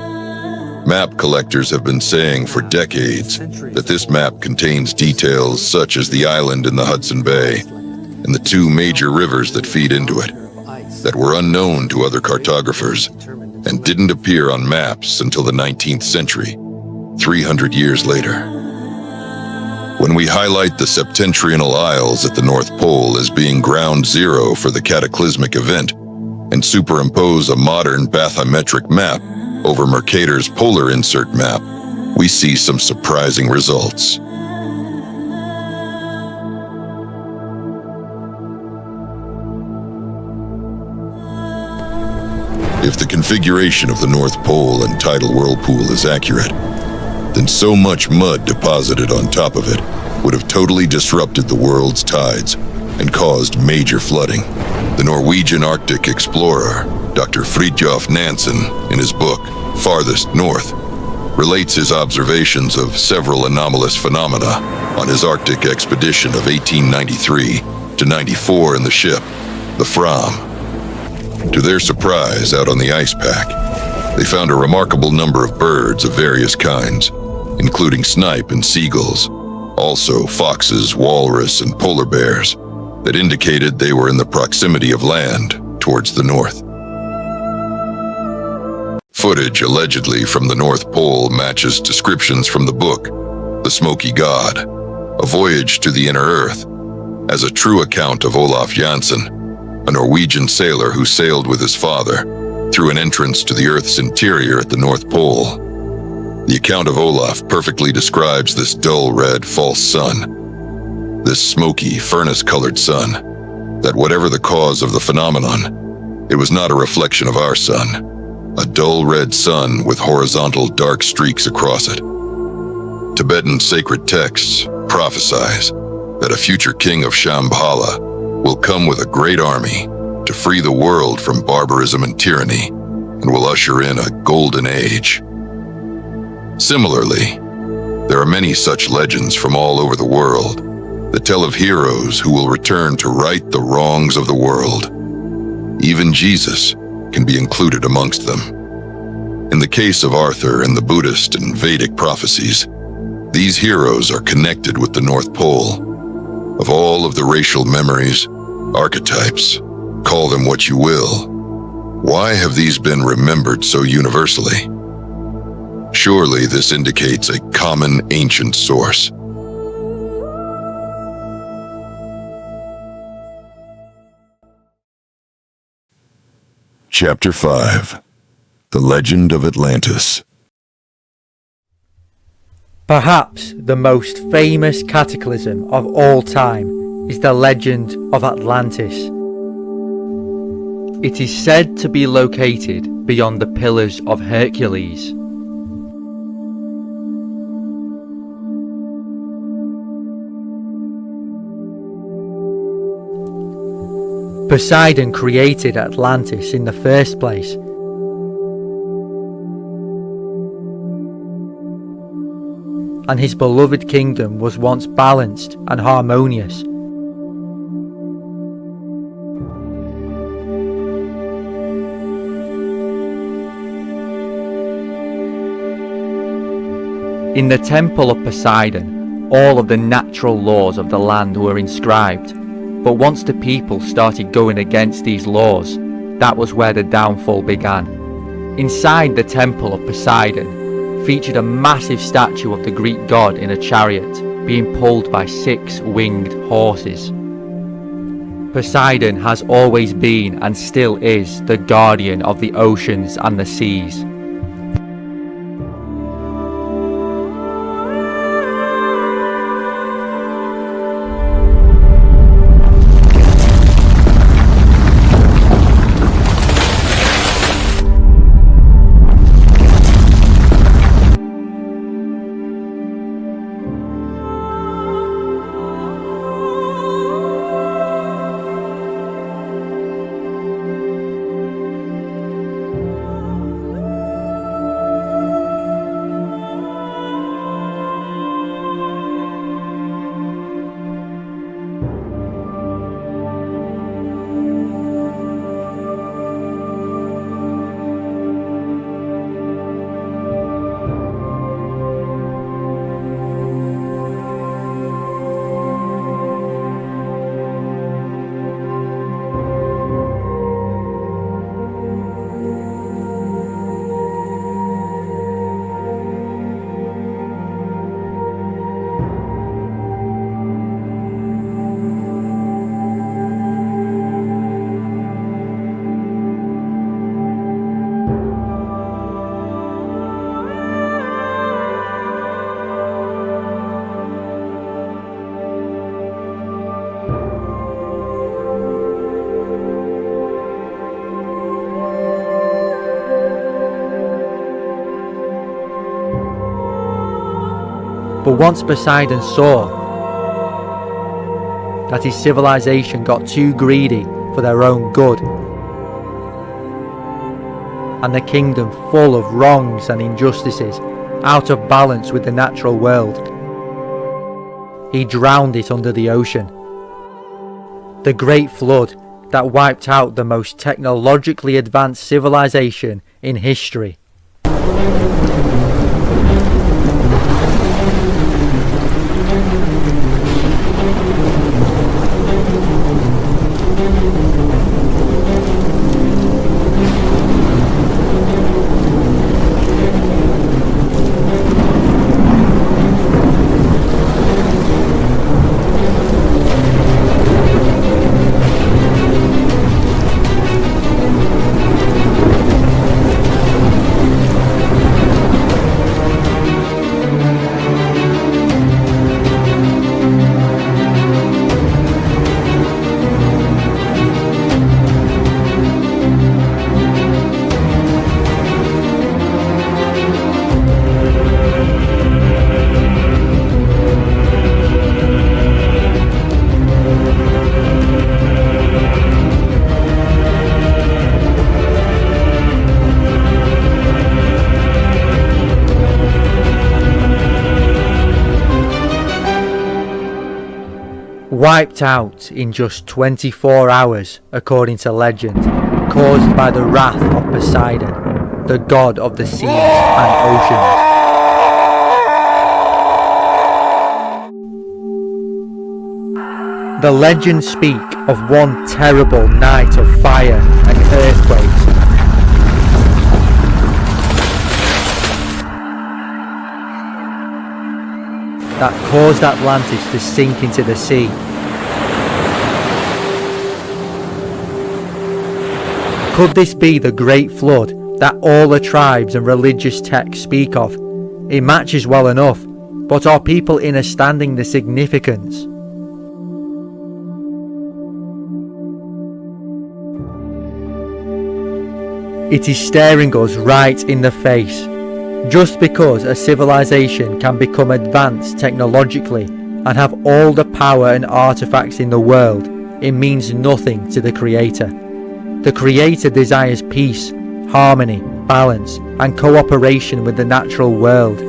Speaker 2: Map collectors have been saying for decades that this map contains details such as the island in the Hudson Bay and the 2 major rivers that feed into it, that were unknown to other cartographers and didn't appear on maps until the 19th century, 300 years later. When we highlight the septentrional isles at the North Pole as being ground zero for the cataclysmic event and superimpose a modern bathymetric map over Mercator's polar insert map, we see some surprising results. If the configuration of the North Pole and tidal whirlpool is accurate, then so much mud deposited on top of it would have totally disrupted the world's tides and caused major flooding. The Norwegian Arctic explorer, Dr. Fridtjof Nansen, in his book, Farthest North, relates his observations of several anomalous phenomena on his Arctic expedition of 1893 to 94 in the ship, the Fram. To their surprise, out on the ice pack, they found a remarkable number of birds of various kinds, including snipe and seagulls, also foxes, walrus, and polar bears, that indicated they were in the proximity of land towards the north. Footage allegedly from the North Pole matches descriptions from the book, The Smoky God, A Voyage to the Inner Earth, as a true account of Olaf Jansen, a Norwegian sailor who sailed with his father through an entrance to the Earth's interior at the North Pole. The account of Olaf perfectly describes this dull red false sun, this smoky, furnace-colored sun, that whatever the cause of the phenomenon, it was not a reflection of our sun, a dull red sun with horizontal dark streaks across it. Tibetan sacred texts prophesize that a future king of Shambhala will come with a great army to free the world from barbarism and tyranny, and will usher in a golden age. Similarly, there are many such legends from all over the world that tell of heroes who will return to right the wrongs of the world. Even Jesus can be included amongst them. In the case of Arthur and the Buddhist and Vedic prophecies, these heroes are connected with the North Pole. Of all of the racial memories, archetypes, call them what you will, why have these been remembered so universally? Surely this indicates a common ancient source. Chapter 5: The Legend of Atlantis.
Speaker 1: Perhaps the most famous cataclysm of all time is the legend of Atlantis. It is said to be located beyond the Pillars of Hercules. Poseidon created Atlantis in the first place. And his beloved kingdom was once balanced and harmonious. In the temple of Poseidon, all of the natural laws of the land were inscribed. But once the people started going against these laws, that was where the downfall began. Inside the temple of Poseidon featured a massive statue of the Greek god in a chariot being pulled by 6 winged horses. Poseidon has always been and still is the guardian of the oceans and the seas. But once Poseidon saw that his civilization got too greedy for their own good, and the kingdom full of wrongs and injustices, out of balance with the natural world, he drowned it under the ocean. The Great Flood that wiped out the most technologically advanced civilization in history. Wiped out in just 24 hours, according to legend, caused by the wrath of Poseidon, the god of the seas and oceans. The legends speak of one terrible night of fire and earthquakes. That caused Atlantis to sink into the sea. Could this be the Great Flood that all the tribes and religious texts speak of? It matches well enough, but are people understanding the significance? It is staring us right in the face. Just because a civilization can become advanced technologically and have all the power and artifacts in the world, it means nothing to the Creator. The Creator desires peace, harmony, balance, and cooperation with the natural world.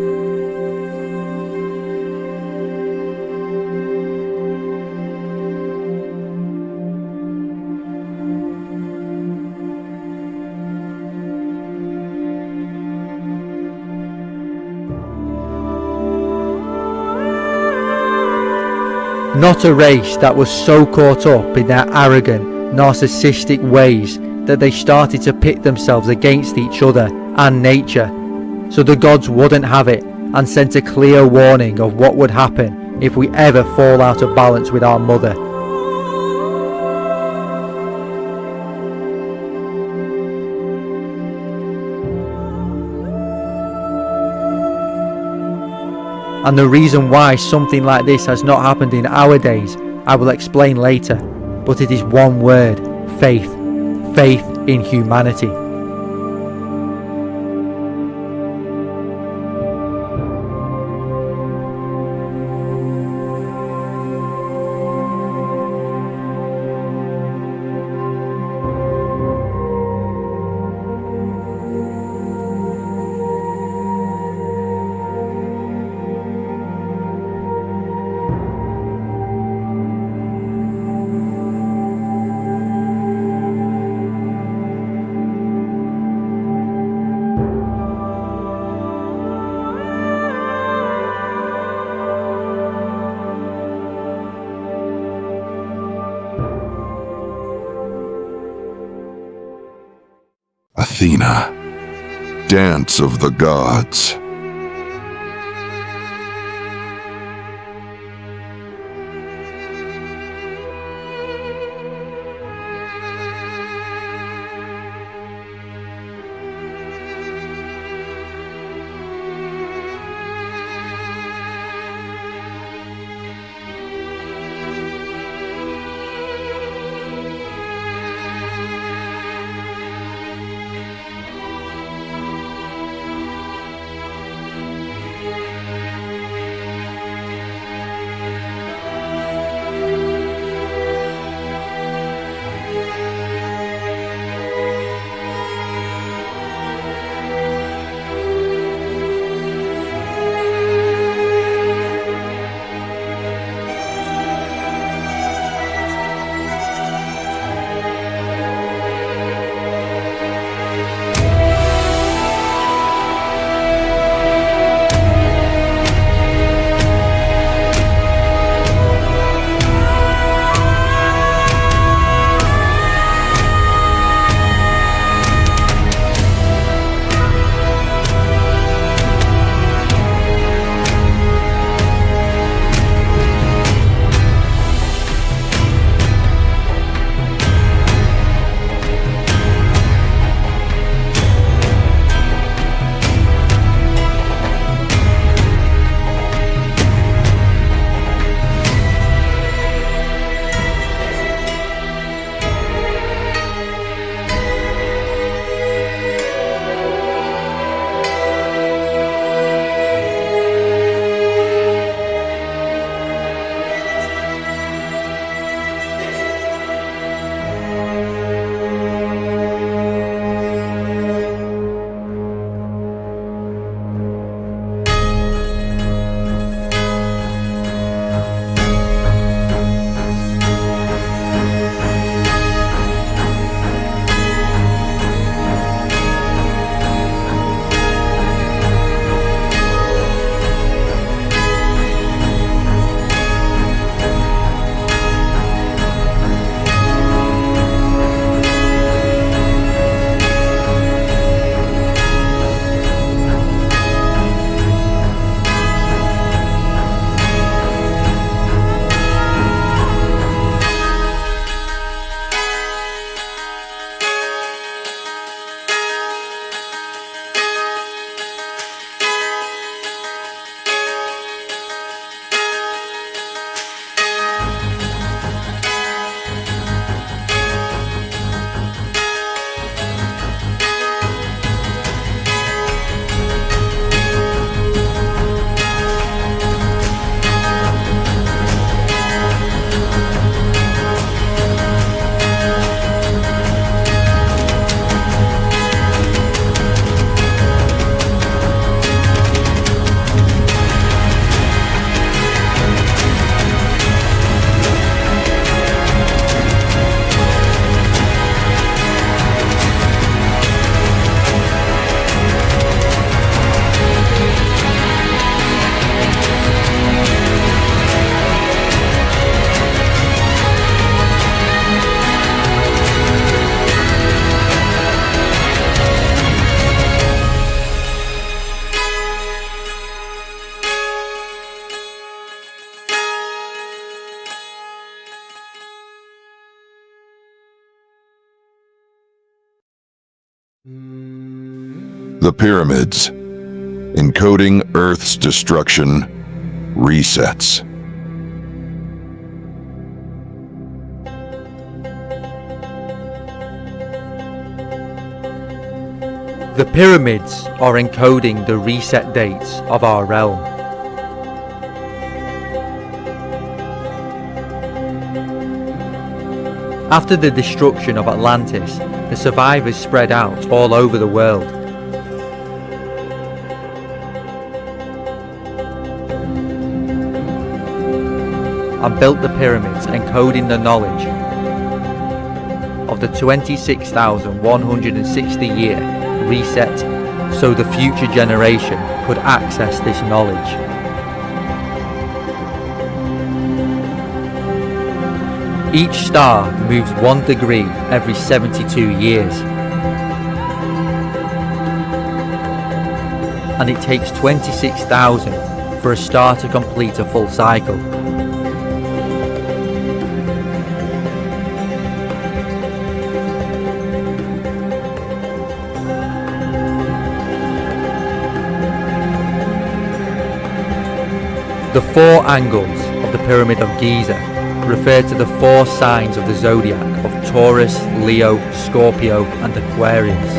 Speaker 1: Not a race that was so caught up in their arrogant, narcissistic ways that they started to pit themselves against each other and nature. So the gods wouldn't have it and sent a clear warning of what would happen if we ever fall out of balance with our mother. And the reason why something like this has not happened in our days, I will explain later, but it is one word: faith. Faith in humanity.
Speaker 2: Athena, dance of the gods. The pyramids. Encoding Earth's destruction. Resets.
Speaker 1: The pyramids are encoding the reset dates of our realm. After the destruction of Atlantis, the survivors spread out all over the world. And built the pyramids, encoding the knowledge of the 26,160 year reset, so the future generation could access this knowledge. Each star moves 1 degree every 72 years. And it takes 26,000 for a star to complete a full cycle. The 4 angles of the Pyramid of Giza refer to the 4 signs of the zodiac of Taurus, Leo, Scorpio and Aquarius.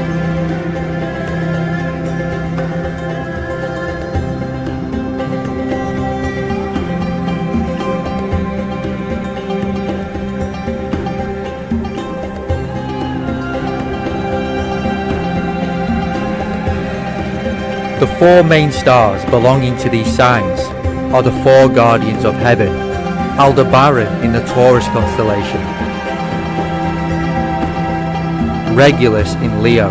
Speaker 1: The 4 main stars belonging to these signs are the 4 guardians of heaven: Aldebaran in the Taurus constellation, Regulus in Leo,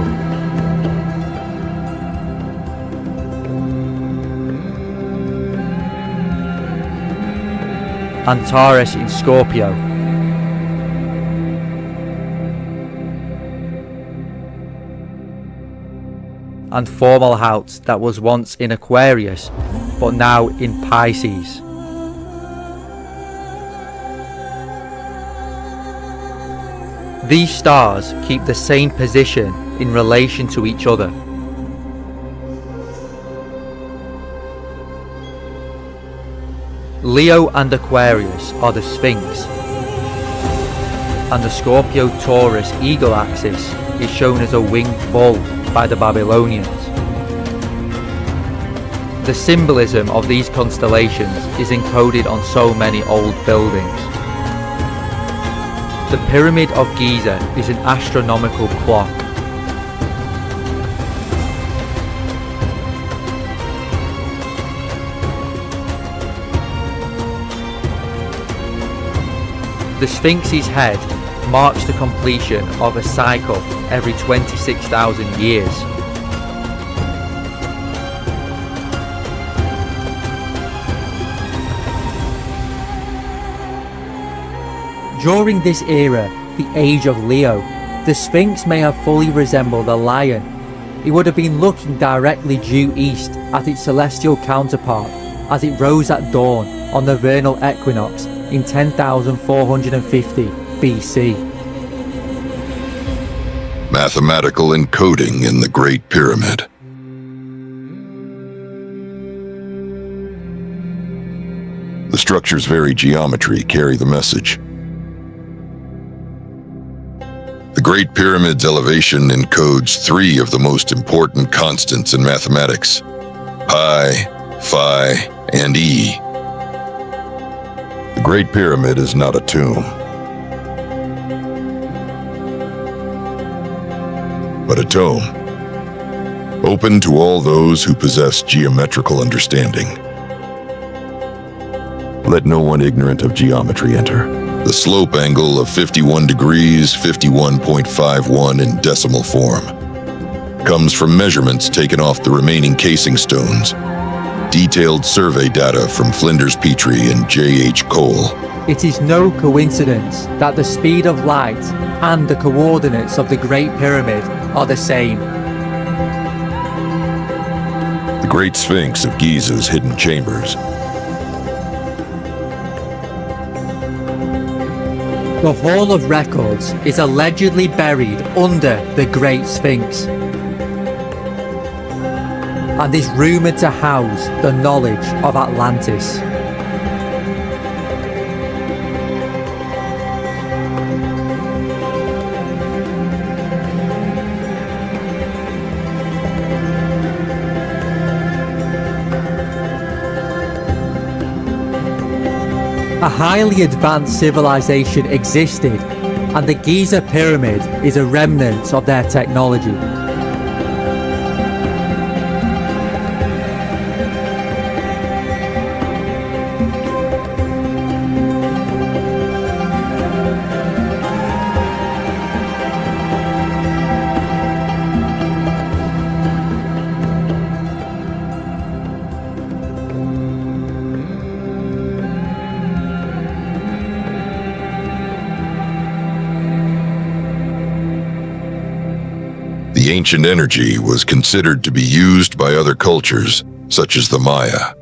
Speaker 1: Antares in Scorpio, and Fomalhaut that was once in Aquarius but now in Pisces. These stars keep the same position in relation to each other. Leo and Aquarius are the Sphinx, and the Scorpio-Taurus eagle axis is shown as a winged bull by the Babylonians. The symbolism of these constellations is encoded on so many old buildings. The Pyramid of Giza is an astronomical clock. The Sphinx's head marks the completion of a cycle every 26,000 years. During this era, the Age of Leo, the Sphinx may have fully resembled a lion. It would have been looking directly due east at its celestial counterpart as it rose at dawn on the vernal equinox in 10,450 BC.
Speaker 2: Mathematical encoding in the Great Pyramid. The structure's very geometry carry the message. The Great Pyramid's elevation encodes 3 of the most important constants in mathematics: pi, phi, and e. The Great Pyramid is not a tomb, but a tome, open to all those who possess geometrical understanding. Let no one ignorant of geometry enter. The slope angle of 51 degrees, 51.51 in decimal form, comes from measurements taken off the remaining casing stones. Detailed survey data from Flinders Petrie and J.H. Cole.
Speaker 1: It is no coincidence that the speed of light and the coordinates of the Great Pyramid are the same.
Speaker 2: The Great Sphinx of Giza's hidden chambers.
Speaker 1: The Hall of Records is allegedly buried under the Great Sphinx and is rumoured to house the knowledge of Atlantis. A highly advanced civilization existed, and the Giza Pyramid is a remnant of their technology.
Speaker 2: The ancient energy was considered to be used by other cultures, such as the Maya.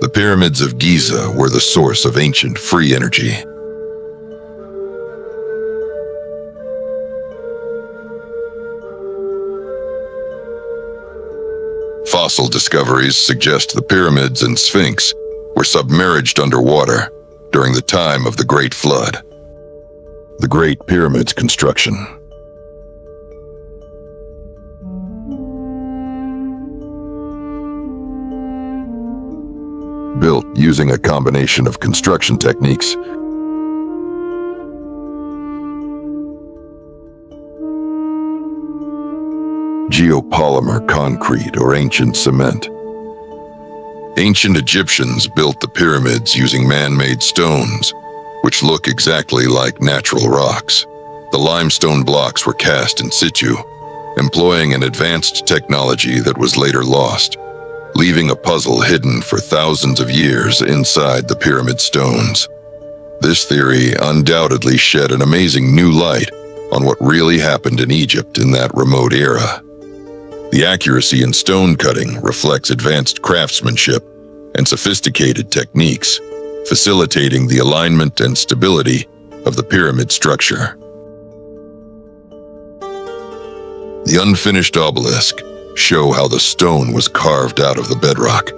Speaker 2: The pyramids of Giza were the source of ancient free energy. Fossil discoveries suggest the pyramids and Sphinx were submerged underwater during the time of the Great Flood. The Great Pyramid's construction. Built using a combination of construction techniques, geopolymer concrete or ancient cement. Ancient Egyptians built the pyramids using man-made stones, which look exactly like natural rocks. The limestone blocks were cast in situ, employing an advanced technology that was later lost, leaving a puzzle hidden for thousands of years inside the pyramid stones. This theory undoubtedly shed an amazing new light on what really happened in Egypt in that remote era. The accuracy in stone cutting reflects advanced craftsmanship and sophisticated techniques, facilitating the alignment and stability of the pyramid structure. The unfinished obelisk show how the stone was carved out of the bedrock.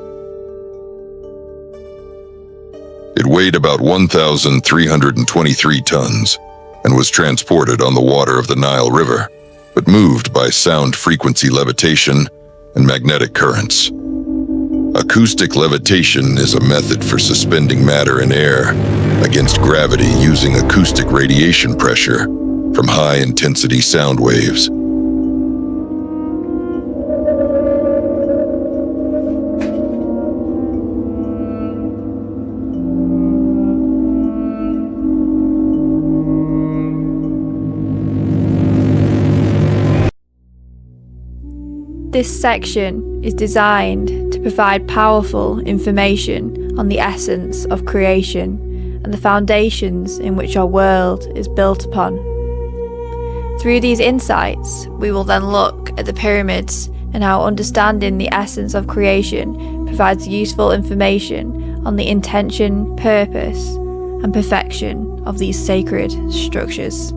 Speaker 2: It weighed about 1,323 tons and was transported on the water of the Nile River, but moved by sound frequency levitation and magnetic currents. Acoustic levitation is a method for suspending matter in air against gravity using acoustic radiation pressure from high-intensity sound waves.
Speaker 9: This section is designed to provide powerful information on the essence of creation and the foundations in which our world is built upon. Through these insights, we will then look at the pyramids and how understanding the essence of creation provides useful information on the intention, purpose, and perfection of these sacred structures.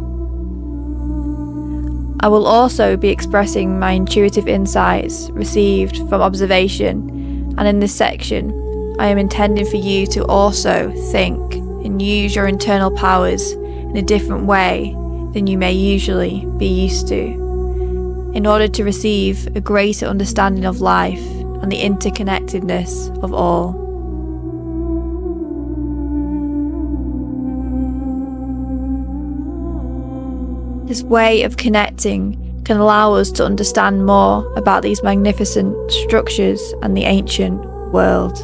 Speaker 9: I will also be expressing my intuitive insights received from observation, and in this section, I am intending for you to also think and use your internal powers in a different way than you may usually be used to, in order to receive a greater understanding of life and the interconnectedness of all. This way of connecting can allow us to understand more about these magnificent structures and the ancient world.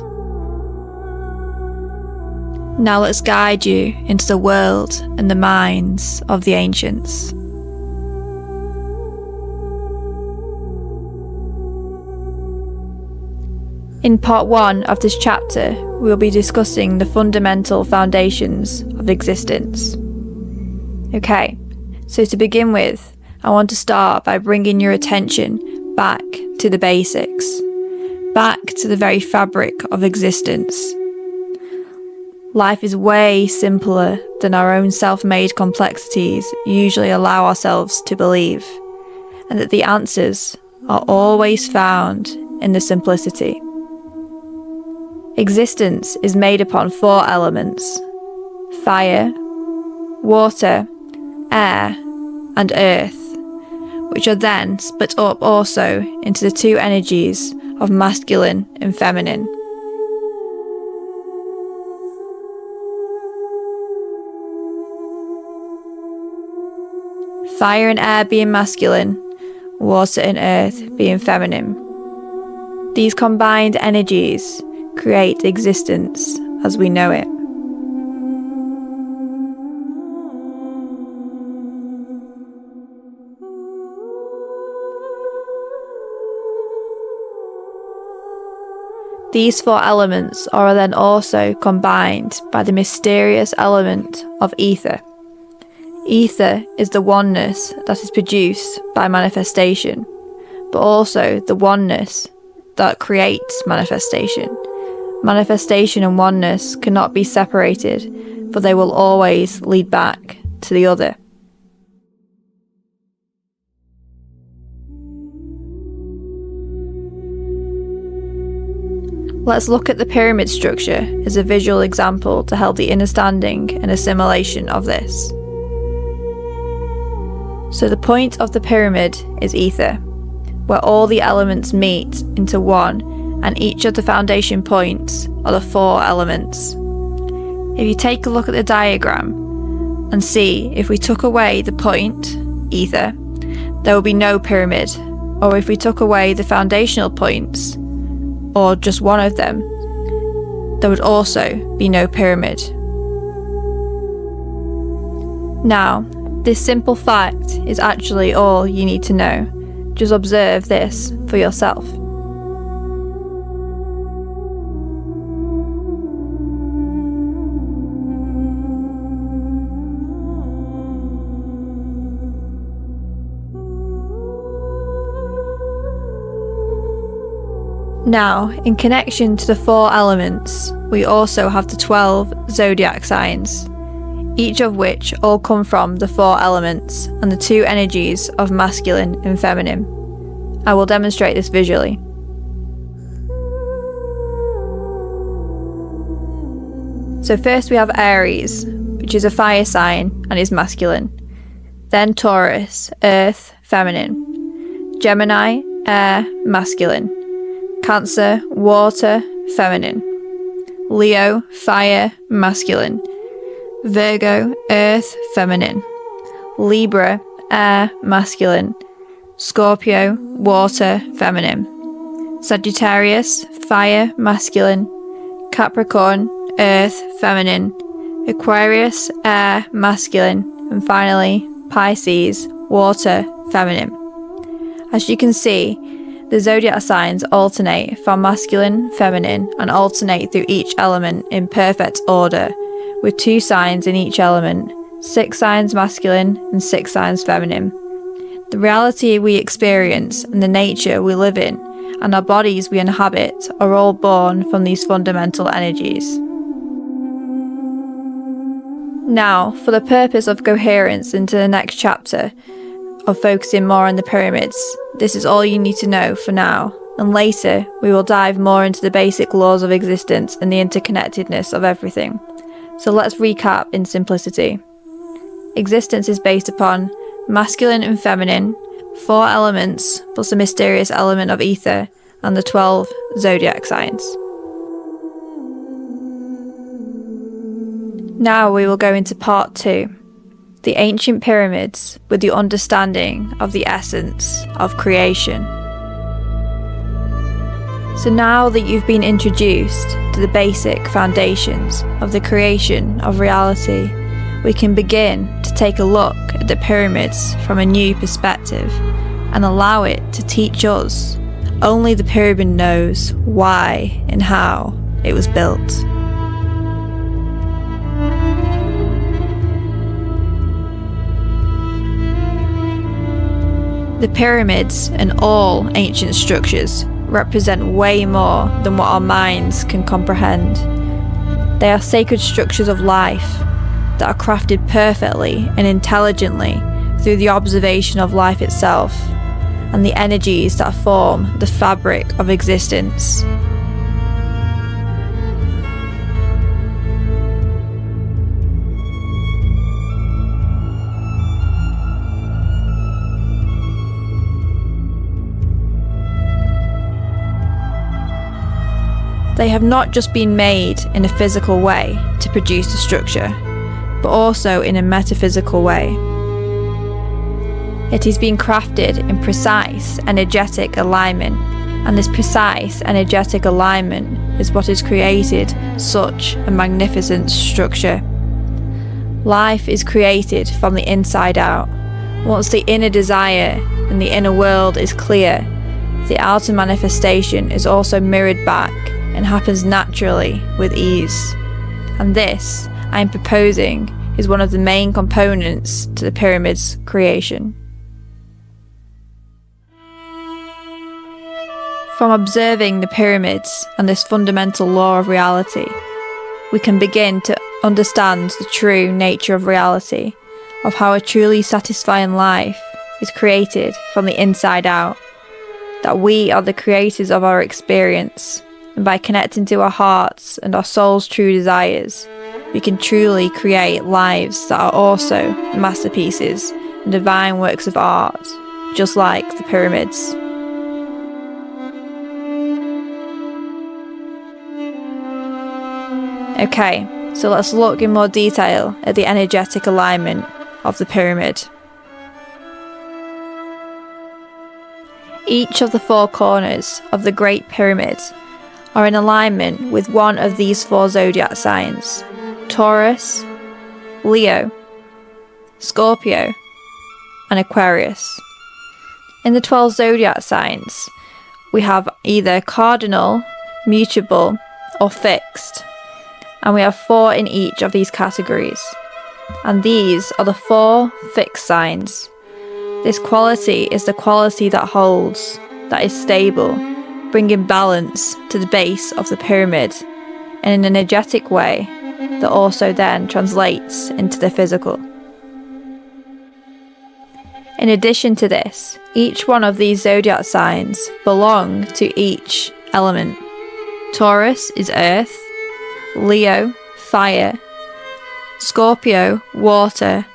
Speaker 9: Now let's guide you into the world and the minds of the ancients. In part 1 of this chapter, we will be discussing the fundamental foundations of existence. Okay. So to begin with, I want to start by bringing your attention back to the basics. back to the very fabric of existence. Life is way simpler than our own self-made complexities usually allow ourselves to believe, and that the answers are always found in the simplicity. Existence is made upon 4 elements: fire, water, air, and earth, which are then split up also into the 2 energies of masculine and feminine. Fire and air being masculine, water and earth being feminine. These combined energies create existence as we know it. These 4 elements are then also combined by the mysterious element of ether. Ether is the oneness that is produced by manifestation, but also the oneness that creates manifestation. Manifestation and oneness cannot be separated, for they will always lead back to the other. Let's look at the pyramid structure as a visual example to help the understanding and assimilation of this. So the point of the pyramid is ether, where all the elements meet into one, and each of the foundation points are the 4 elements. If you take a look at the diagram and see if we took away the point, ether, there will be no pyramid, or if we took away the foundational points, or just one of them, there would also be no pyramid. Now, this simple fact is actually all you need to know. Just observe this for yourself. Now, in connection to the 4 elements, we also have the 12 zodiac signs, each of which all come from the 4 elements and the 2 energies of masculine and feminine. I will demonstrate this visually. So first we have Aries, which is a fire sign and is masculine. Then Taurus, earth, feminine. Gemini, air, masculine. Cancer, water, feminine. Leo, fire, masculine. Virgo, earth, feminine. Libra, air, masculine. Scorpio, water, feminine. Sagittarius, fire, masculine. Capricorn, earth, feminine. Aquarius, air, masculine. And finally, Pisces, water, feminine. As you can see, the zodiac signs alternate from masculine, feminine, and alternate through each element in perfect order, with 2 signs in each element, 6 signs masculine and 6 signs feminine. The reality we experience and the nature we live in and our bodies we inhabit are all born from these fundamental energies. Now, for the purpose of coherence into the next chapter, of focusing more on the pyramids, this is all you need to know for now, and later we will dive more into the basic laws of existence and the interconnectedness of everything. So let's recap in simplicity. Existence is based upon masculine and feminine, 4 elements plus the mysterious element of ether, and the 12 zodiac signs. Now we will go into part 2. The ancient pyramids with the understanding of the essence of creation. So now that you've been introduced to the basic foundations of the creation of reality, we can begin to take a look at the pyramids from a new perspective and allow it to teach us. Only the pyramid knows why and how it was built. The pyramids and all ancient structures represent way more than what our minds can comprehend. They are sacred structures of life that are crafted perfectly and intelligently through the observation of life itself and the energies that form the fabric of existence. They have not just been made in a physical way to produce the structure, but also in a metaphysical way. It is being crafted in precise energetic alignment, and this precise energetic alignment is what has created such a magnificent structure. Life is created from the inside out. Once the inner desire and the inner world is clear, the outer manifestation is also mirrored back and happens naturally with ease. And this, I am proposing, is one of the main components to the pyramid's creation. From observing the pyramids and this fundamental law of reality, we can begin to understand the true nature of reality, of how a truly satisfying life is created from the inside out, that we are the creators of our experience, and by connecting to our hearts and our soul's true desires, we can truly create lives that are also masterpieces and divine works of art, just like the pyramids. Okay, so let's look in more detail at the energetic alignment of the pyramid. Each of the four corners of the Great Pyramid are in alignment with one of these four zodiac signs: Taurus, Leo, Scorpio, and Aquarius. In the 12 zodiac signs, we have either cardinal, mutable, or fixed, and we have 4 in each of these categories. And these are the 4 fixed signs. This quality is the quality that holds, that is stable, bringing balance to the base of the pyramid in an energetic way that also then translates into the physical. In addition to this, each one of these zodiac signs belong to each element. Taurus is earth, Leo, fire, Scorpio, water,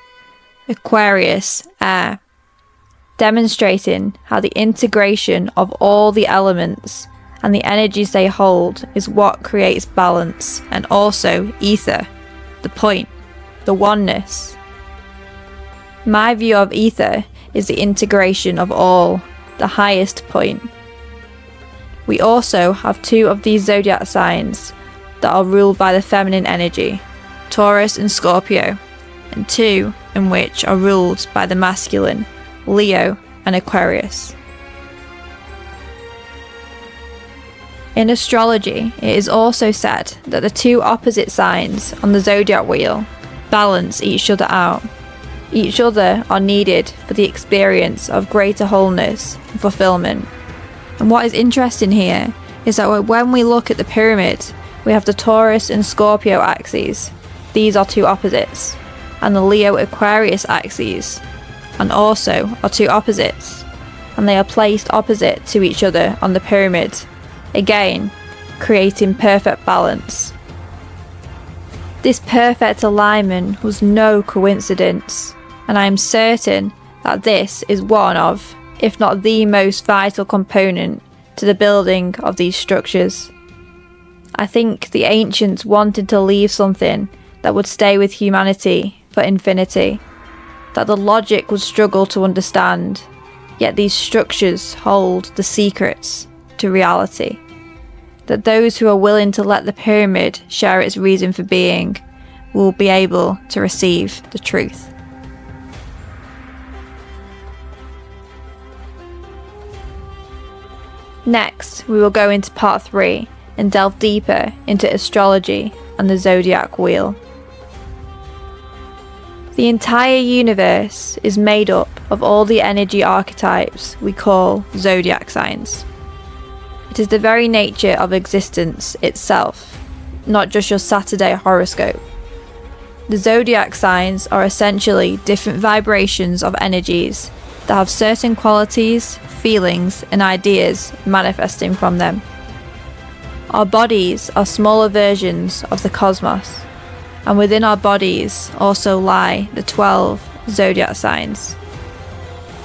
Speaker 9: Aquarius, air, demonstrating how the integration of all the elements and the energies they hold is what creates balance, and also ether, the point, the oneness. My view of ether is the integration of all, the highest point. We also have 2 of these zodiac signs that are ruled by the feminine energy, Taurus and Scorpio, and 2 in which are ruled by the masculine, Leo and Aquarius. In astrology, it is also said that the 2 opposite signs on the zodiac wheel balance each other out. Each other are needed for the experience of greater wholeness and fulfillment. And what is interesting here is that when we look at the pyramid, we have the Taurus and Scorpio axes. These are 2 opposites, and the Leo-Aquarius axes, and also are 2 opposites, and they are placed opposite to each other on the pyramid, again creating perfect balance. This perfect alignment was no coincidence, and I am certain that this is one of, if not the most vital component to the building of these structures. I think the ancients wanted to leave something that would stay with humanity for infinity, that the logic would struggle to understand, yet these structures hold the secrets to reality. That those who are willing to let the pyramid share its reason for being will be able to receive the truth. Next, we will go into part 3 and delve deeper into astrology and the zodiac wheel. The entire universe is made up of all the energy archetypes we call zodiac signs. It is the very nature of existence itself, not just your Saturday horoscope. The zodiac signs are essentially different vibrations of energies that have certain qualities, feelings, and ideas manifesting from them. Our bodies are smaller versions of the cosmos, and within our bodies also lie the 12 zodiac signs.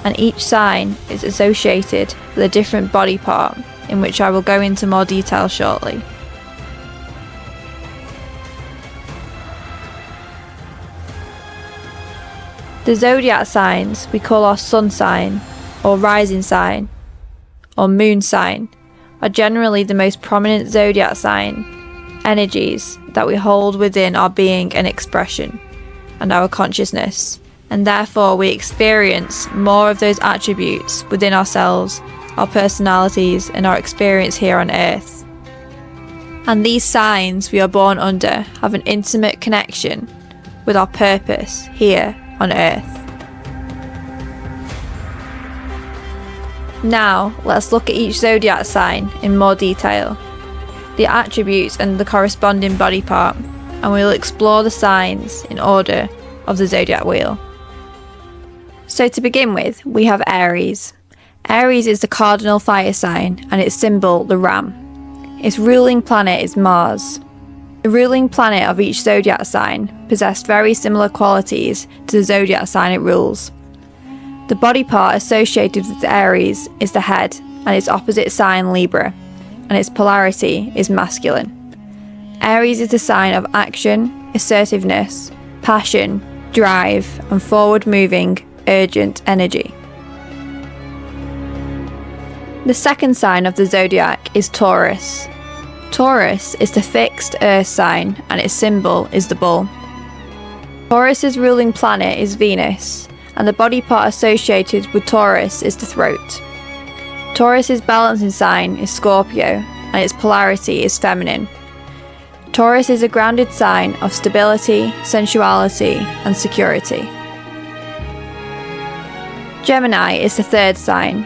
Speaker 9: And each sign is associated with a different body part, in which I will go into more detail shortly. The zodiac signs we call our sun sign, or rising sign, or moon sign, are generally the most prominent zodiac sign energies that we hold within our being and expression, and our consciousness, and therefore we experience more of those attributes within ourselves, our personalities, and our experience here on Earth. And these signs we are born under have an intimate connection with our purpose here on Earth. Now, let's look at each zodiac sign in more detail, the attributes and the corresponding body part, and we'll explore the signs in order of the zodiac wheel. So to begin with, we have Aries. Aries is the cardinal fire sign, and its symbol the ram. Its ruling planet is Mars. The ruling planet of each zodiac sign possessed very similar qualities to the zodiac sign it rules. The body part associated with Aries is the head, and its opposite sign Libra, and its polarity is masculine. Aries is the sign of action, assertiveness, passion, drive, and forward-moving, urgent energy. The second sign of the zodiac is Taurus. Taurus is the fixed earth sign, and its symbol is the bull. Taurus's ruling planet is Venus, and the body part associated with Taurus is the throat. Taurus's balancing sign is Scorpio, and its polarity is feminine. Taurus is a grounded sign of stability, sensuality, and security. Gemini is the third sign.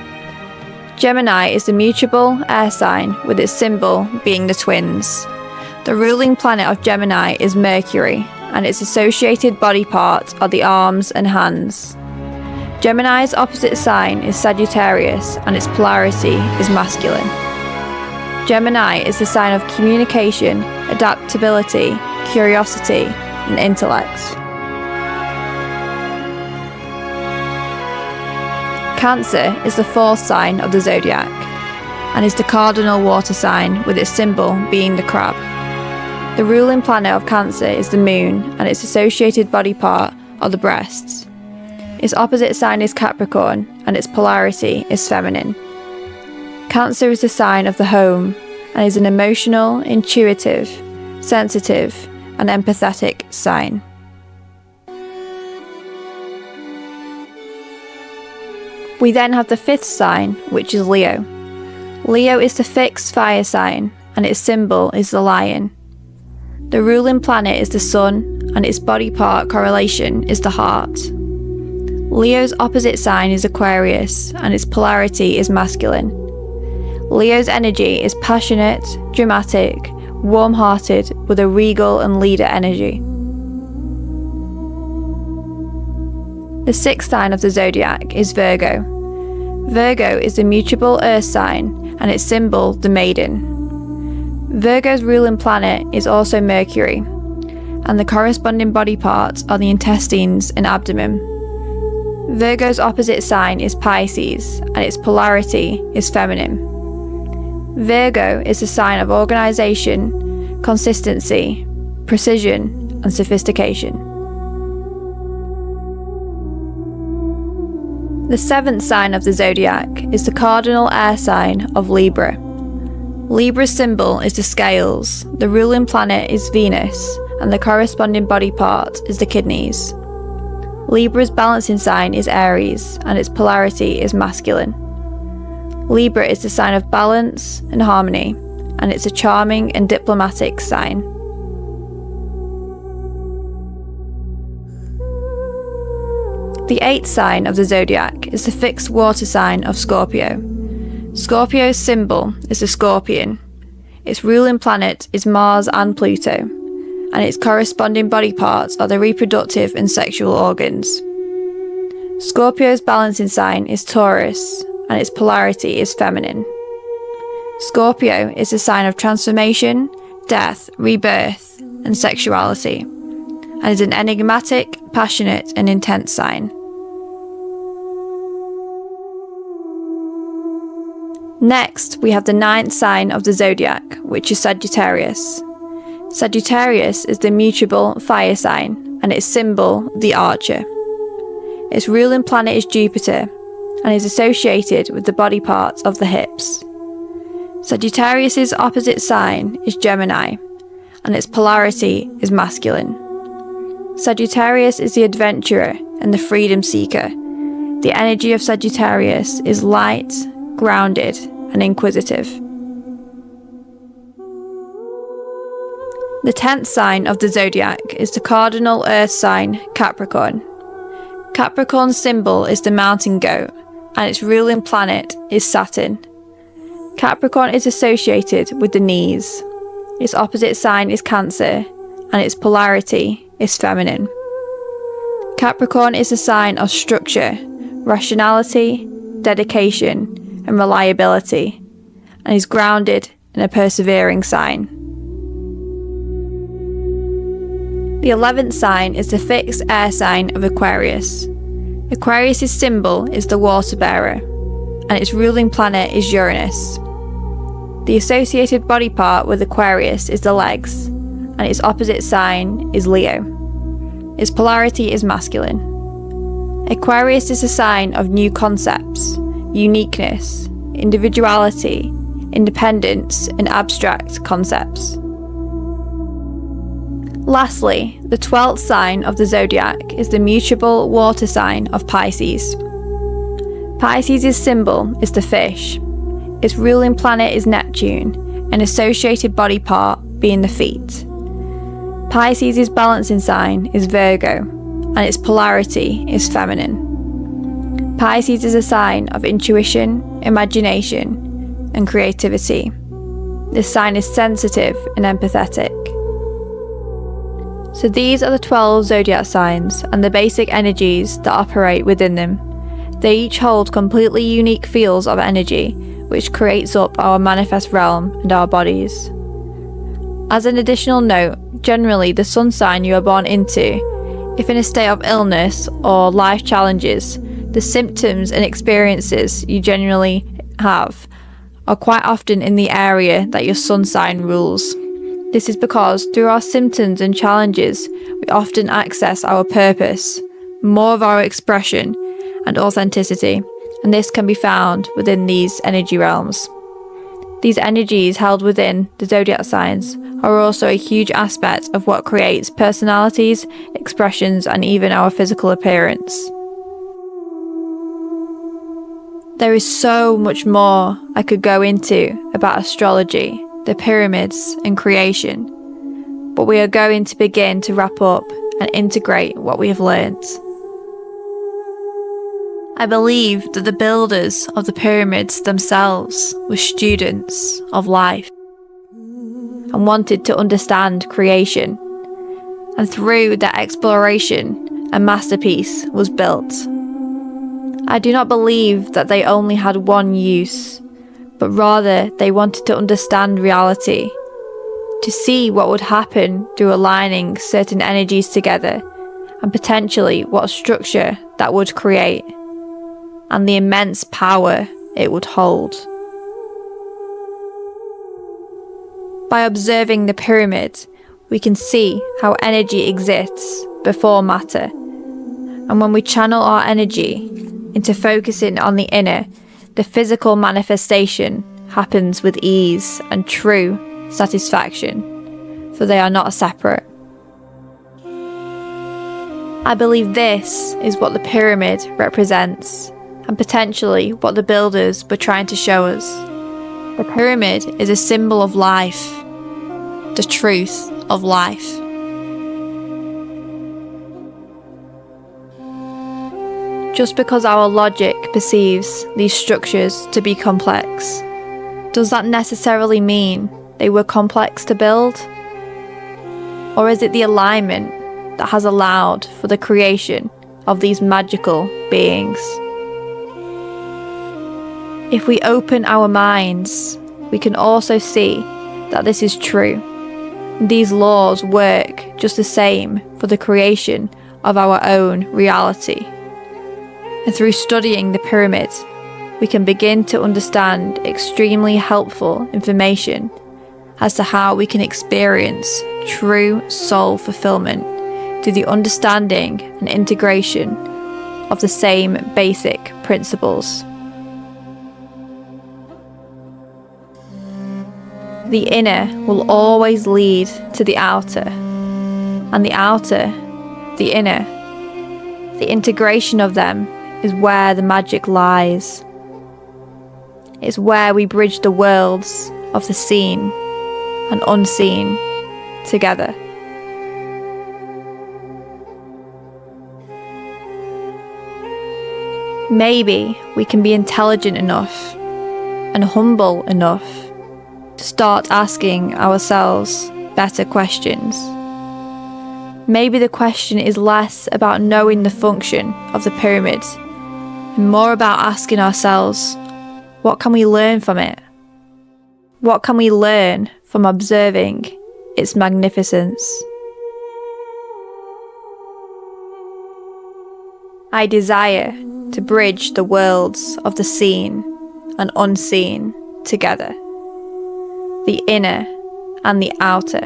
Speaker 9: Gemini is the mutable air sign, with its symbol being the twins. The ruling planet of Gemini is Mercury, and its associated body parts are the arms and hands. Gemini's opposite sign is Sagittarius, and its polarity is masculine. Gemini is the sign of communication, adaptability, curiosity, and intellect. Cancer is the fourth sign of the zodiac, and is the cardinal water sign, with its symbol being the crab. The ruling planet of Cancer is the moon, and its associated body part are the breasts. Its opposite sign is Capricorn, and its polarity is feminine. Cancer is the sign of the home, and is an emotional, intuitive, sensitive, and empathetic sign. We then have the fifth sign, which is Leo. Leo is the fixed fire sign, and its symbol is the lion. The ruling planet is the sun, and its body part correlation is the heart. Leo's opposite sign is Aquarius, and its polarity is masculine. Leo's energy is passionate, dramatic, warm-hearted, with a regal and leader energy. The sixth sign of the zodiac is Virgo. Virgo is the mutable earth sign, and its symbol the maiden. Virgo's ruling planet is also Mercury, and the corresponding body parts are the intestines and abdomen. Virgo's opposite sign is Pisces, and its polarity is feminine. Virgo is the sign of organisation, consistency, precision, and sophistication. The seventh sign of the zodiac is the cardinal air sign of Libra. Libra's symbol is the scales, the ruling planet is Venus, and the corresponding body part is the kidneys. Libra's balancing sign is Aries, and its polarity is masculine. Libra is the sign of balance and harmony, and it's a charming and diplomatic sign. The eighth sign of the zodiac is the fixed water sign of Scorpio. Scorpio's symbol is the scorpion. Its ruling planet is Mars and Pluto, and its corresponding body parts are the reproductive and sexual organs. Scorpio's balancing sign is Taurus, and its polarity is feminine. Scorpio is a sign of transformation, death, rebirth, and sexuality, and is an enigmatic, passionate, and intense sign. Next, we have the 9th sign of the zodiac, which is Sagittarius. Sagittarius is the mutable fire sign, and its symbol, the archer. Its ruling planet is Jupiter, and is associated with the body parts of the hips. Sagittarius's opposite sign is Gemini, and its polarity is masculine. Sagittarius is the adventurer and the freedom seeker. The energy of Sagittarius is light, grounded, and inquisitive. The 10th sign of the zodiac is the cardinal earth sign, Capricorn. Capricorn's symbol is the mountain goat, and its ruling planet is Saturn. Capricorn is associated with the knees. Its opposite sign is Cancer, and its polarity is feminine. Capricorn is a sign of structure, rationality, dedication, and reliability, and is grounded in a persevering sign. The 11th sign is the fixed air sign of Aquarius. Aquarius's symbol is the water bearer, and its ruling planet is Uranus. The associated body part with Aquarius is the legs, and its opposite sign is Leo. Its polarity is masculine. Aquarius is a sign of new concepts, uniqueness, individuality, independence, and abstract concepts. Lastly, the 12th sign of the zodiac is the mutable water sign of Pisces. Pisces' symbol is the fish. Its ruling planet is Neptune, and associated body part being the feet. Pisces' balancing sign is Virgo, and its polarity is feminine. Pisces is a sign of intuition, imagination, and creativity. This sign is sensitive and empathetic. So these are the 12 zodiac signs and the basic energies that operate within them. They each hold completely unique fields of energy, which creates up our manifest realm and our bodies. As an additional note, generally the sun sign you are born into, if in a state of illness or life challenges, the symptoms and experiences you generally have are quite often in the area that your sun sign rules. This is because through our symptoms and challenges, we often access our purpose, more of our expression and authenticity, and this can be found within these energy realms. These energies held within the zodiac signs are also a huge aspect of what creates personalities, expressions, and even our physical appearance. There is so much more I could go into about astrology, the pyramids, and creation, but we are going to begin to wrap up and integrate what we have learnt. I believe that the builders of the pyramids themselves were students of life and wanted to understand creation, and through that exploration, a masterpiece was built. I do not believe that they only had one use, but rather they wanted to understand reality, to see what would happen through aligning certain energies together, and potentially what structure that would create, and the immense power it would hold. By observing the pyramid, we can see how energy exists before matter, and when we channel our energy into focusing on the inner, the physical manifestation happens with ease and true satisfaction, for they are not separate. I believe this is what the pyramid represents, and potentially what the builders were trying to show us. The pyramid is a symbol of life, the truth of life. Just because our logic perceives these structures to be complex, does that necessarily mean they were complex to build? Or is it the alignment that has allowed for the creation of these magical beings? If we open our minds, we can also see that this is true. These laws work just the same for the creation of our own reality. And through studying the pyramid, we can begin to understand extremely helpful information as to how we can experience true soul fulfillment through the understanding and integration of the same basic principles. The inner will always lead to the outer, and the outer, the inner. The integration of them is where the magic lies. It's where we bridge the worlds of the seen and unseen together. Maybe we can be intelligent enough and humble enough to start asking ourselves better questions. Maybe the question is less about knowing the function of the pyramid and more about asking ourselves, what can we learn from it? What can we learn from observing its magnificence? I desire to bridge the worlds of the seen and unseen together. The inner and the outer,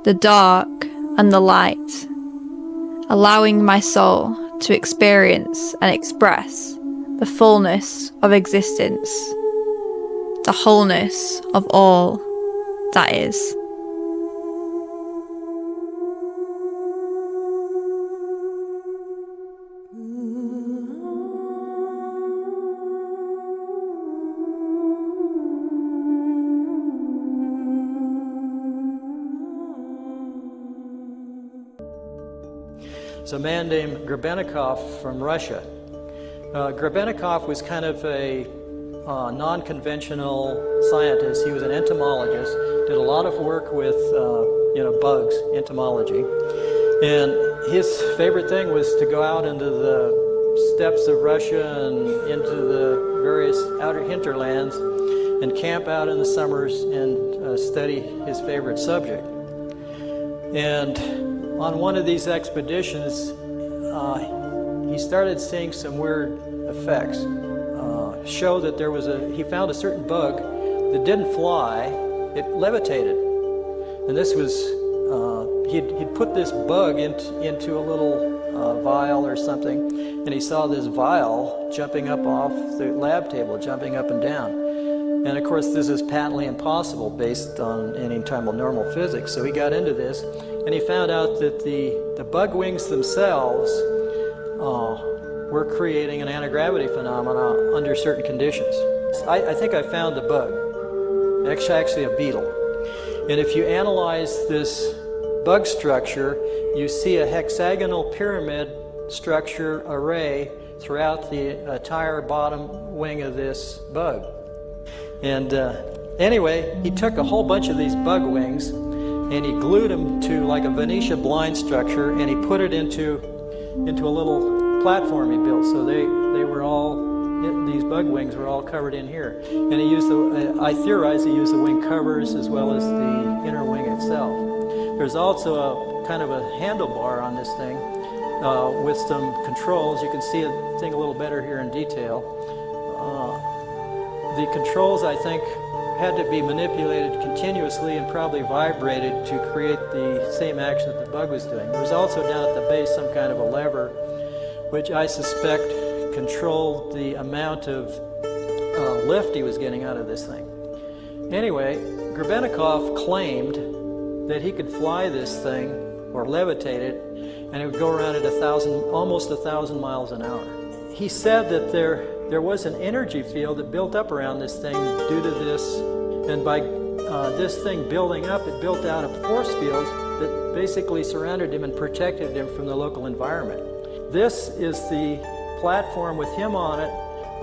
Speaker 9: the dark and the light, allowing my soul to experience and express the fullness of existence, the wholeness of all that is.
Speaker 17: It's a man named Grebennikov from Russia. Grebennikov was kind of a non-conventional scientist. He was an entomologist, did a lot of work with bugs, entomology. And his favorite thing was to go out into the steppes of Russia and into the various outer hinterlands and camp out in the summers and study his favorite subject. And on one of these expeditions, he started seeing some weird effects. Show that there was he found a certain bug that didn't fly, it levitated. And this was, he'd put this bug into a little vial or something, and he saw this vial jumping up off the lab table, jumping up and down. And of course, this is patently impossible based on any type of normal physics. So he got into this, and he found out that the bug wings themselves were creating an anti-gravity phenomena under certain conditions. I think I found the bug. It's actually a beetle. And if you analyze this bug structure, you see a hexagonal pyramid structure array throughout the entire bottom wing of this bug. And anyway, he took a whole bunch of these bug wings and he glued them to like a Venetia blind structure, and he put it into a little platform he built. So they were all, these bug wings were all covered in here. And he used I theorize he used the wing covers as well as the inner wing itself. There's also a kind of a handlebar on this thing with some controls. You can see the thing a little better here in detail. The controls, I think, had to be manipulated continuously and probably vibrated to create the same action that the bug was doing. There was also down at the base some kind of a lever, which I suspect controlled the amount of lift he was getting out of this thing. Anyway, Grebennikov claimed that he could fly this thing or levitate it, and it would go around at almost 1,000 miles an hour. He said that there was an energy field that built up around this thing due to this, and by this thing building up, it built out a force field that basically surrounded him and protected him from the local environment. This is the platform with him on it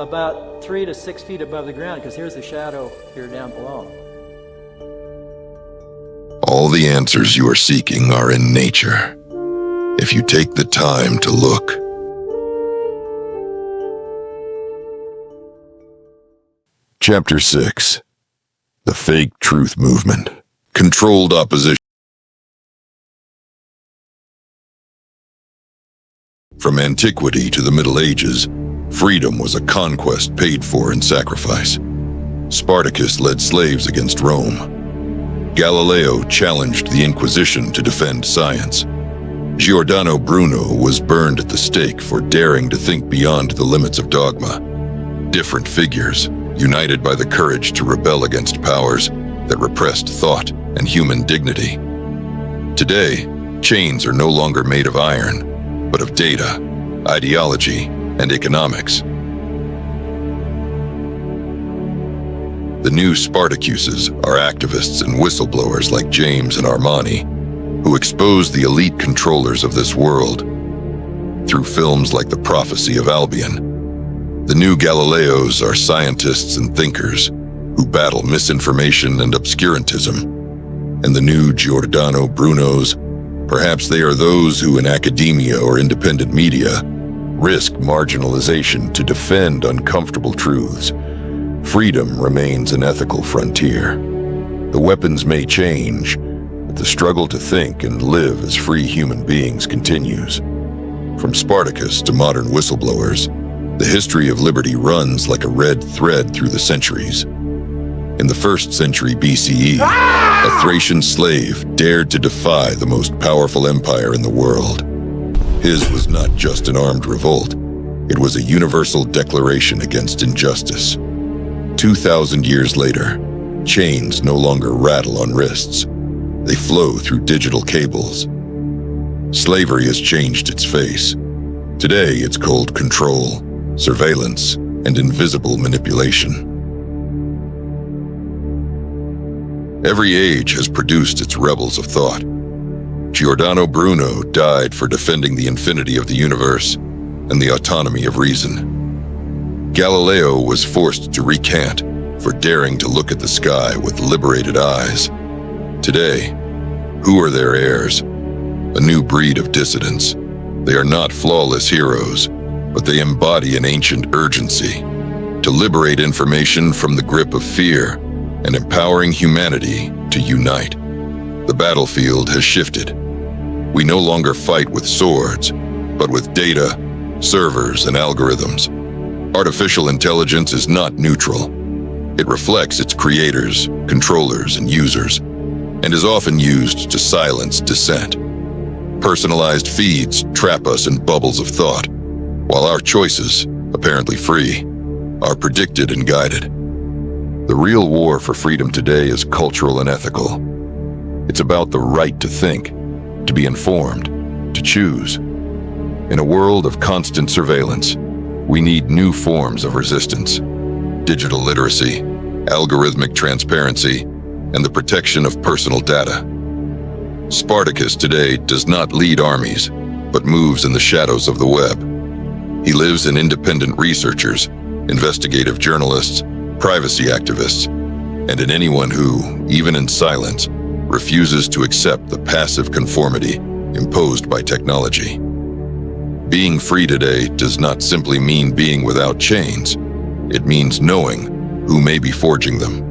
Speaker 17: about 3 to 6 feet above the ground, because here's the shadow here down below.
Speaker 2: All the answers you are seeking are in nature, if you take the time to look. Chapter 6. The Fake Truth Movement. Controlled opposition. From antiquity to the Middle Ages, freedom was a conquest paid for in sacrifice. Spartacus led slaves against Rome. Galileo challenged the Inquisition to defend science. Giordano Bruno was burned at the stake for daring to think beyond the limits of dogma. Different figures, united by the courage to rebel against powers that repressed thought and human dignity. Today, chains are no longer made of iron, but of data, ideology, and economics. The new Spartacuses are activists and whistleblowers like James and Amani, who expose the elite controllers of this world through films like The Prophecy of Albion. The new Galileos are scientists and thinkers who battle misinformation and obscurantism. And the new Giordano Brunos, perhaps they are those who in academia or independent media risk marginalization to defend uncomfortable truths. Freedom remains an ethical frontier. The weapons may change, but the struggle to think and live as free human beings continues. From Spartacus to modern whistleblowers, the history of liberty runs like a red thread through the centuries. In the 1st century BCE, a Thracian slave dared to defy the most powerful empire in the world. His was not just an armed revolt, it was a universal declaration against injustice. 2,000 years later, chains no longer rattle on wrists. They flow through digital cables. Slavery has changed its face. Today it's called control, surveillance, and invisible manipulation. Every age has produced its rebels of thought. Giordano Bruno died for defending the infinity of the universe and the autonomy of reason. Galileo was forced to recant for daring to look at the sky with liberated eyes. Today, who are their heirs? A new breed of dissidents. They are not flawless heroes, but they embody an ancient urgency to liberate information from the grip of fear and empowering humanity to unite. The battlefield has shifted. We no longer fight with swords, but with data, servers, and algorithms. Artificial intelligence is not neutral. It reflects its creators, controllers, and users, and is often used to silence dissent. Personalized feeds trap us in bubbles of thought, while our choices, apparently free, are predicted and guided. The real war for freedom today is cultural and ethical. It's about the right to think, to be informed, to choose. In a world of constant surveillance, we need new forms of resistance. Digital literacy, algorithmic transparency, and the protection of personal data. Spartacus today does not lead armies, but moves in the shadows of the web. He lives in independent researchers, investigative journalists, privacy activists, and in anyone who, even in silence, refuses to accept the passive conformity imposed by technology. Being free today does not simply mean being without chains. It means knowing who may be forging them.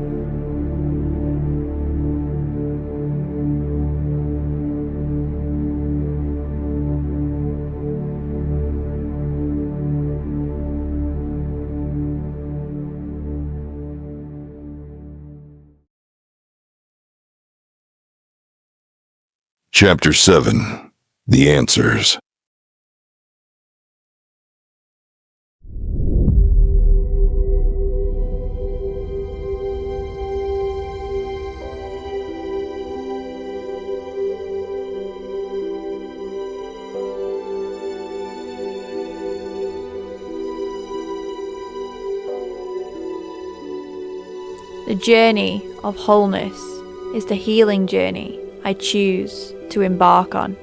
Speaker 2: Chapter 7. The Answers.
Speaker 9: The journey of wholeness is the healing journey I choose to embark on.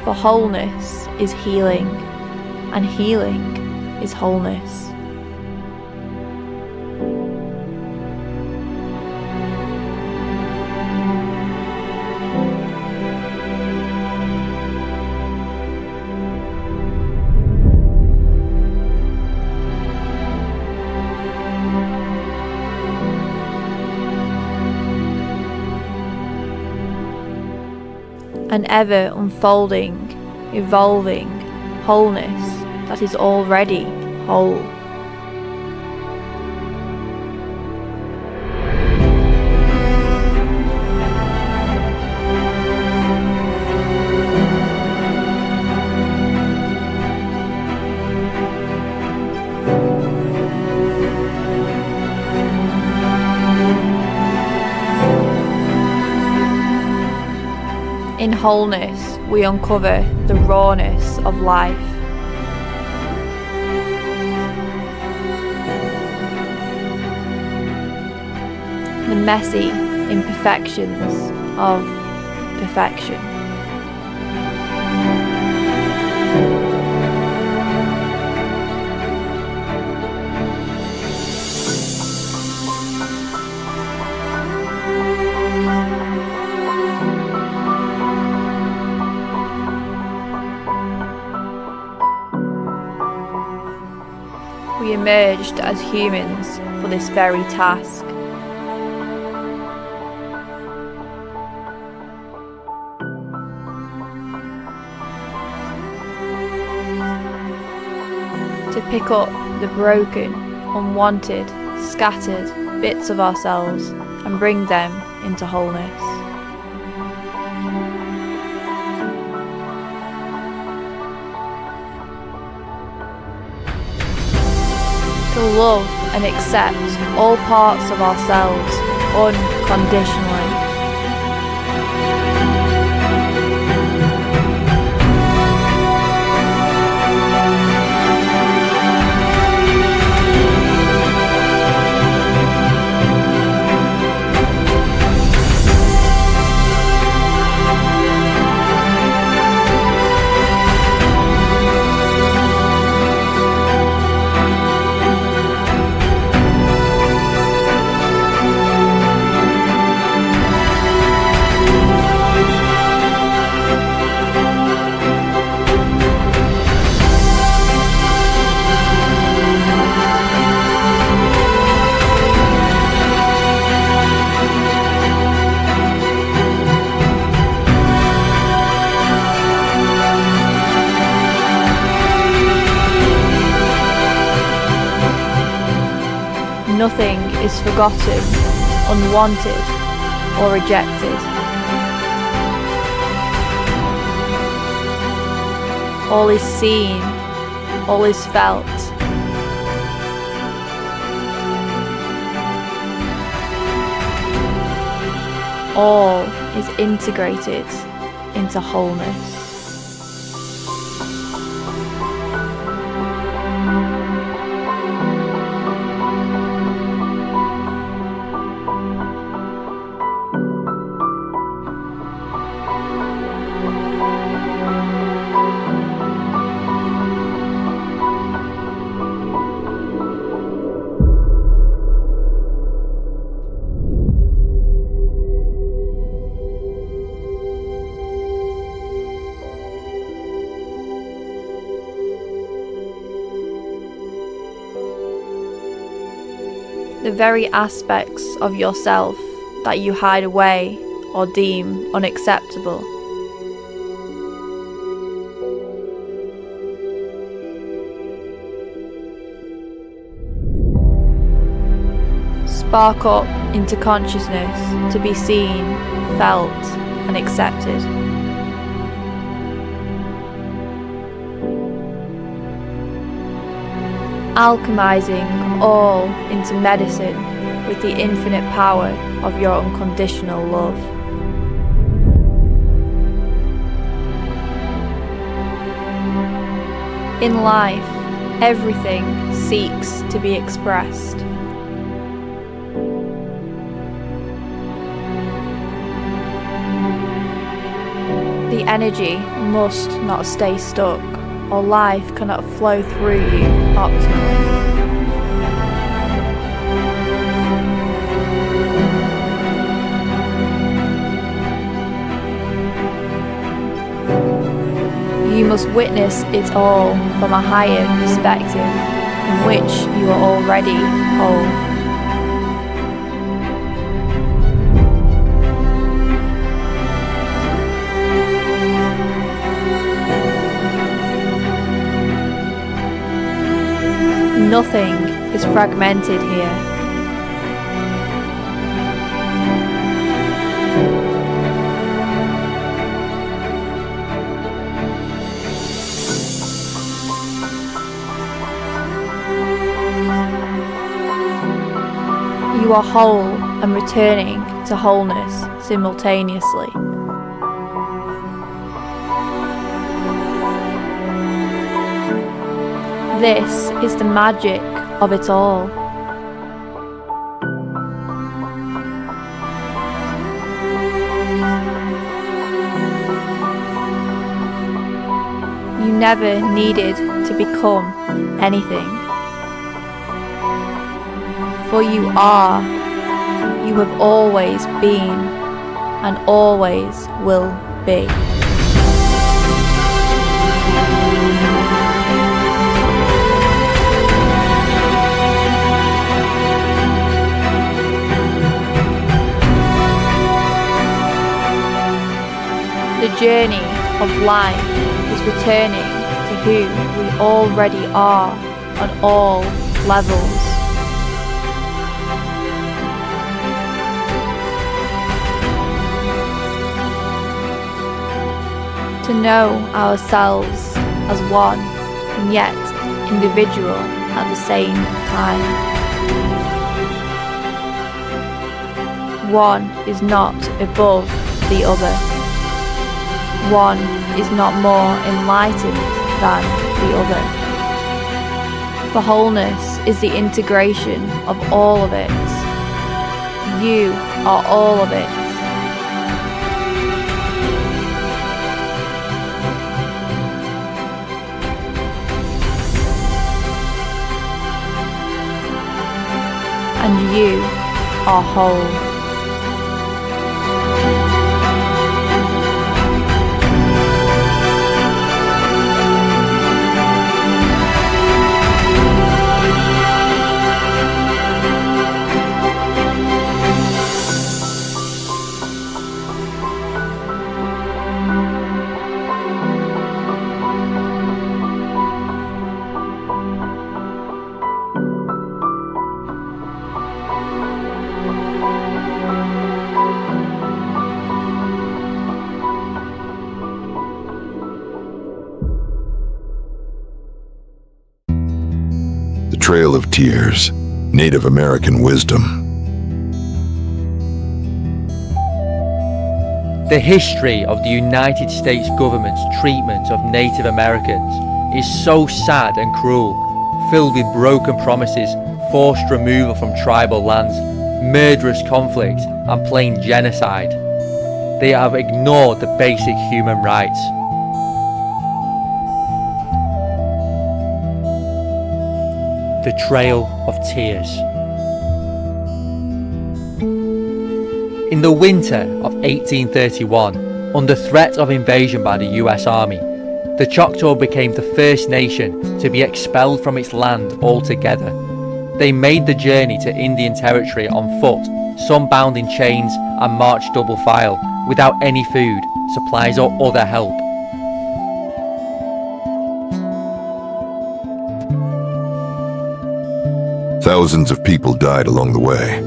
Speaker 9: For wholeness is healing, and healing is wholeness. An ever unfolding, evolving wholeness that is already whole. In wholeness, we uncover the rawness of life. The messy imperfections of perfection. We emerged as humans for this very task. To pick up the broken, unwanted, scattered bits of ourselves and bring them into wholeness. To love and accept all parts of ourselves unconditionally. Nothing is forgotten, unwanted, or rejected. All is seen, all is felt. All is integrated into wholeness. The very aspects of yourself that you hide away or deem unacceptable. Spark up into consciousness to be seen, felt, and accepted. Alchemizing all into medicine with the infinite power of your unconditional love. In life, everything seeks to be expressed. The energy must not stay stuck, or life cannot flow through you optimally. You must witness it all from a higher perspective, in which you are already whole. Nothing is fragmented here. You are whole and returning to wholeness simultaneously. This is the magic of it all. You never needed to become anything. For you are, you have always been, and always will be. The journey of life is returning to who we already are on all levels. To know ourselves as one and yet individual at the same time. One is not above the other. One is not more enlightened than the other. For wholeness is the integration of all of it. You are all of it. And you are whole.
Speaker 2: Trail of Tears, Native American Wisdom.
Speaker 1: The history of the United States government's treatment of Native Americans is so sad and cruel, filled with broken promises, forced removal from tribal lands, murderous conflict, and plain genocide. They have ignored the basic human rights. The Trail of Tears. In the winter of 1831, under threat of invasion by the US Army, the Choctaw became the first nation to be expelled from its land altogether. They made the journey to Indian Territory on foot, some bound in chains, and marched double file, without any food, supplies or other help.
Speaker 2: Thousands of people died along the way.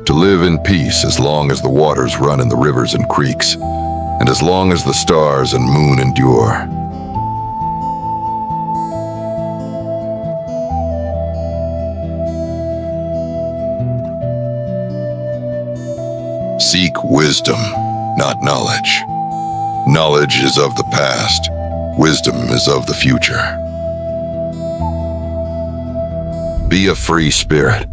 Speaker 2: To live in peace as long as the waters run in the rivers and creeks, and as long as the stars and moon endure. Seek wisdom, not knowledge. Knowledge is of the past. Wisdom is of the future. Be a free spirit.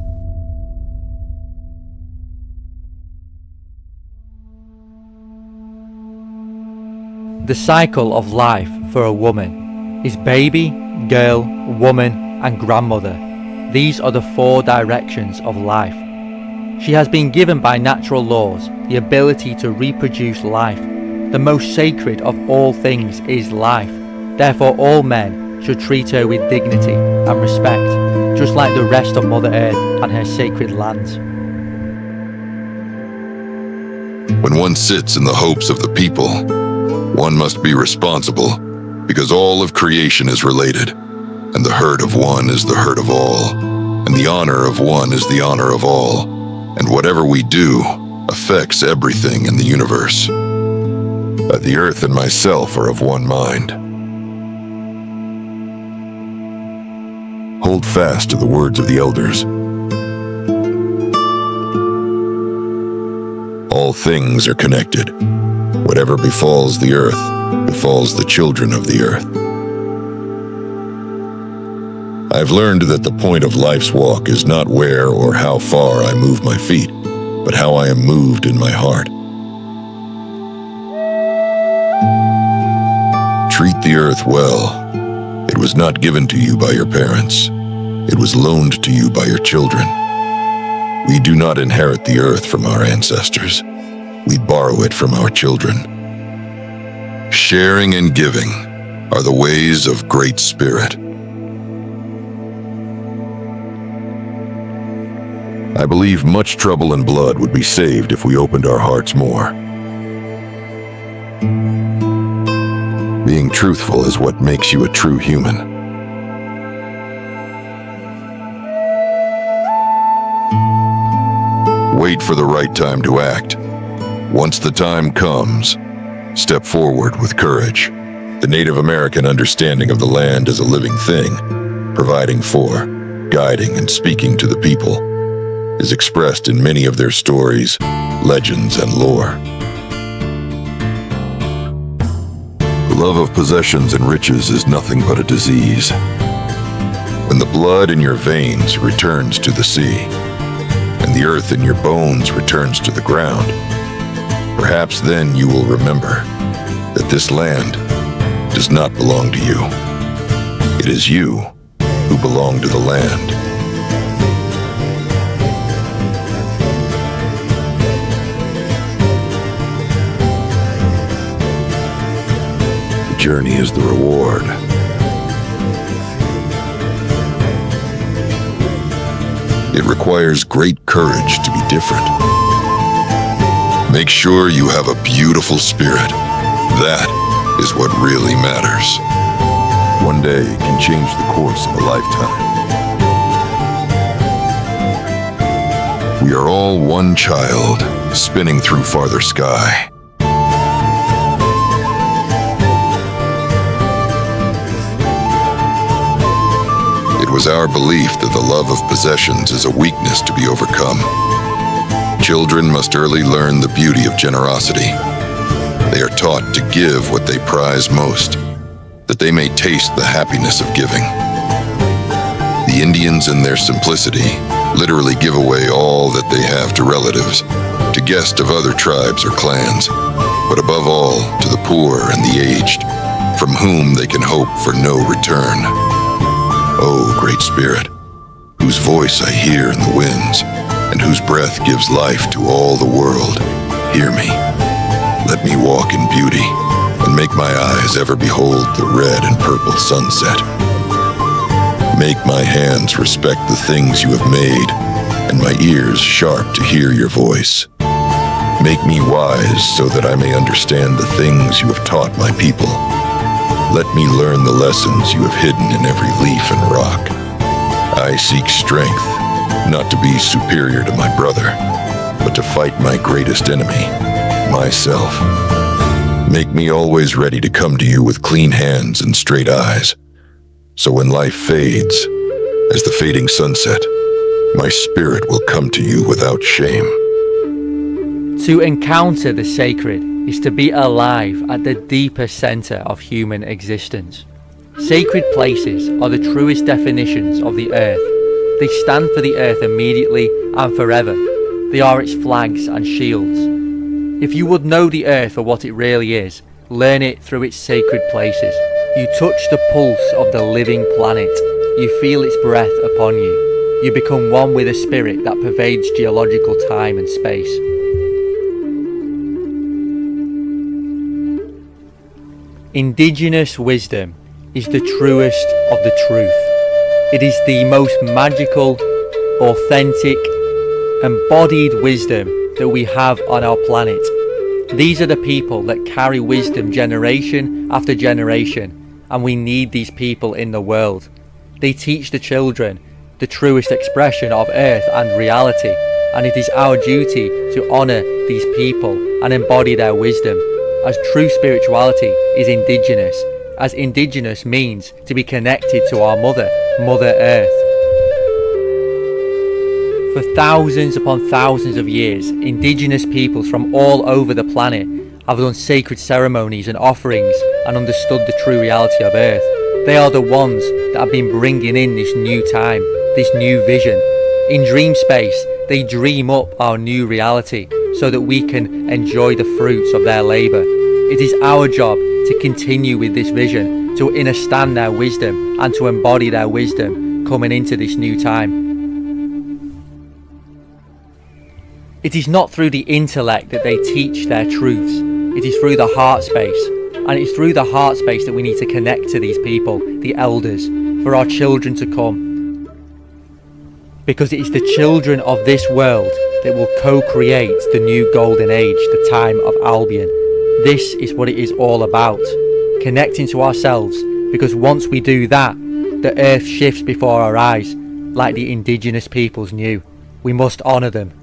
Speaker 1: The cycle of life for a woman is baby, girl, woman and grandmother. These are the 4 directions of life. She has been given by natural laws the ability to reproduce life. The most sacred of all things is life. Therefore all men should treat her with dignity and respect, just like the rest of Mother Earth and her sacred lands.
Speaker 2: When one sits in the hopes of the people, one must be responsible, because all of creation is related, and the hurt of one is the hurt of all, and the honor of one is the honor of all, and whatever we do affects everything in the universe. The earth and myself are of one mind. Hold fast to the words of the elders. All things are connected. Whatever befalls the earth, befalls the children of the earth. I've learned that the point of life's walk is not where or how far I move my feet, but how I am moved in my heart. Treat the earth well. It was not given to you by your parents. It was loaned to you by your children. We do not inherit the earth from our ancestors. We borrow it from our children. Sharing and giving are the ways of Great Spirit. I believe much trouble and blood would be saved if we opened our hearts more. Being truthful is what makes you a true human. Wait for the right time to act. Once the time comes, step forward with courage. The Native American understanding of the land as a living thing, providing for, guiding, and speaking to the people, is expressed in many of their stories, legends, and lore. The love of possessions and riches is nothing but a disease. When the blood in your veins returns to the sea, and the earth in your bones returns to the ground, perhaps then you will remember that this land does not belong to you. It is you who belong to the land. The journey is the reward. It requires great courage to be different. Make sure you have a beautiful spirit. That is what really matters. One day can change the course of a lifetime. We are all one child, spinning through farther sky. It was our belief that the love of possessions is a weakness to be overcome. Children must early learn the beauty of generosity. They are taught to give what they prize most, that they may taste the happiness of giving. The Indians, in their simplicity, literally give away all that they have to relatives, to guests of other tribes or clans, but above all, to the poor and the aged, from whom they can hope for no return. O Great Spirit, whose voice I hear in the winds, and whose breath gives life to all the world, hear me. Let me walk in beauty, and make my eyes ever behold the red and purple sunset. Make my hands respect the things you have made, and my ears sharp to hear your voice. Make me wise so that I may understand the things you have taught my people. Let me learn the lessons you have hidden in every leaf and rock. I seek strength, not to be superior to my brother, but to fight my greatest enemy, myself. Make me always ready to come to you with clean hands and straight eyes, so when life fades, as the fading sunset, my spirit will come to you without shame.
Speaker 1: To encounter the sacred is to be alive at the deeper center of human existence. Sacred places are the truest definitions of the earth. They stand for the earth immediately and forever. They are its flags and shields. If you would know the earth for what it really is, learn it through its sacred places. You touch the pulse of the living planet. You feel its breath upon you. You become one with a spirit that pervades geological time and space. Indigenous wisdom is the truest of the truth. It is the most magical, authentic, embodied wisdom that we have on our planet. These are the people that carry wisdom generation after generation, and we need these people in the world. They teach the children the truest expression of Earth and reality, and it is our duty to honour these people and embody their wisdom, as true spirituality is indigenous, as indigenous means to be connected to our Mother Earth. For thousands upon thousands of years, indigenous peoples from all over the planet have done sacred ceremonies and offerings and understood the true reality of Earth. They are the ones that have been bringing in this new time, this new vision. In dream space, they dream up our new reality so that we can enjoy the fruits of their labour. It is our job to continue with this vision, to understand their wisdom and to embody their wisdom coming into this new time. It is not through the intellect that they teach their truths. It is through the heart space. And it's through the heart space that we need to connect to these people, the elders, for our children to come. Because it is the children of this world that will co-create the new golden age, the time of Albion. This is what it is all about. Connecting to ourselves, because once we do that, the earth shifts before our eyes, like the indigenous peoples knew. We must honour them.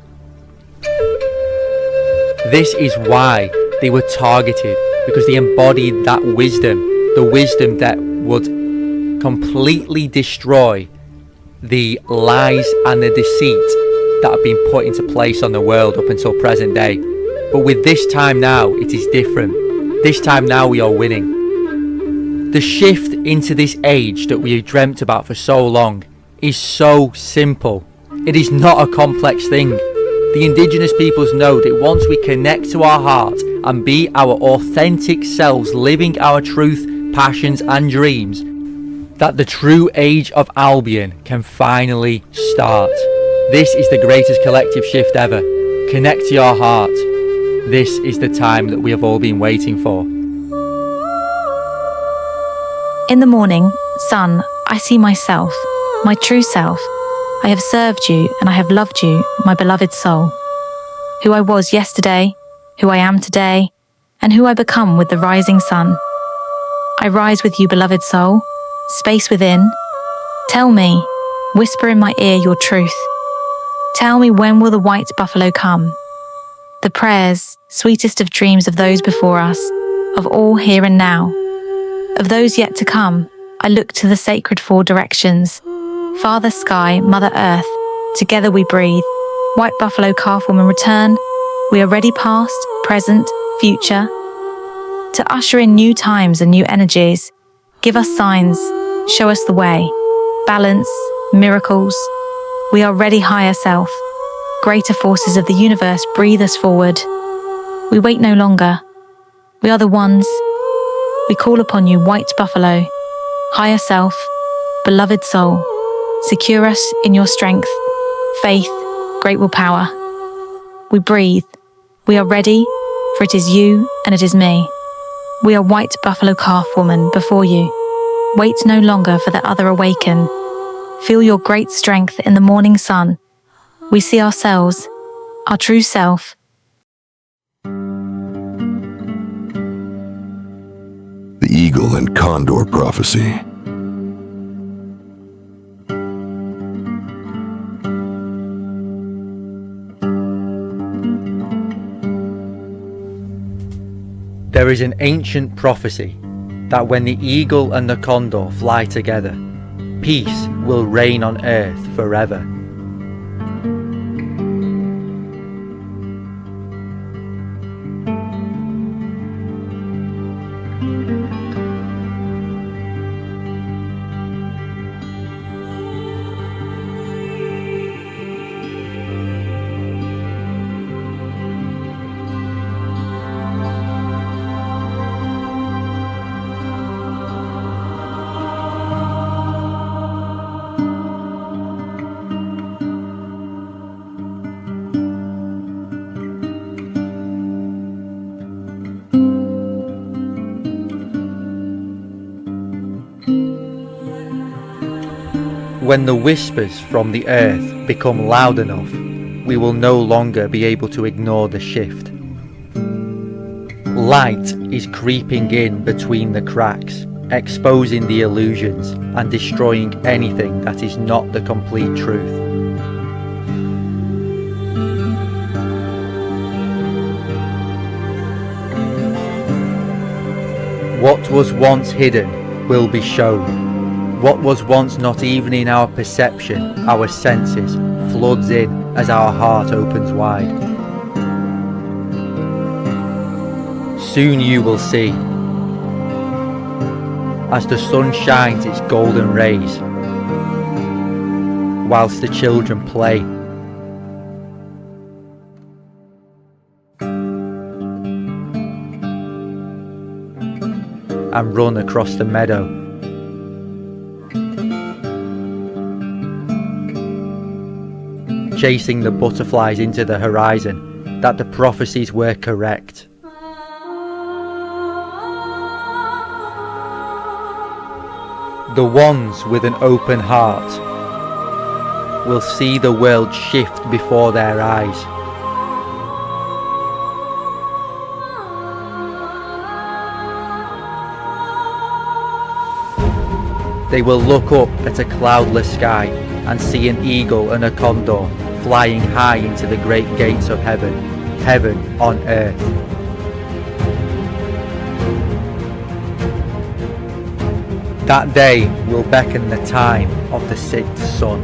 Speaker 1: This is why they were targeted, because they embodied that wisdom, the wisdom that would completely destroy the lies and the deceit that have been put into place on the world up until present day. But with this time now, it is different. This time now we are winning. The shift into this age that we have dreamt about for so long is so simple. It is not a complex thing. The indigenous peoples know that once we connect to our heart and be our authentic selves, living our truth, passions and dreams, that the true age of Albion can finally start. This is the greatest collective shift ever. Connect to your heart. This is the time that we have all been waiting for.
Speaker 18: In the morning, sun, I see myself, my true self. I have served you and I have loved you, my beloved soul. Who I was yesterday, who I am today, and who I become with the rising sun. I rise with you, beloved soul, space within. Tell me, whisper in my ear your truth. Tell me, when will the white buffalo come? The prayers, sweetest of dreams of those before us, of all here and now. Of those yet to come, I look to the sacred four directions. Father Sky, Mother Earth, together we breathe. White buffalo calf woman return. We are ready past, present, future. To usher in new times and new energies. Give us signs, show us the way. Balance, miracles. We are ready, higher self. Greater forces of the universe breathe us forward. We wait no longer. We are the ones. We call upon you, white buffalo, higher self, beloved soul. Secure us in your strength, faith, great willpower. We breathe. We are ready, for it is you and it is me. We are white buffalo calf woman before you. Wait no longer for the other awaken. Feel your great strength in the morning sun. We see ourselves, our true self.
Speaker 2: The Eagle and Condor Prophecy.
Speaker 1: There is an ancient prophecy that when the eagle and the condor fly together, peace will reign on earth forever. When the whispers from the earth become loud enough, we will no longer be able to ignore the shift. Light is creeping in between the cracks, exposing the illusions and destroying anything that is not the complete truth. What was once hidden will be shown. What was once not even in our perception, our senses, floods in as our heart opens wide. Soon you will see, as the sun shines its golden rays, whilst the children play. And run across the meadow. Chasing the butterflies into the horizon, that the prophecies were correct. The ones with an open heart will see the world shift before their eyes. They will look up at a cloudless sky and see an eagle and a condor flying high into the great gates of heaven, heaven on earth. That day will beckon the time of the sixth sun.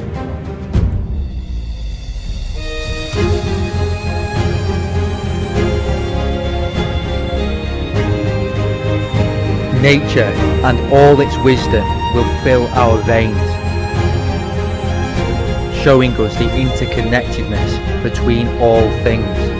Speaker 1: Nature and all its wisdom will fill our veins, showing us the interconnectedness between all things.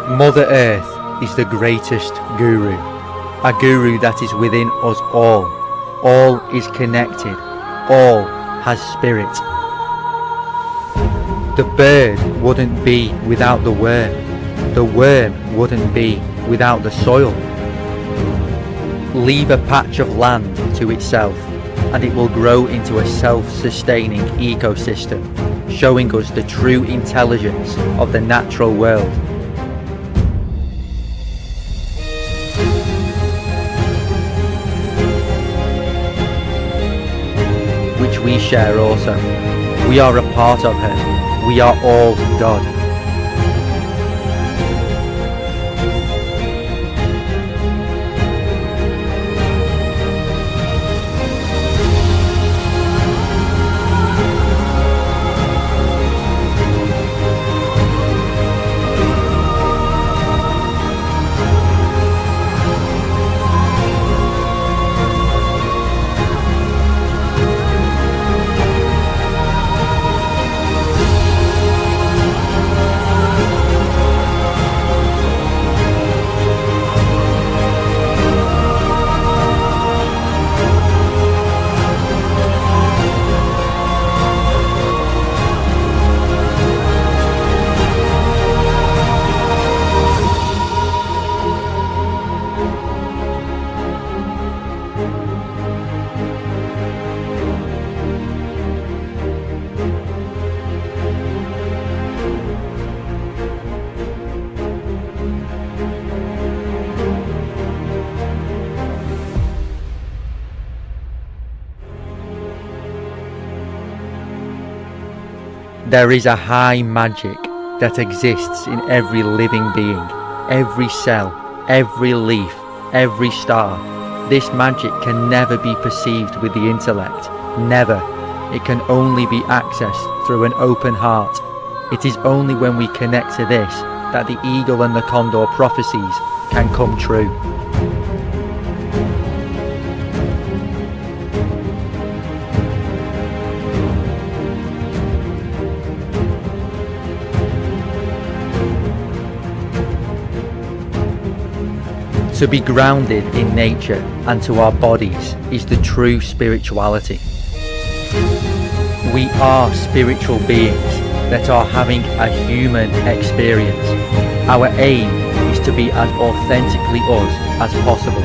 Speaker 1: Mother Earth is the greatest guru, a guru that is within us all. All is connected, all has spirit. The bird wouldn't be without the worm wouldn't be without the soil. Leave a patch of land to itself and it will grow into a self-sustaining ecosystem, showing us the true intelligence of the natural world. Which we share also. We are a part of her. We are all God. There is a high magic that exists in every living being, every cell, every leaf, every star. This magic can never be perceived with the intellect, never. It can only be accessed through an open heart. It is only when we connect to this that the eagle and the condor prophecies can come true. To be grounded in nature and to our bodies is the true spirituality. We are spiritual beings that are having a human experience. Our aim is to be as authentically us as possible.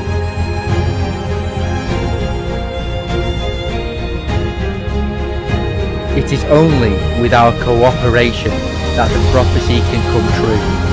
Speaker 1: It is only with our cooperation that the prophecy can come true.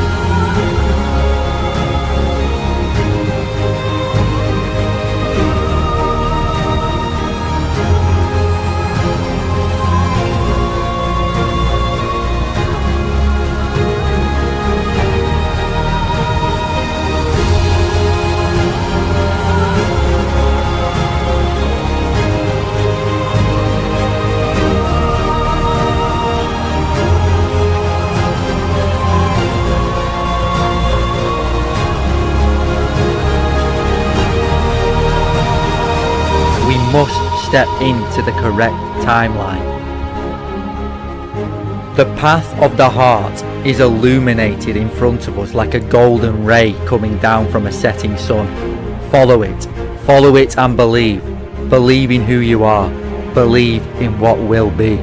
Speaker 1: Must step into the correct timeline. The path of the heart is illuminated in front of us like a golden ray coming down from a setting sun. Follow it and believe. Believe in who you are. Believe in what will be.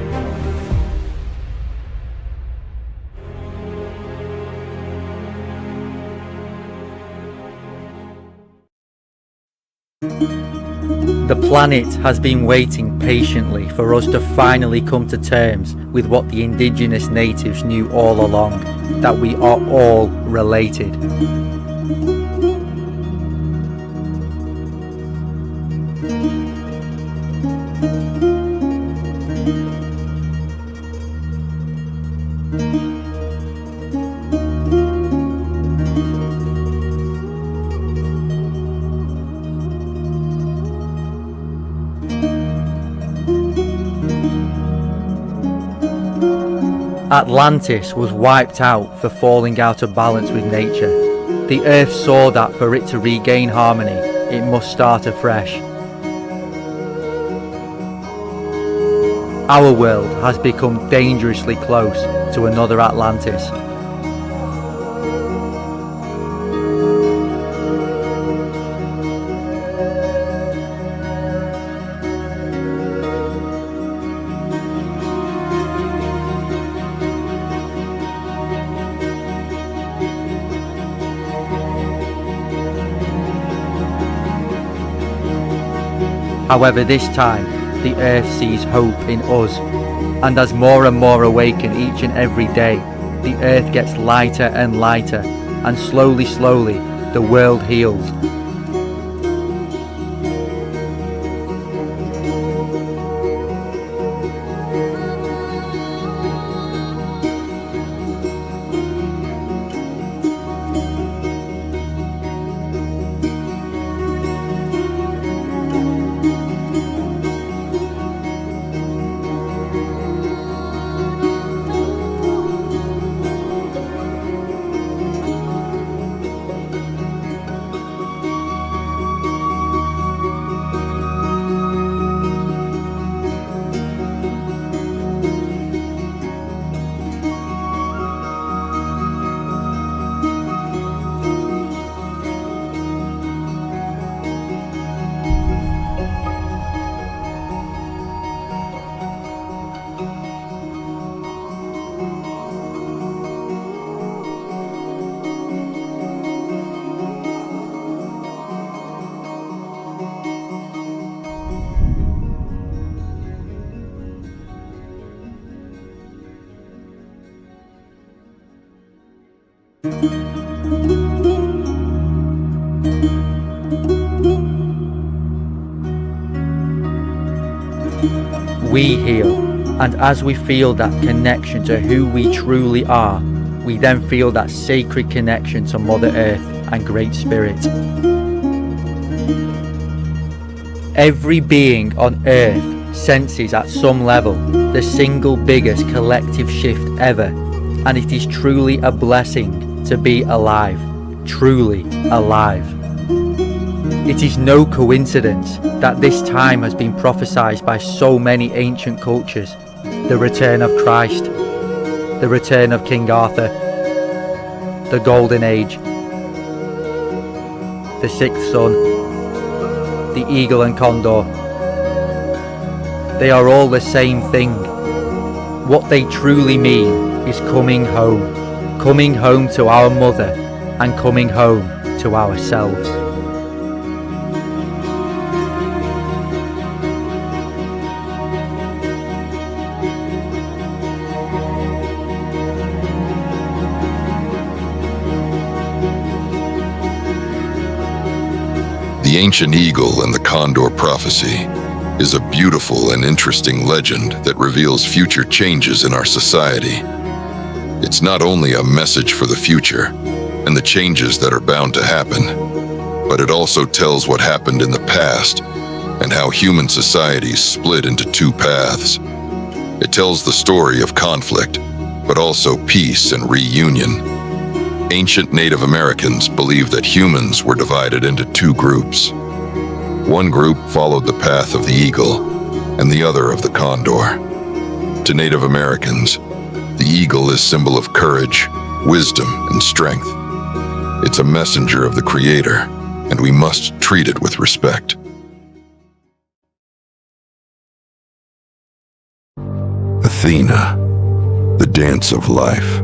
Speaker 1: The planet has been waiting patiently for us to finally come to terms with what the indigenous natives knew all along, that we are all related. Atlantis was wiped out for falling out of balance with nature. The Earth saw that for it to regain harmony, it must start afresh. Our world has become dangerously close to another Atlantis. However, this time, the Earth sees hope in us, and as more and more awaken each and every day, the Earth gets lighter and lighter, and slowly, the world heals. We heal.
Speaker 5: And as we feel that connection to who we truly are, we then feel that sacred connection to Mother Earth and Great Spirit. Every being on Earth senses at some level the single biggest collective shift ever, and it is truly a blessing to be alive, truly alive. It is no coincidence that this time has been prophesied by so many ancient cultures. The return of Christ, the return of King Arthur, the Golden Age, the Sixth Sun, the Eagle and Condor. They are all the same thing. What they truly mean is coming home to our mother and coming home to ourselves.
Speaker 2: The ancient eagle and the condor prophecy is a beautiful and interesting legend that reveals future changes in our society. It's not only a message for the future and the changes that are bound to happen, but it also tells what happened in the past and how human societies split into two paths. It tells the story of conflict, but also peace and reunion. Ancient Native Americans believed that humans were divided into two groups. One group followed the path of the eagle, and the other of the condor. To Native Americans, the eagle is symbol of courage, wisdom, and strength. It's a messenger of the Creator, and we must treat it with respect. Athena, the dance of life.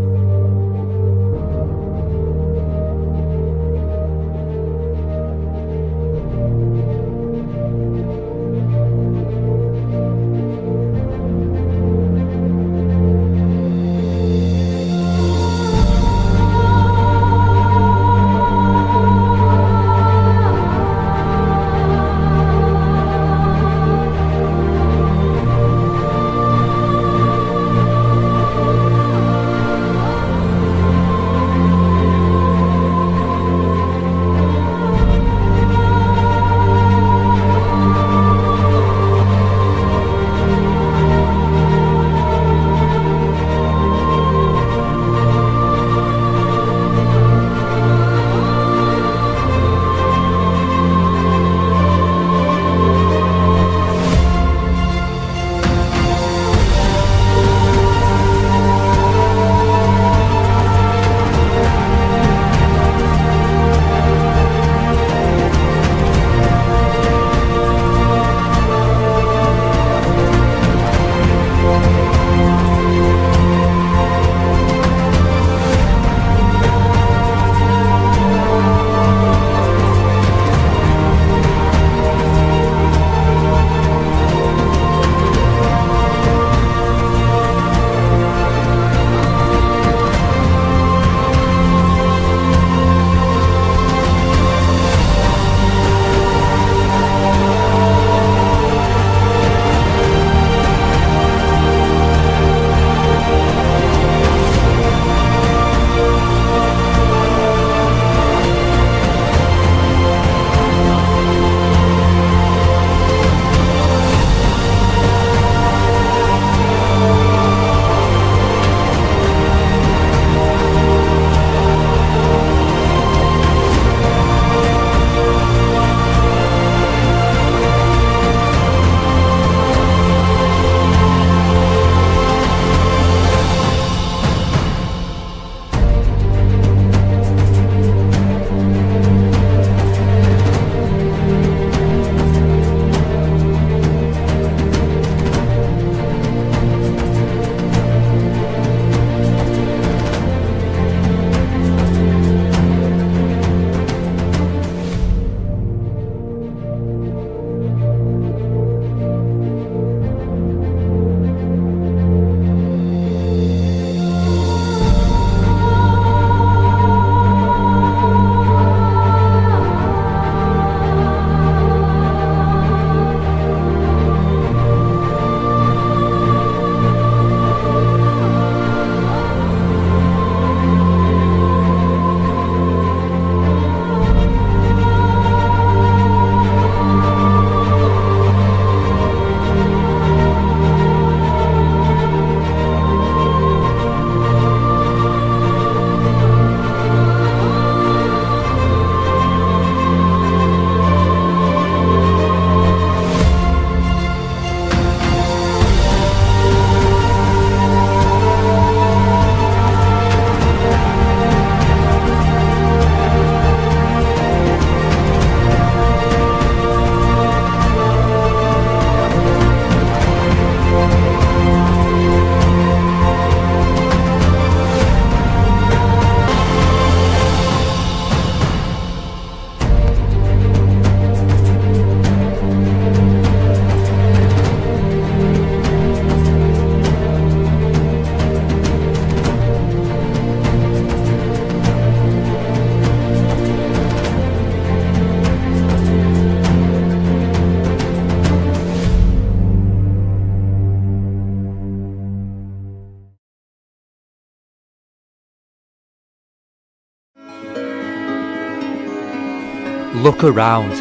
Speaker 1: Look around.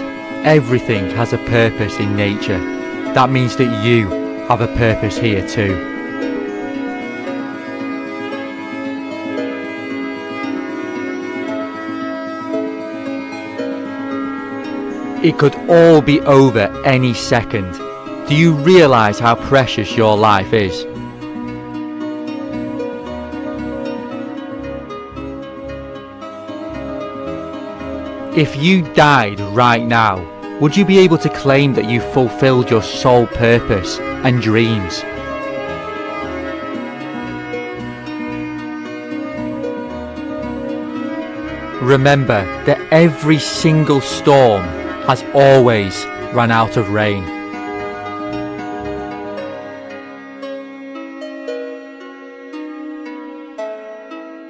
Speaker 1: Everything has a purpose in nature. That means that you have a purpose here too. It could all be over any second. Do you realise how precious your life is? If you died right now, would you be able to claim that you fulfilled your sole purpose and dreams? Remember that every single storm has always run out of rain.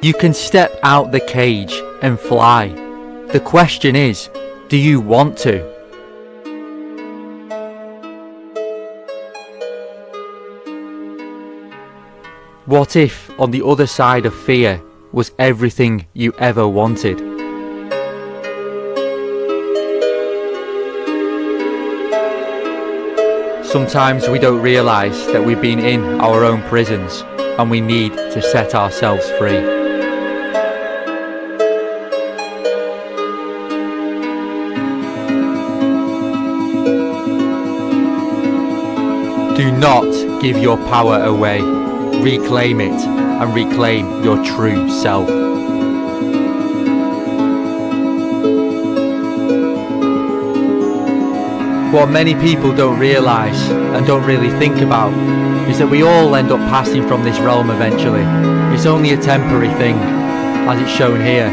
Speaker 1: You can step out the cage and fly. The question is, do you want to? What if on the other side of fear was everything you ever wanted? Sometimes we don't realise that we've been in our own prisons and we need to set ourselves free. Do not give your power away. Reclaim it and reclaim your true self. What many people don't realise and don't really think about is that we all end up passing from this realm eventually. It's only a temporary thing, as it's shown here.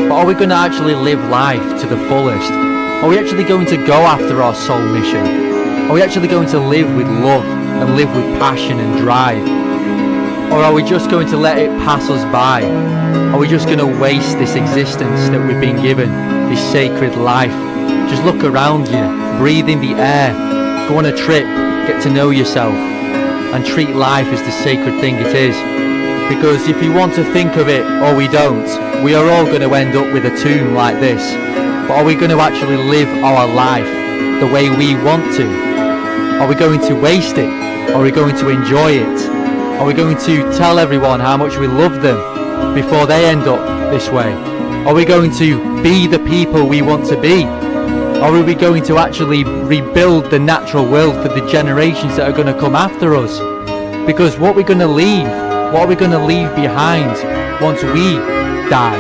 Speaker 1: But are we going to actually live life to the fullest? Are we actually going to go after our soul mission? Are we actually going to live with love and live with passion and drive? Or are we just going to let it pass us by? Are we just going to waste this existence that we've been given, this sacred life? Just look around you, breathe in the air, go on a trip, get to know yourself, and treat life as the sacred thing it is. Because if you want to think of it or we don't, we are all going to end up with a tomb like this. But are we going to actually live our life the way we want to? Are we going to waste it? Are we going to enjoy it? Are we going to tell everyone how much we love them before they end up this way? Are we going to be the people we want to be? Or are we going to actually rebuild the natural world for the generations that are going to come after us? Because what we're going to leave, what are we going to leave behind once we die?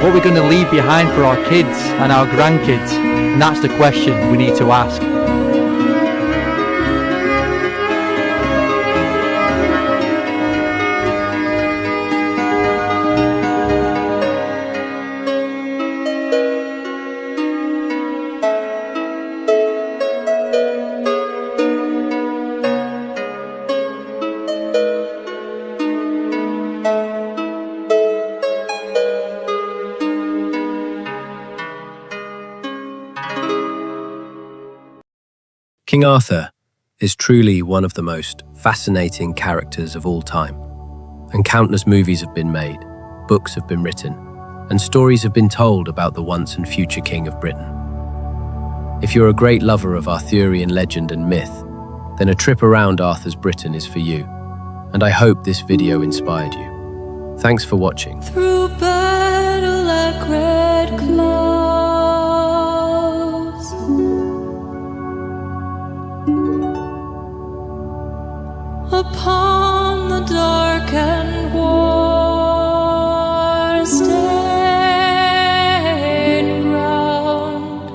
Speaker 1: What are we going to leave behind for our kids and our grandkids? And that's the question we need to ask.
Speaker 14: King Arthur is truly one of the most fascinating characters of all time, and countless movies have been made, books have been written, and stories have been told about the once and future King of Britain. If you're a great lover of Arthurian legend and myth, then a trip around Arthur's Britain is for you, and I hope this video inspired you. Thanks for watching.
Speaker 19: Through battle like red clouds, upon the dark and war-stained ground,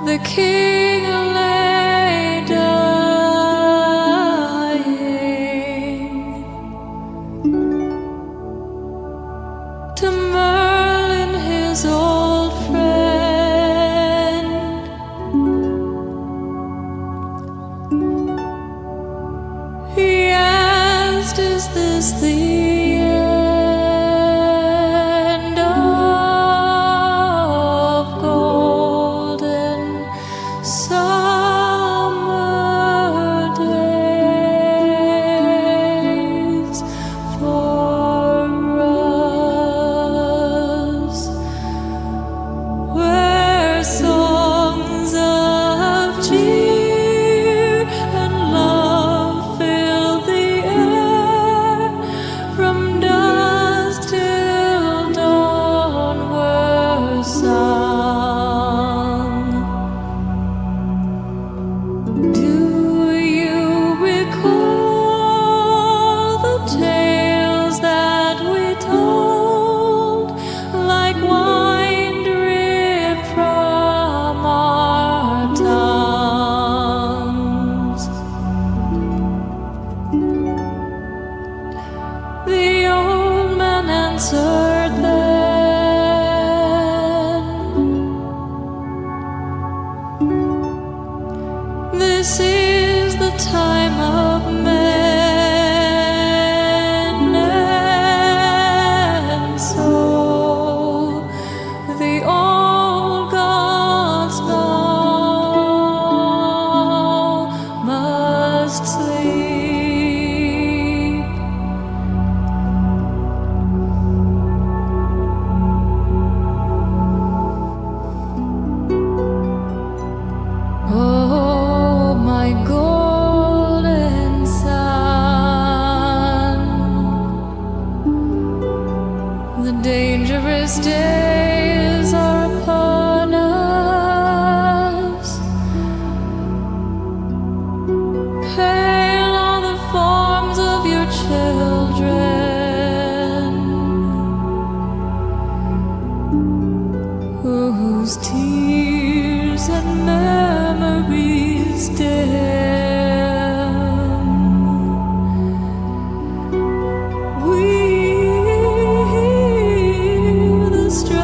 Speaker 19: the king lay dying. To Merlin, his old friend, he asked, is this the end of golden summer days for us, where so answered then. This is the time of men, and so the old gods now must sleep. Oh, my golden sun, the dangerous days are upon us. Pale are the forms of your children, whose tears and memories dim. We hear the strains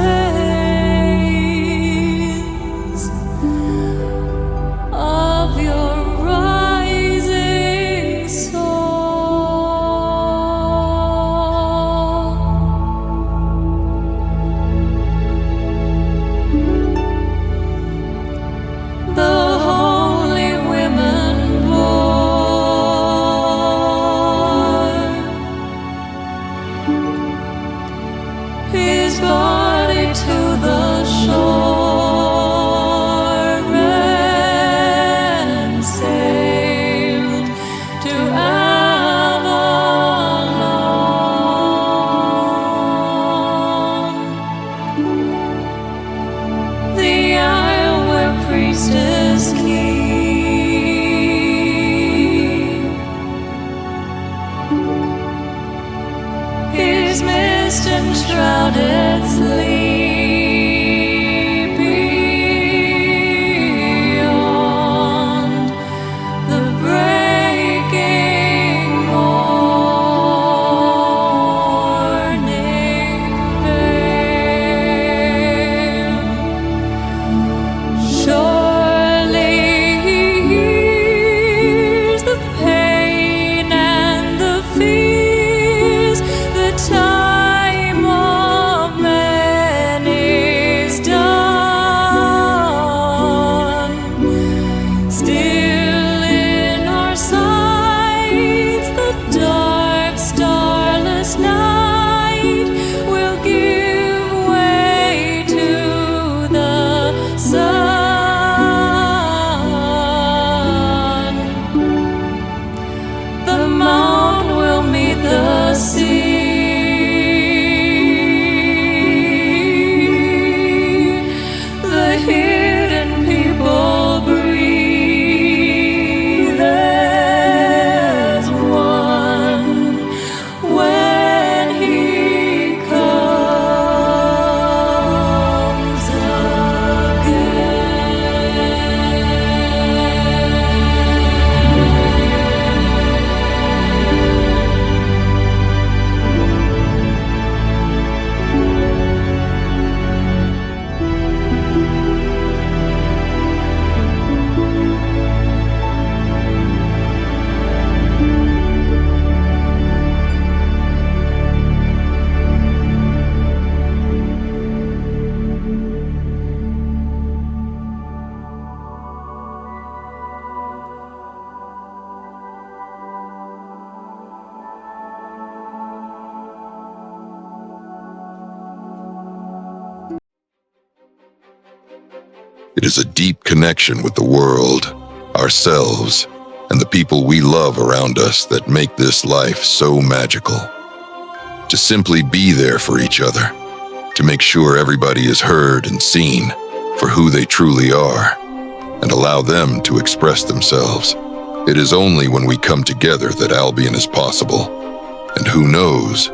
Speaker 19: of your rising song. The holy women born his body to the shore and sailed to Avalon, the isle where priestess keep his mist enshrouded sleep beyond the breaking morning veil. Surely here's the pain and the fears. The time of man is done. Still in our sights, the dark, starless night will give way to the sun. The mound will meet the sea. The hidden people breathe as one when he comes
Speaker 2: It is a deep connection with the world, ourselves, and the people we love around us that make this life so magical. To simply be there for each other, to make sure everybody is heard and seen for who they truly are, and allow them to express themselves. It is only when we come together that Albion is possible. And who knows,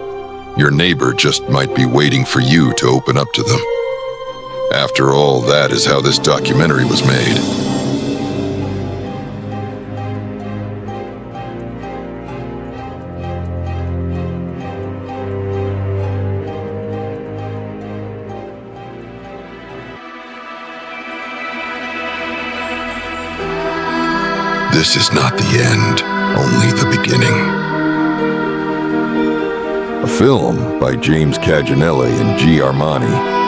Speaker 2: your neighbor just might be waiting for you to open up to them. After all, that is how this documentary was made. This is not the end, only the beginning. A film by James Caggianelli and G. Amani.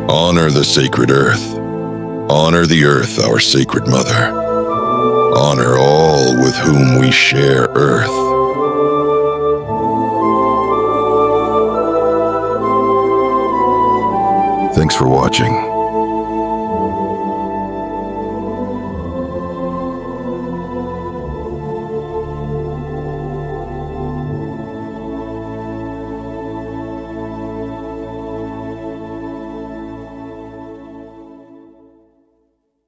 Speaker 2: Honor the sacred earth. Honor the earth, our sacred mother. Honor all with whom we share earth. Thanks for watching.